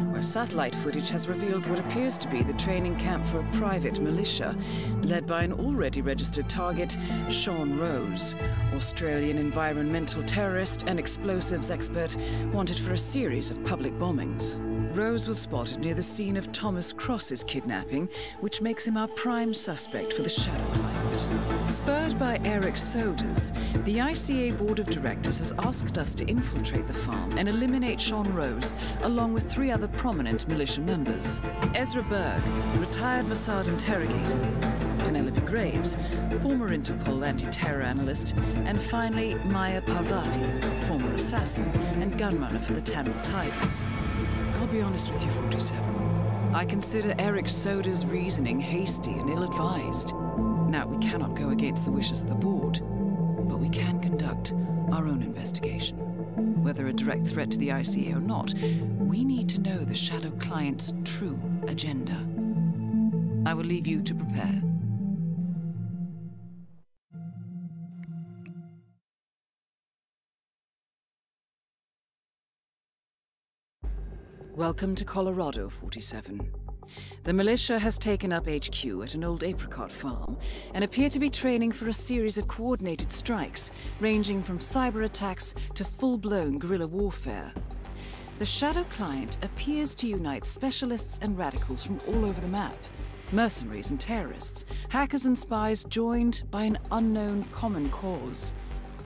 where satellite footage has revealed what appears to be the training camp for a private militia, led by an already registered target, Sean Rose, Australian environmental terrorist and explosives expert wanted for a series of public bombings. Rose was spotted near the scene of Thomas Cross's kidnapping, which makes him our prime suspect for the shadow client. Spurred by Eric Soders, the ICA Board of Directors has asked us to infiltrate the farm and eliminate Sean Rose, along with 3 other prominent militia members. Ezra Berg, retired Mossad interrogator, Penelope Graves, former Interpol anti-terror analyst, and finally Maya Parvati, former assassin and gunrunner for the Tamil Tigers. I'll be honest with you, 47. I consider Eric Soda's reasoning hasty and ill-advised. Now, we cannot go against the wishes of the board, but we can conduct our own investigation. Whether a direct threat to the ICA or not, we need to know the shadow client's true agenda. I will leave you to prepare. Welcome to Colorado, 47. The militia has taken up HQ at an old apricot farm and appear to be training for a series of coordinated strikes, ranging from cyber attacks to full-blown guerrilla warfare. The shadow client appears to unite specialists and radicals from all over the map, mercenaries and terrorists, hackers and spies joined by an unknown common cause.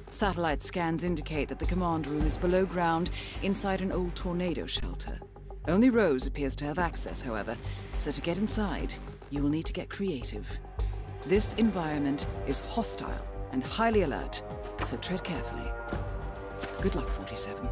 Satellite scans indicate that the command room is below ground inside an old tornado shelter. Only Rose appears to have access, however, so to get inside, you will need to get creative. This environment is hostile and highly alert, so tread carefully. Good luck, 47.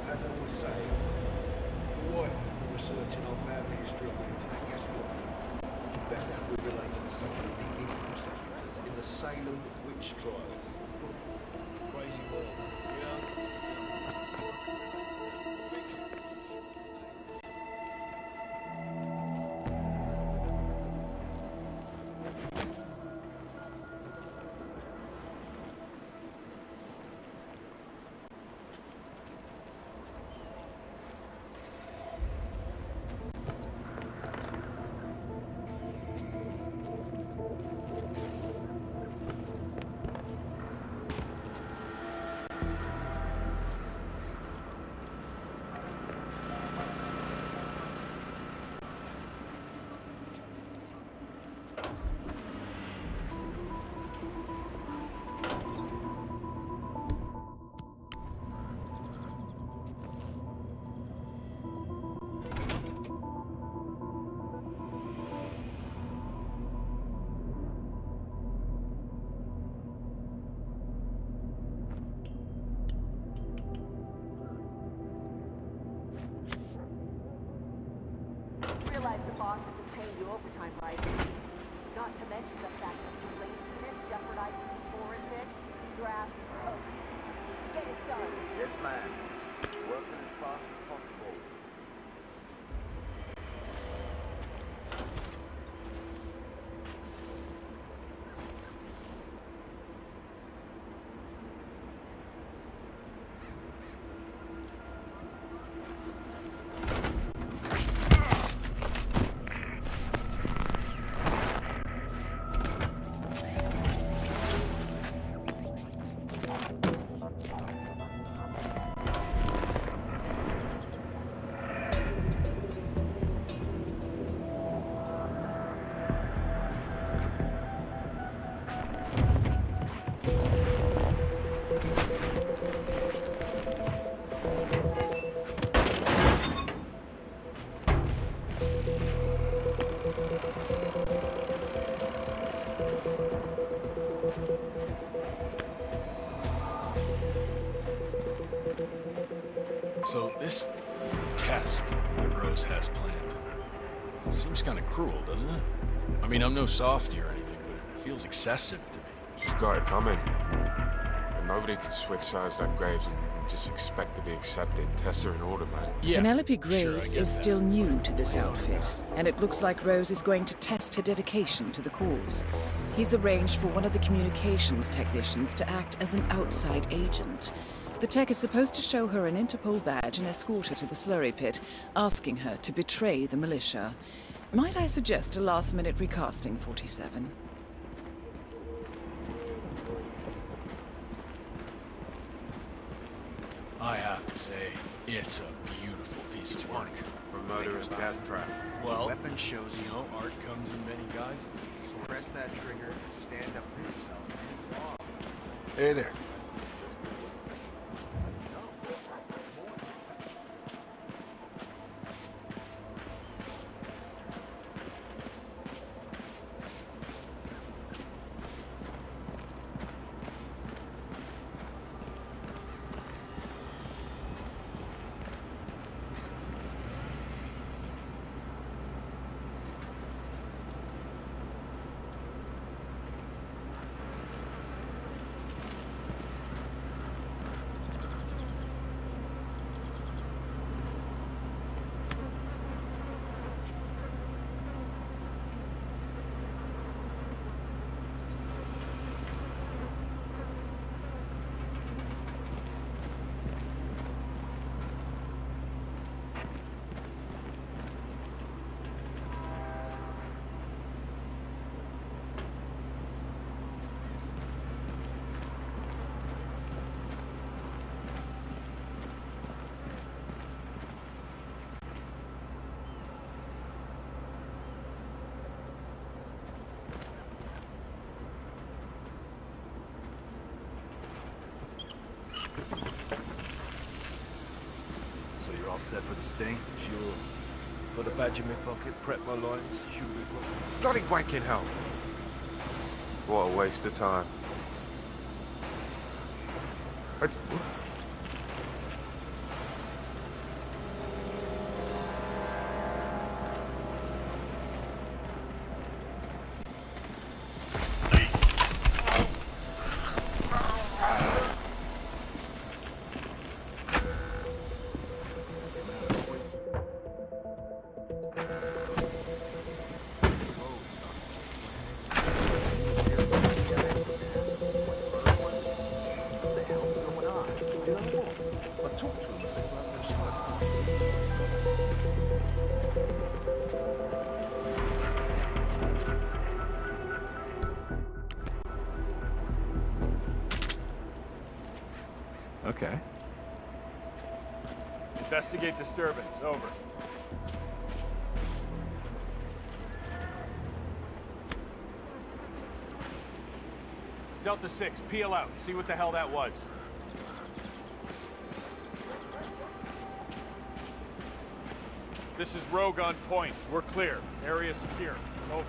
As I was saying, what researching on family history of the internet, guess what? Found out we're related to some of the big interceptors in the Salem witch trials. Crazy world, yeah?
time, right? Not to mention the fact that your laziness jeopardizes the forensic. Your ass is toast. Get it done.
Yes, ma'am. Working as fast as possible.
So this test that Rose has planned seems kind of cruel, doesn't it? I mean, I'm no softy or anything, but it feels excessive to me.
She's got it coming. And nobody can switch sides like Graves and just expect to be accepted. Tests are in order, man.
Penelope Graves is still new to this outfit, and it looks like Rose is going to test her dedication to the cause. He's arranged for one of the communications technicians to act as an outside agent. The tech is supposed to show her an Interpol badge and escort her to the slurry pit, asking her to betray the militia. Might I suggest a last-minute recasting, 47?
I have to say, it's a beautiful piece of work.
A murderous death trap.
Well, the weapon shows, you know, art comes in many guises.
So press that trigger and stand up for yourself.
Hey there.
Set for the sting? Sure. Put a badge in my pocket, prep my lines, shoot me.
Bloody wanking hell. What a waste of time.
Okay. Investigate disturbance. Over. Delta 6, peel out. See what the hell that was. This is Rogue on point. We're clear. Area secure. Over.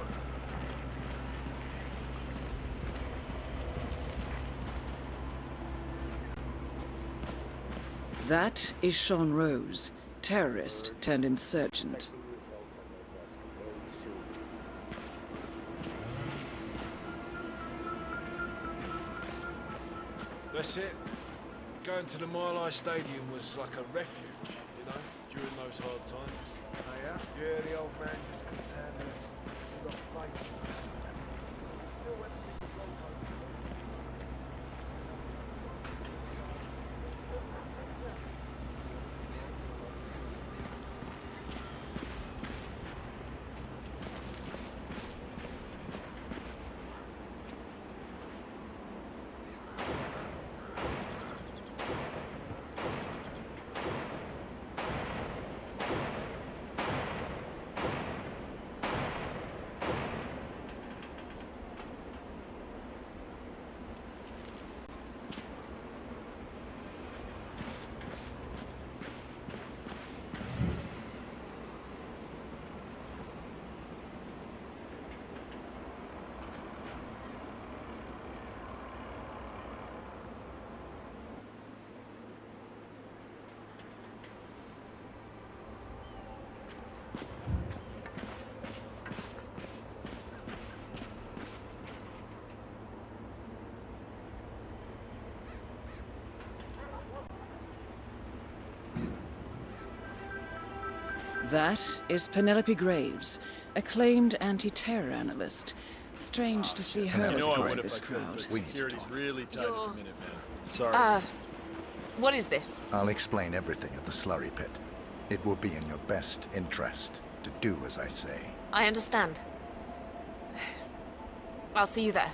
That is Sean Rose, terrorist turned insurgent.
That's it. Going to the Mile High Stadium was like a refuge, you know, during those hard times.
Oh yeah? Yeah, the old man just couldn't handle it. He got fighting. Still went to the road home.
That is Penelope Graves, acclaimed anti-terror analyst. Strange to see her as part of this crowd.
We need to talk. Really tight at the minute, man. Sorry.
What is this?
I'll explain everything at the slurry pit. It will be in your best interest to do as I say.
I understand. I'll see you there.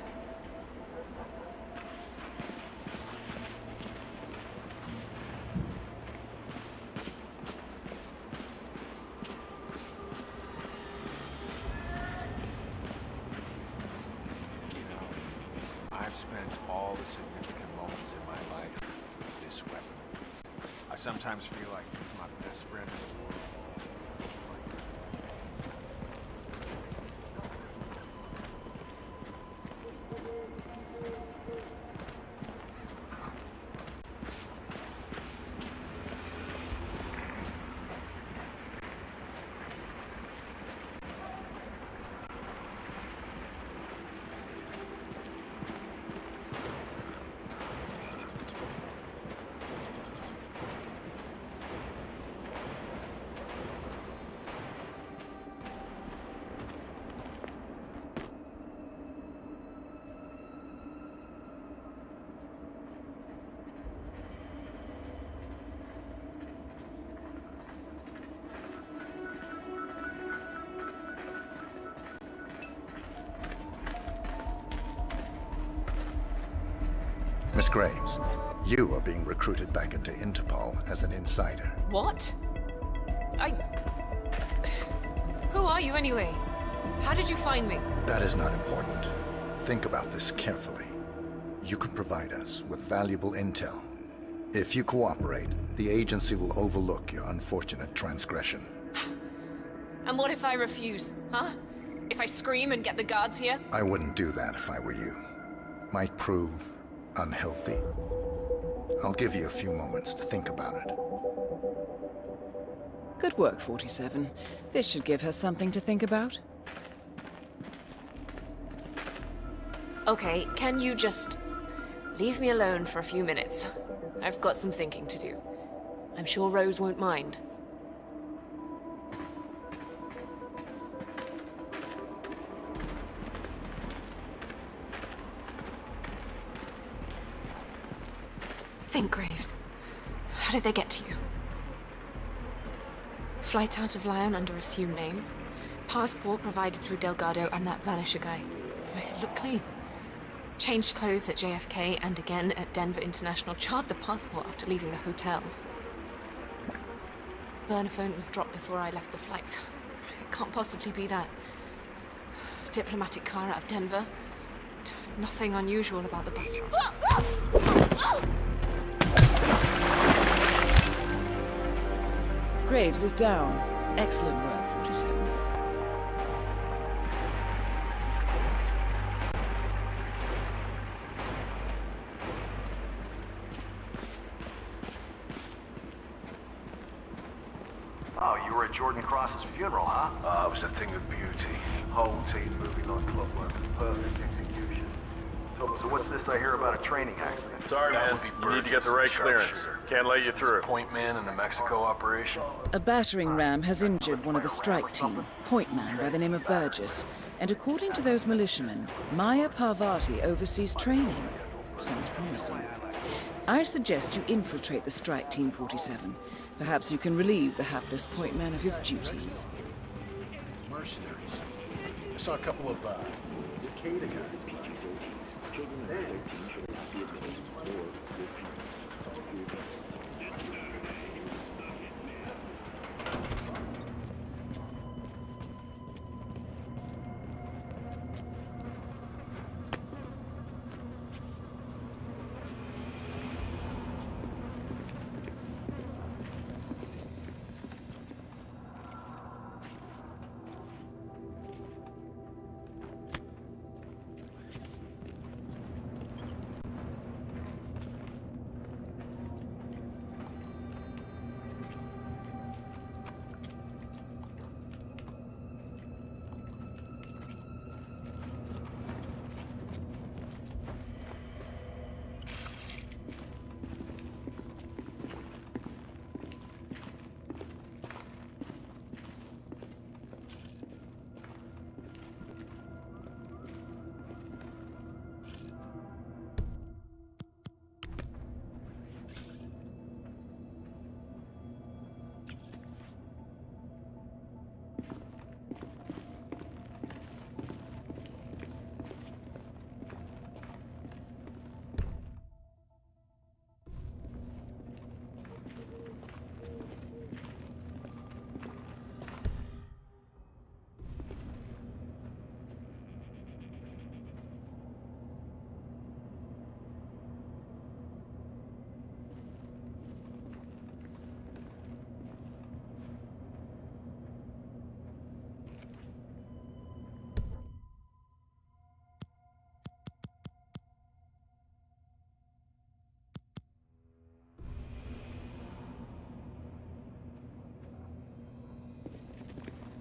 I sometimes feel like he's my best friend in the world.
Miss Graves, you are being recruited back into Interpol as an insider.
What? Who are you anyway? How did you find me?
That is not important. Think about this carefully. You can provide us with valuable intel. If you cooperate, the agency will overlook your unfortunate transgression.
And what if I refuse, huh? If I scream and get the guards here?
I wouldn't do that if I were you. Might prove unhealthy. I'll give you a few moments to think about it.
Good work, 47. This should give her something to think about.
Okay, can you just leave me alone for a few minutes? I've got some thinking to do. I'm sure Rose won't mind. Think, Graves. How did they get to you? Flight out of Lyon under assumed name. Passport provided through Delgado and that Vanisher guy. It looked clean. Changed clothes at JFK and again at Denver International. Charred the passport after leaving the hotel. Burner phone was dropped before I left the flight. It can't possibly be that. Diplomatic car out of Denver. Nothing unusual about the bus route.
Graves is down. Excellent work, 47.
Oh, you were at Jordan Cross's funeral, huh?
It was a thing of beauty. Whole team moving like clockwork. Perfect execution.
So what's this I hear about a training accident?
Sorry, man. You need to get the right clearance. Can't let you through.
Point man in the Mexico operation.
A battering ram has injured one of the strike team, point man by the name of Burgess, and according to those militiamen, Maya Parvati oversees training. Sounds promising. I suggest you infiltrate the strike team 47. Perhaps you can relieve the hapless point man of his duties.
Mercenaries. I saw a couple of, cicada guys.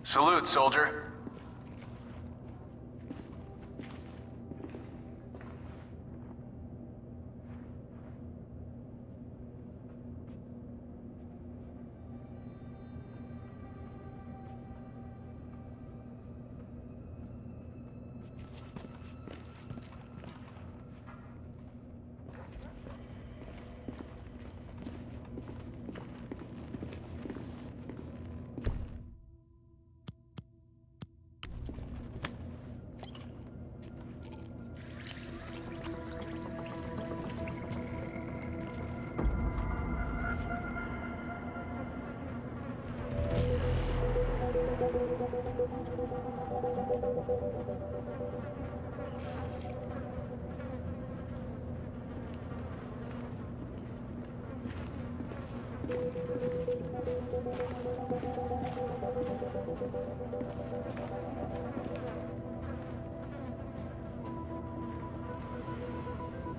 Salute, soldier.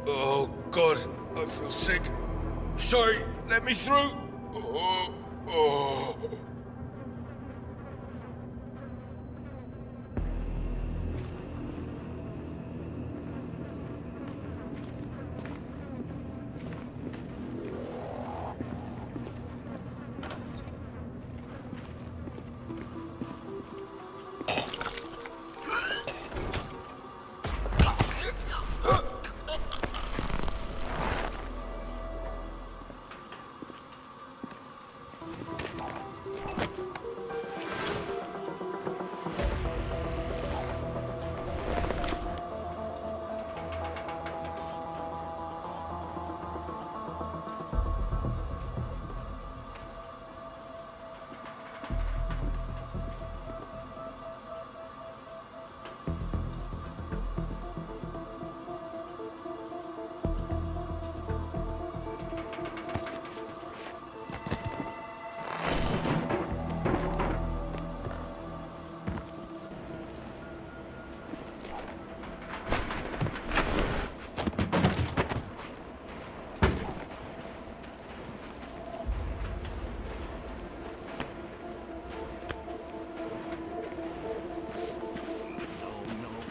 Oh, God, I feel sick. Sorry, let me through. Oh.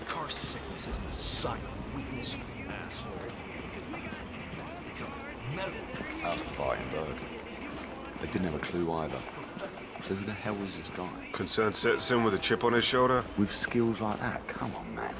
Car sickness isn't a sign of weakness.
Asked Fightenberg. They didn't have a clue either. So who the hell is this guy?
Concerned citizen with a chip on his shoulder?
With skills like that? Come on, man.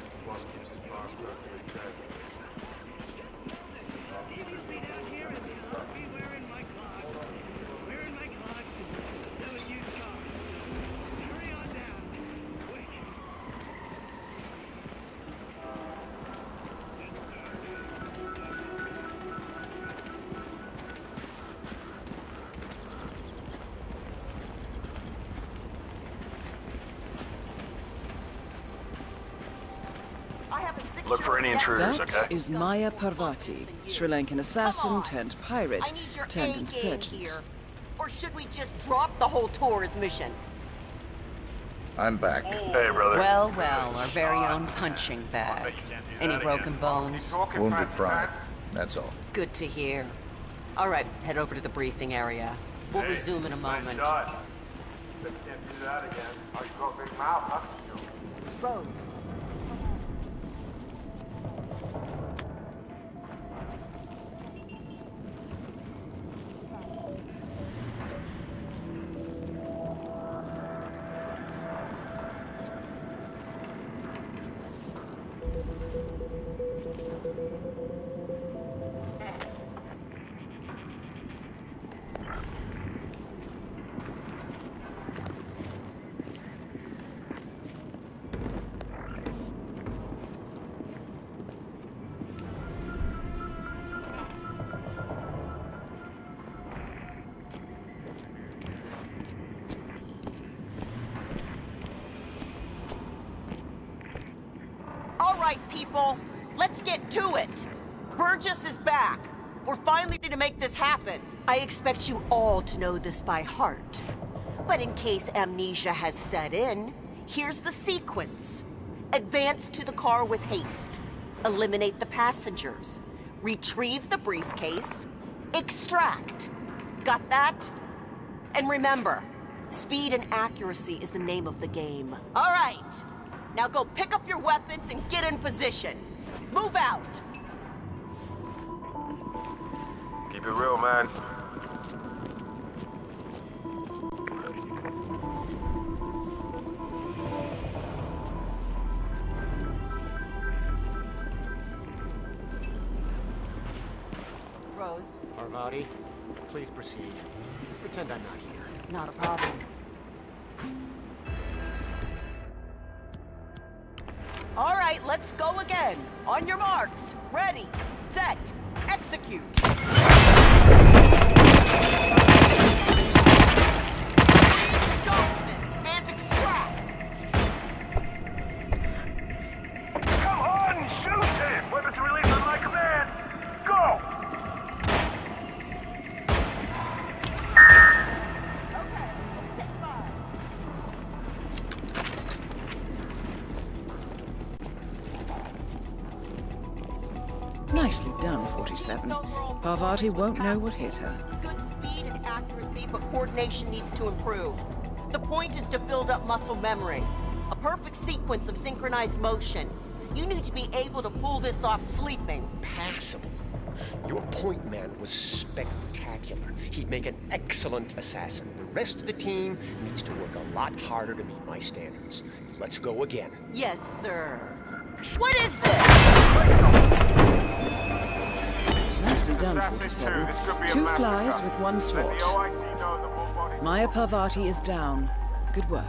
Look for any intruders,
That
okay?
is Maya Parvati, Sri Lankan assassin turned pirate turned insurgent.
Here. Or should we just drop the whole tour as mission?
I'm back.
Hey, brother.
Well, our very own punching bag. Any broken bones?
Wounded pride. That's all.
Good to hear. All right, head over to the briefing area. We'll resume in a moment.
Can't do that again. Oh, you got a big mouth, huh?
Rose.
People, let's get to it. Burgess is back. We're finally to make this happen. I expect you all to know this by heart. But in case amnesia has set in, here's the sequence. Advance to the car with haste. Eliminate the passengers. Retrieve the briefcase. Extract. Got that? And remember, speed and accuracy is the name of the game. All right. Now go pick up your weapons and get in position. Move out!
Keep it real, man.
Rose.
Parvati, please proceed. Pretend I'm not here.
Not a problem.
All right, let's go again. On your marks. Ready, set, execute. And extract.
Come on, shoot him! Weapons released on my command. Go!
Nicely done, 47. Parvati won't know what hit her.
Good speed and accuracy, but coordination needs to improve. The point is to build up muscle memory. A perfect sequence of synchronized motion. You need to be able to pull this off sleeping.
Passable. Your point man was spectacular. He'd make an excellent assassin. The rest of the team needs to work a lot harder to meet my standards. Let's go again.
Yes, sir. What is this?
Nicely done, 47. 2 flies with 1 swat. Maya Parvati is down. Good work.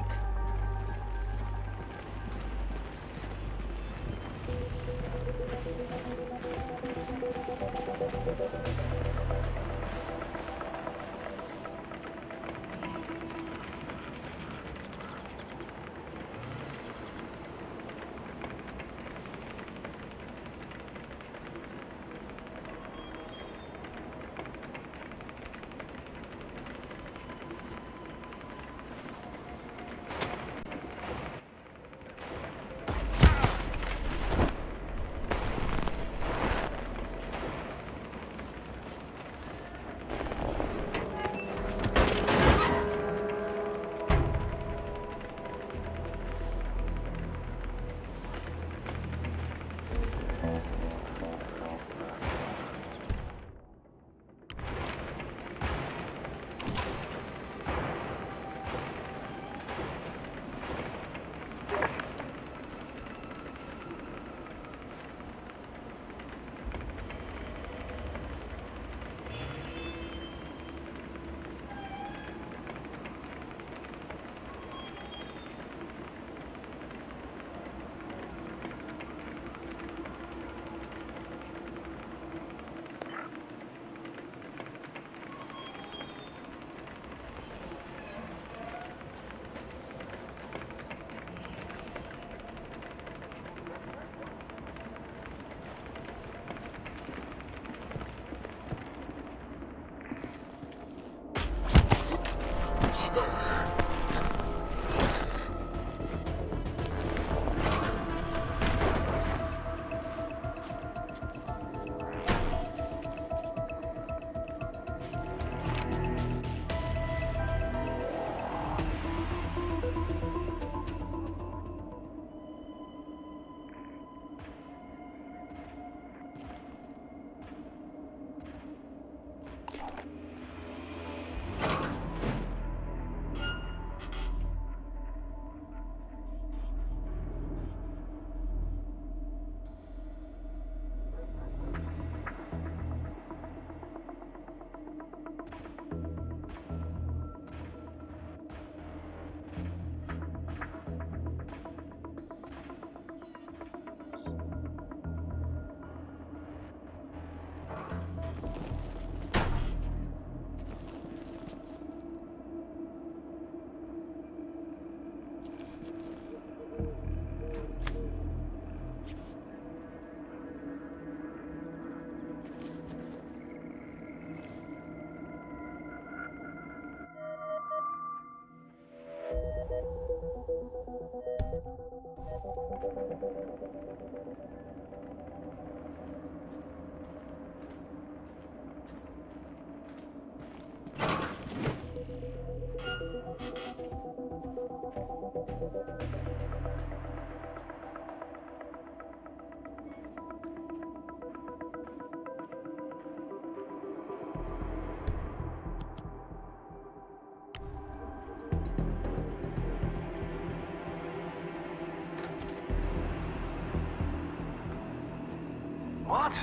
What?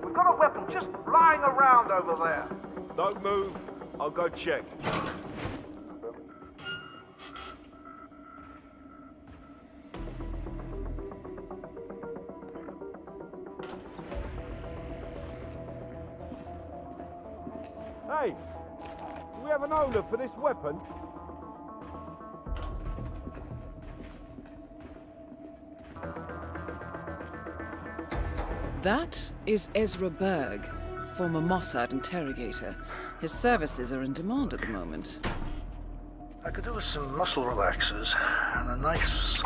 We've got a weapon just lying around over there.
Don't move. I'll go check. Hey, do we have an owner for this weapon?
That is Ezra Berg, former Mossad interrogator. His services are in demand at the moment.
I could do with some muscle relaxers and a nice...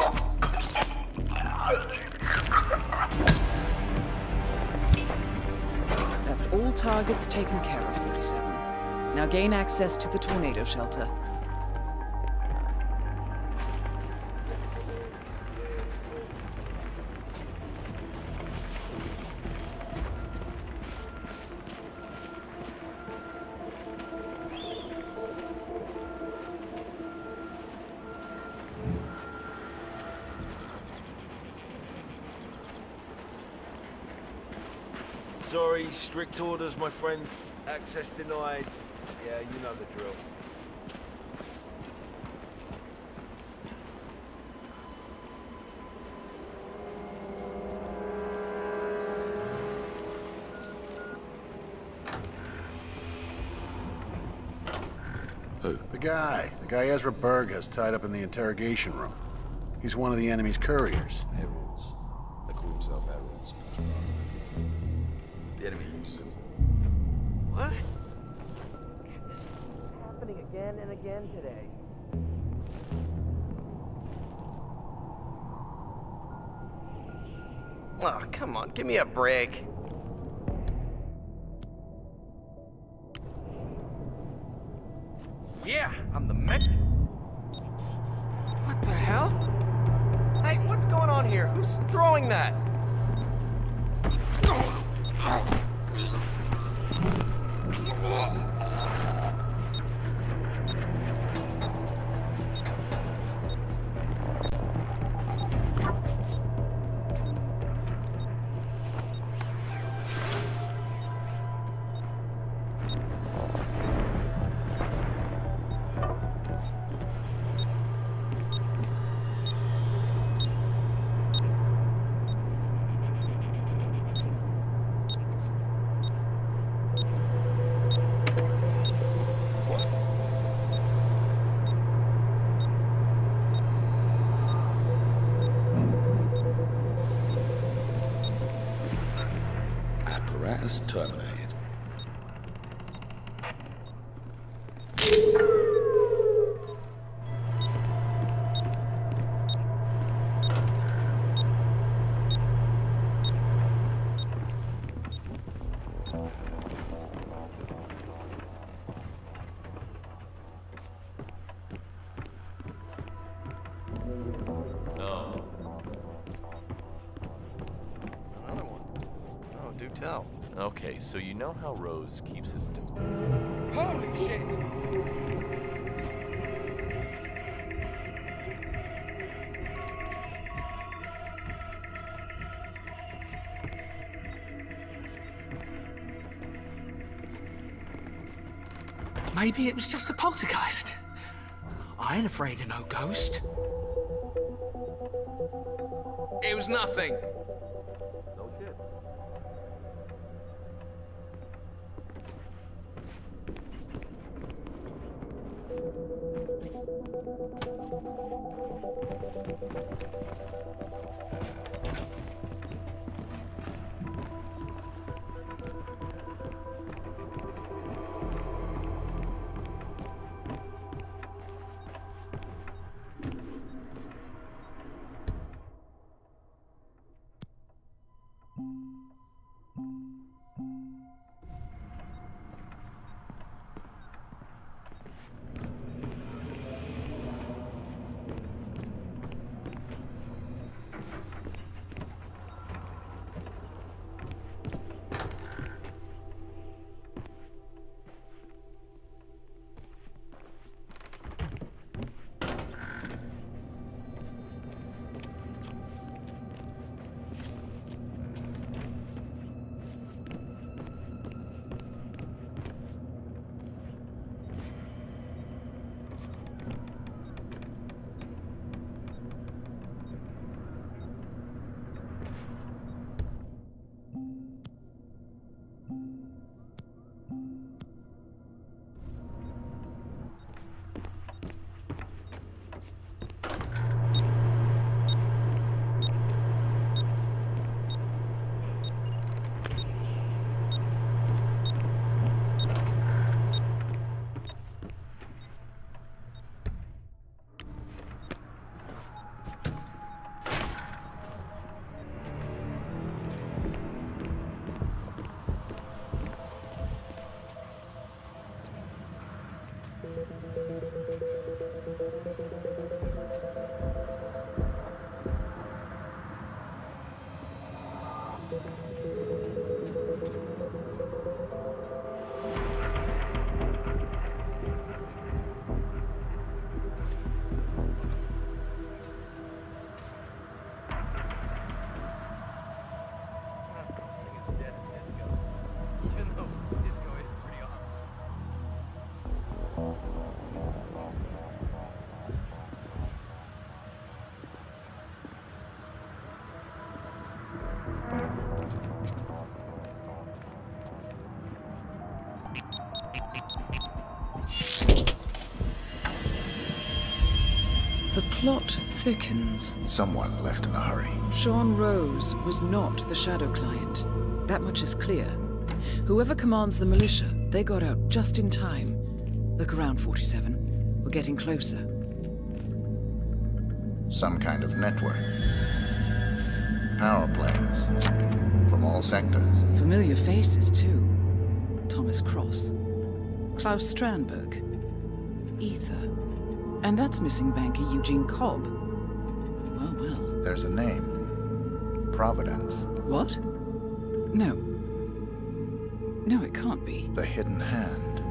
That's all targets taken care of, 47. Now gain access to the tornado shelter.
Sorry, strict orders, my friend. Access denied. Yeah, you know the drill.
Who?
The guy Ezra Berg has tied up in the interrogation room. He's one of the enemy's couriers.
Heralds. They call themselves heralds. The enemy uses them.
What? This is happening again and again today. Oh, come on, give me a break. Yeah, I'm the mech. What the hell? Hey, what's going on here? Who's throwing that?
Apparatus terminated.
Tell.
Okay, so you know how Rose keeps his...
Holy shit!
Maybe it was just a poltergeist. I ain't afraid of no ghost. It was nothing.
No shit.
plot thickens.
Someone left in a hurry.
Sean Rose was not the Shadow Client. That much is clear. Whoever commands the militia, they got out just in time. Look around, 47. We're getting closer.
Some kind of network. Power planes. From all sectors.
Familiar faces, too. Thomas Cross. Klaus Strandberg. Ether. And that's missing banker Eugene Cobb. Well, well.
There's a name. Providence.
What? No. No, it can't be.
The Hidden Hand.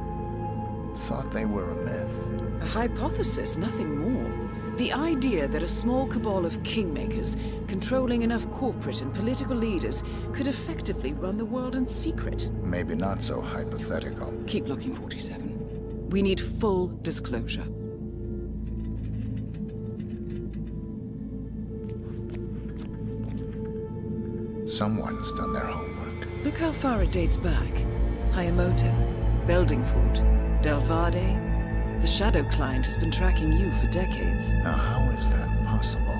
Thought they were a myth.
A hypothesis, nothing more. The idea that a small cabal of kingmakers, controlling enough corporate and political leaders, could effectively run the world in secret.
Maybe not so hypothetical.
Keep looking, 47. We need full disclosure.
Someone's done their homework.
Look how far it dates back. Hayamoto, Beldingford, Delvade. The Shadow Client has been tracking you for decades.
Now, how is that possible?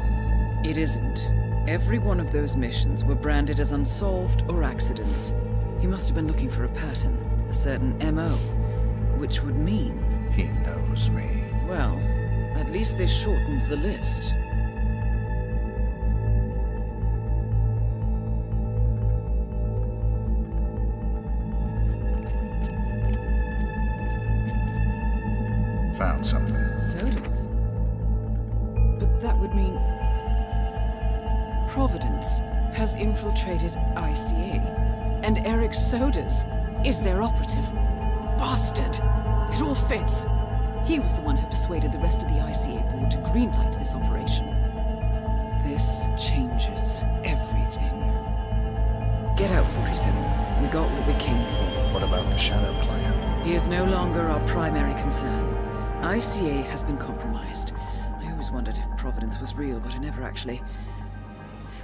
It isn't. Every one of those missions were branded as unsolved or accidents. He must have been looking for a pattern, a certain MO, which would mean...
He knows me.
Well, at least this shortens the list.
Found something.
Sodas? But that would mean... Providence has infiltrated ICA, and Eric Sodas is their operative. Bastard! It all fits. He was the one who persuaded the rest of the ICA board to greenlight this operation. This changes everything. Get out, 47. We got what we came for.
What about the Shadow Client?
He is no longer our primary concern. ICA has been compromised. I always wondered if Providence was real, but I never actually...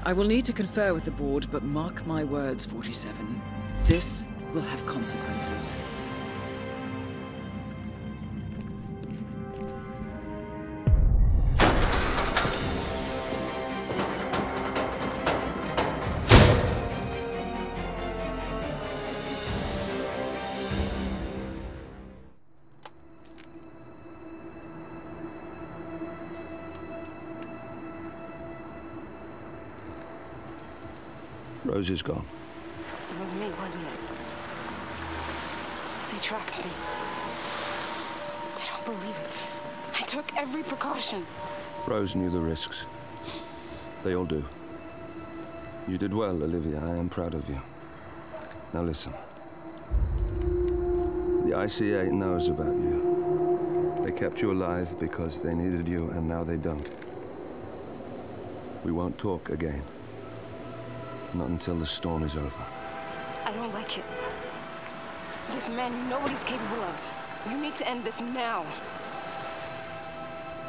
I will need to confer with the board, but mark my words, 47. This will have consequences.
Rose is gone.
It was me, wasn't it? They tracked me. I don't believe it. I took every precaution.
Rose knew the risks. They all do. You did well, Olivia. I am proud of you. Now listen. The ICA knows about you. They kept you alive because they needed you, and now they don't. We won't talk again. Not until the storm is over.
I don't like it. This man you know what he's capable of. You need to end this now.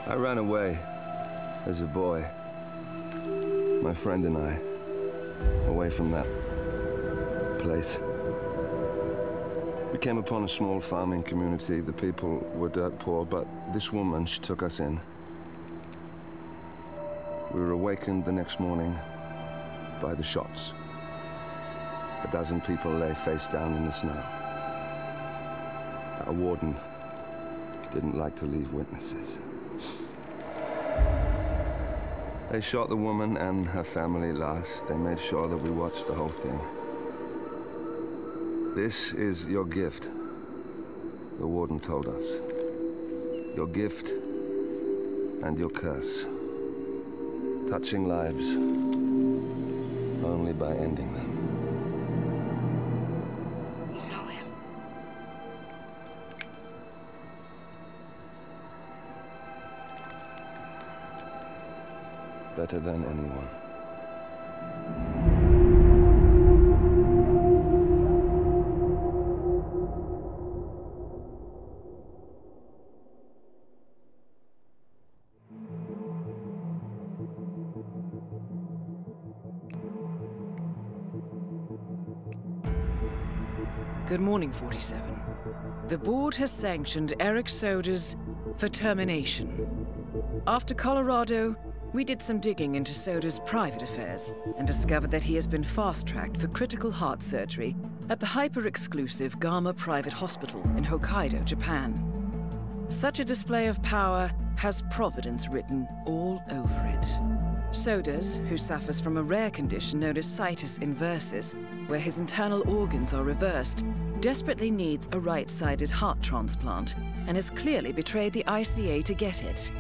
I ran away as a boy. My friend and I. Away from that place. We came upon a small farming community. The people were dirt poor, but this woman, she took us in. We were awakened the next morning by the shots. A dozen people lay face down in the snow. Our warden didn't like to leave witnesses. They shot the woman and her family last. They made sure that we watched the whole thing. This is your gift, the warden told us. Your gift and your curse. Touching lives only by ending them.
You know him.
Better than anyone.
Good morning, 47. The board has sanctioned Eric Sodas for termination. After Colorado, we did some digging into Soda's private affairs and discovered that he has been fast-tracked for critical heart surgery at the hyper-exclusive Gama Private Hospital in Hokkaido, Japan. Such a display of power has Providence written all over it. Sodas, who suffers from a rare condition known as situs inversus, where his internal organs are reversed, desperately needs a right-sided heart transplant and has clearly betrayed the ICA to get it.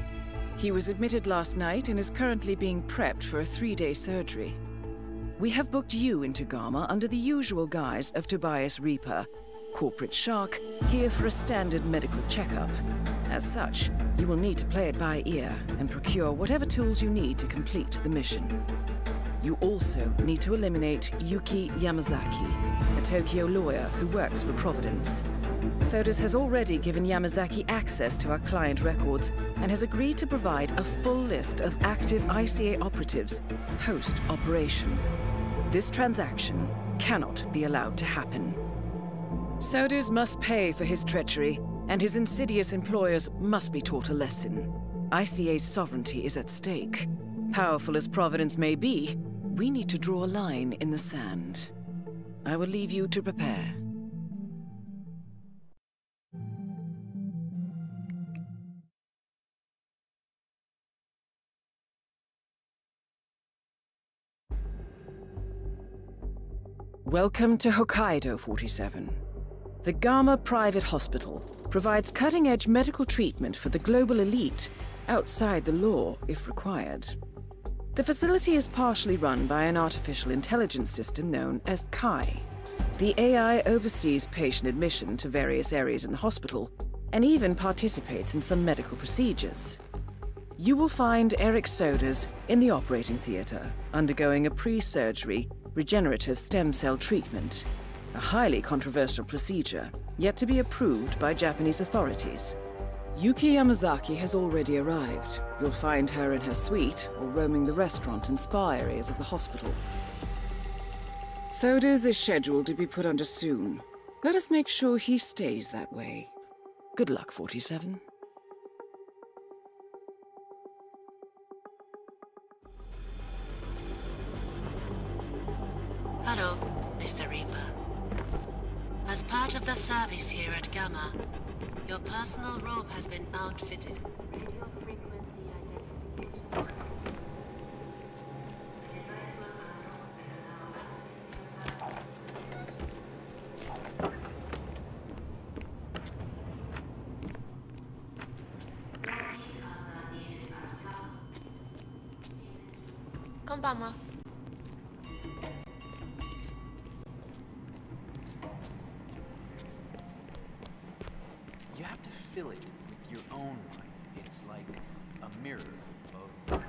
He was admitted last night and is currently being prepped for a 3-day surgery. We have booked you into Gama under the usual guise of Tobias Reaper, corporate shark, here for a standard medical checkup. As such, you will need to play it by ear and procure whatever tools you need to complete the mission. You also need to eliminate Yuki Yamazaki, a Tokyo lawyer who works for Providence. Sodas has already given Yamazaki access to our client records and has agreed to provide a full list of active ICA operatives post-operation. This transaction cannot be allowed to happen. Sodas must pay for his treachery, and his insidious employers must be taught a lesson. ICA's sovereignty is at stake. Powerful as Providence may be, we need to draw a line in the sand. I will leave you to prepare. Welcome to Hokkaido 47. The Gama Private Hospital provides cutting-edge medical treatment for the global elite outside the law, if required. The facility is partially run by an artificial intelligence system known as Kai. The AI oversees patient admission to various areas in the hospital and even participates in some medical procedures. You will find Eric Sodas in the operating theater, undergoing a pre-surgery regenerative stem cell treatment, a highly controversial procedure, yet to be approved by Japanese authorities. Yuki Yamazaki has already arrived. You'll find her in her suite or roaming the restaurant and spa areas of the hospital. Sodas is scheduled to be put under soon. Let us make sure he stays that way. Good luck, 47.
Hello, Mr. Reaper. As part of the service here at Gamma, your personal robe has been outfitted. Radio frequency identification.
Konbanwa.
You have to fill it with your own light. It's like a mirror of your own.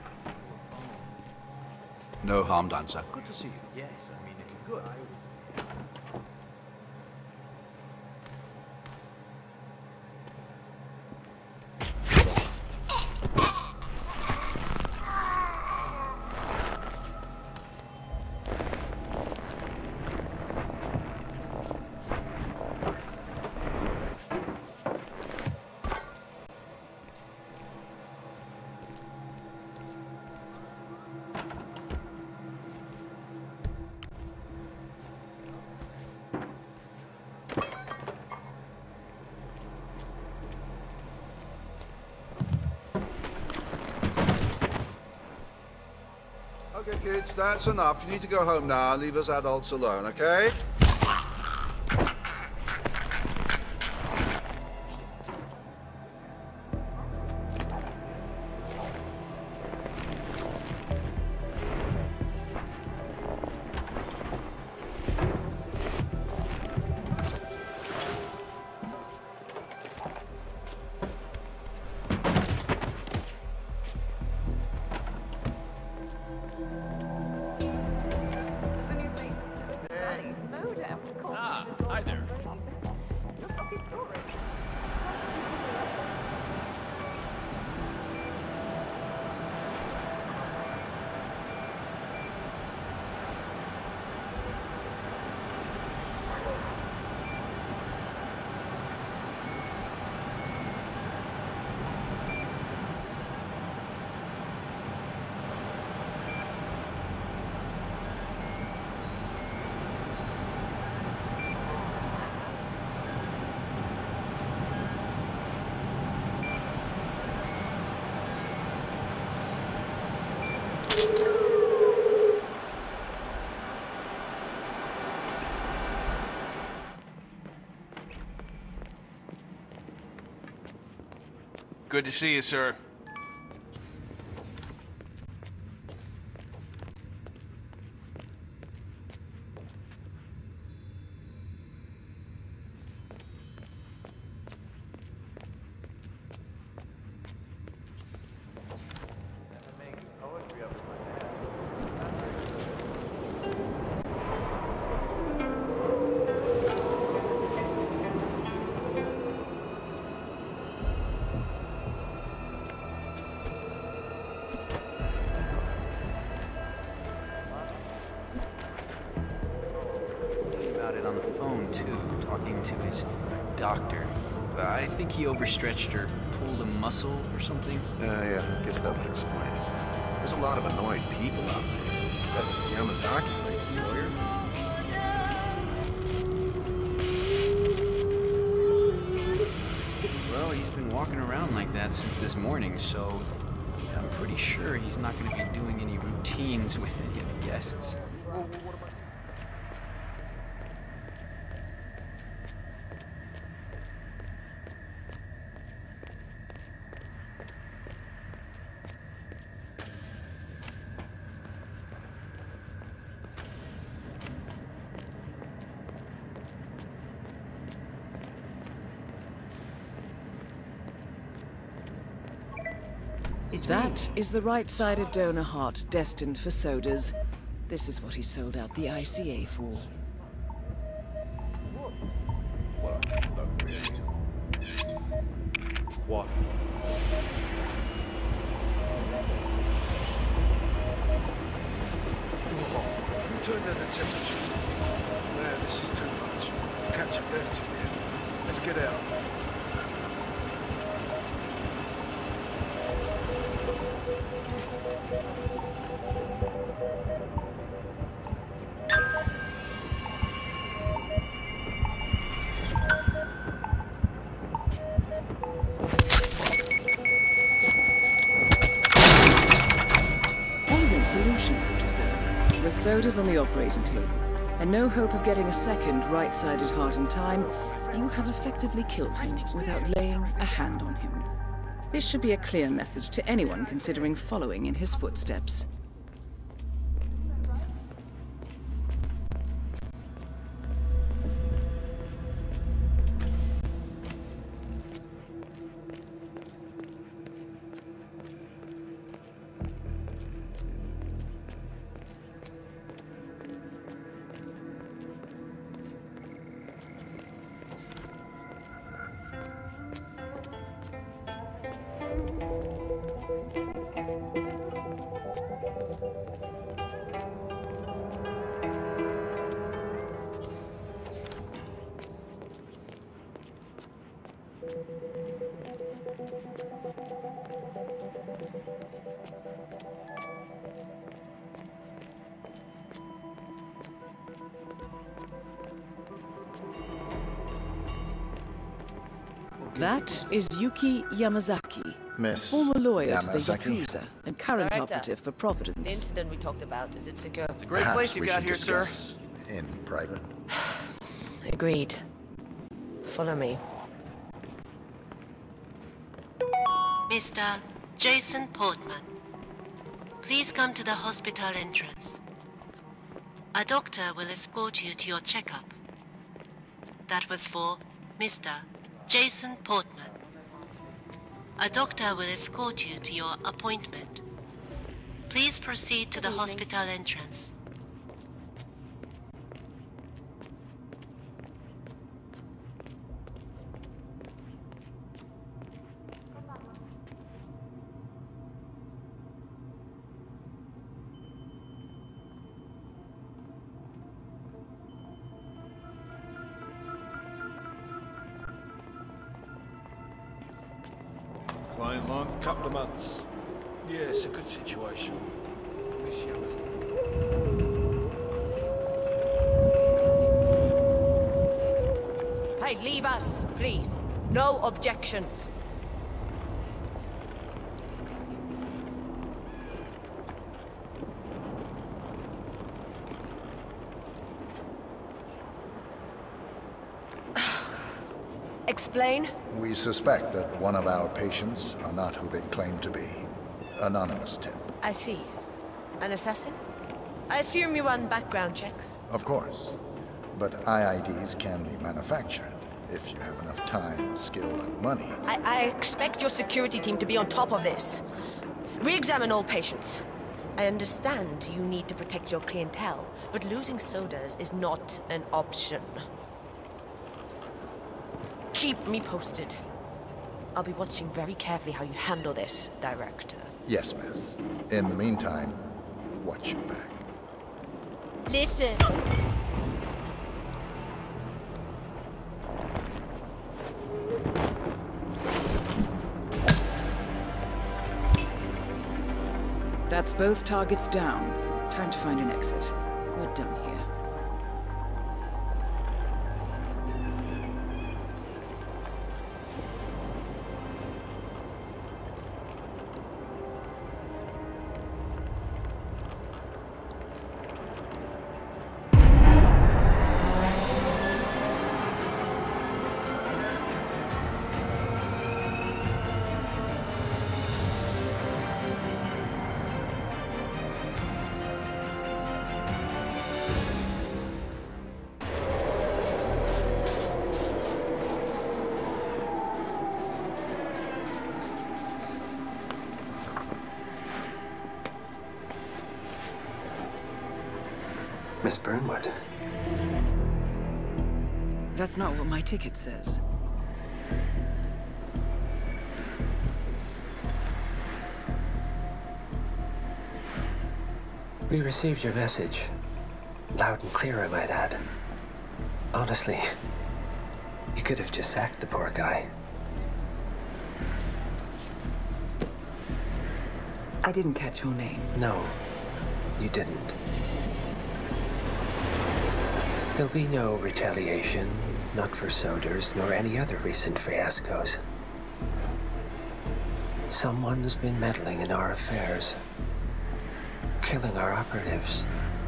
No harm done, sir.
Good to see you. Yes, I mean, good.
Okay, kids, that's enough. You need to go home now. Leave us adults alone, okay?
Good to see you, sir.
To his doctor. I think he overstretched or pulled a muscle or something.
Yeah, I guess that would explain it. There's a lot of annoyed people out there. It's got Yamazaki, the lawyer.
Well, he's been walking around like that since this morning, so I'm pretty sure he's not going to be doing any routines with any of the guests.
That is the right-sided donor heart destined for sodas. This is what he sold out the ICA for.
What?
Turn down the temperature. Man, this is too much. Catch a breath here. Let's get out.
Elegant solution, 47. With sodas on the operating table, and no hope of getting a second right-sided heart in time, you have effectively killed him without laying a hand on him. This should be a clear message to anyone considering following in his footsteps. That is Yuki Yamazaki,
Miss
former lawyer to the
Yamazaki?
Yakuza and current
Director,
operative for
The
Providence.
incident we talked about, is it secure?
It's a great
Perhaps
place you
we
got
should
here, sir.
discuss in private.
Agreed. Follow me.
Mr. Jason Portman, please come to the hospital entrance. A doctor will escort you to your checkup. That was for Mr. Jason Portman. A doctor will escort you to your appointment. Please proceed to the hospital entrance.
Client long, couple of months. Yeah, it's a good situation. Miss Yamazaki.
Hey, leave us, please. No objections. Explain?
We suspect that one of our patients are not who they claim to be. Anonymous tip.
I see. An assassin? I assume you run background checks?
Of course. But IIDs can be manufactured if you have enough time, skill, and money.
I expect your security team to be on top of this. Re-examine all patients. I understand you need to protect your clientele, but losing sodas is not an option. Keep me posted. I'll be watching very carefully how you handle this, Director.
Yes, miss. In the meantime, watch your back.
Listen.
That's both targets down. Time to find an exit. We're done here.
Miss Burnwood.
That's not what my ticket says.
We received your message. Loud and clear, I might add. Honestly, you could have just sacked the poor guy.
I didn't catch your name.
No, you didn't. There'll be no retaliation, not for Soders, nor any other recent fiascos. Someone's been meddling in our affairs, killing our operatives,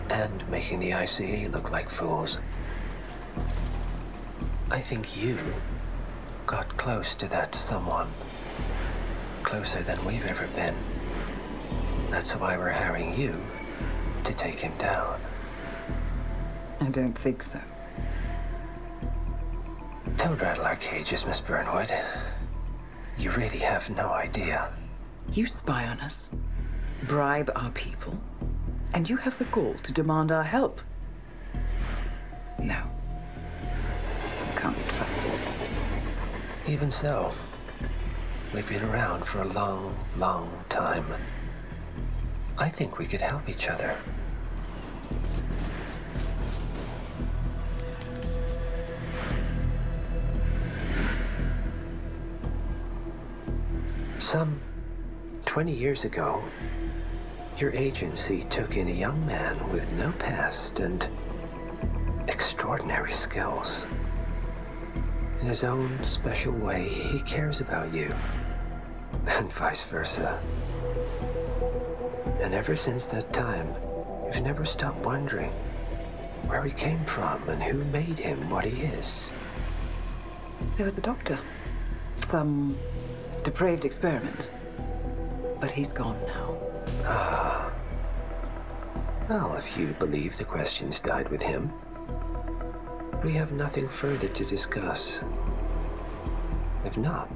and making the ICE look like fools. I think you got close to that someone. Closer than we've ever been. That's why we're hiring you to take him down.
I don't think so.
Don't rattle our cages, Miss Burnwood. You really have no idea.
You spy on us, bribe our people, and you have the gall to demand our help. No. You can't be trusted.
Even so, we've been around for a long, long time. I think we could help each other. Some 20 years ago, your agency took in a young man with no past and extraordinary skills. In his own special way, he cares about you, and vice versa. And ever since that time, you've never stopped wondering where he came from and who made him what he is.
There was a doctor. Some depraved experiment. But he's gone now.
Ah. Well, if you believe the questions died with him, we have nothing further to discuss. If not,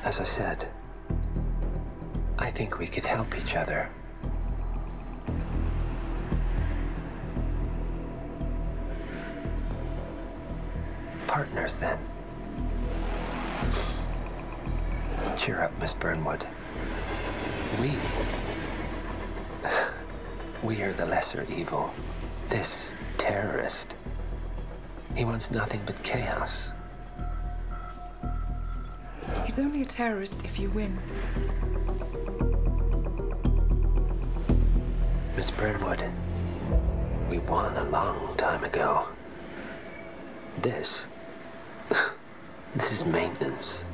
as I said, I think we could help each other. Partners, then. Cheer up, Miss Burnwood. We are the lesser evil. This terrorist. He wants nothing but chaos.
He's only a terrorist if you win.
Miss Burnwood, we won a long time ago. This is maintenance.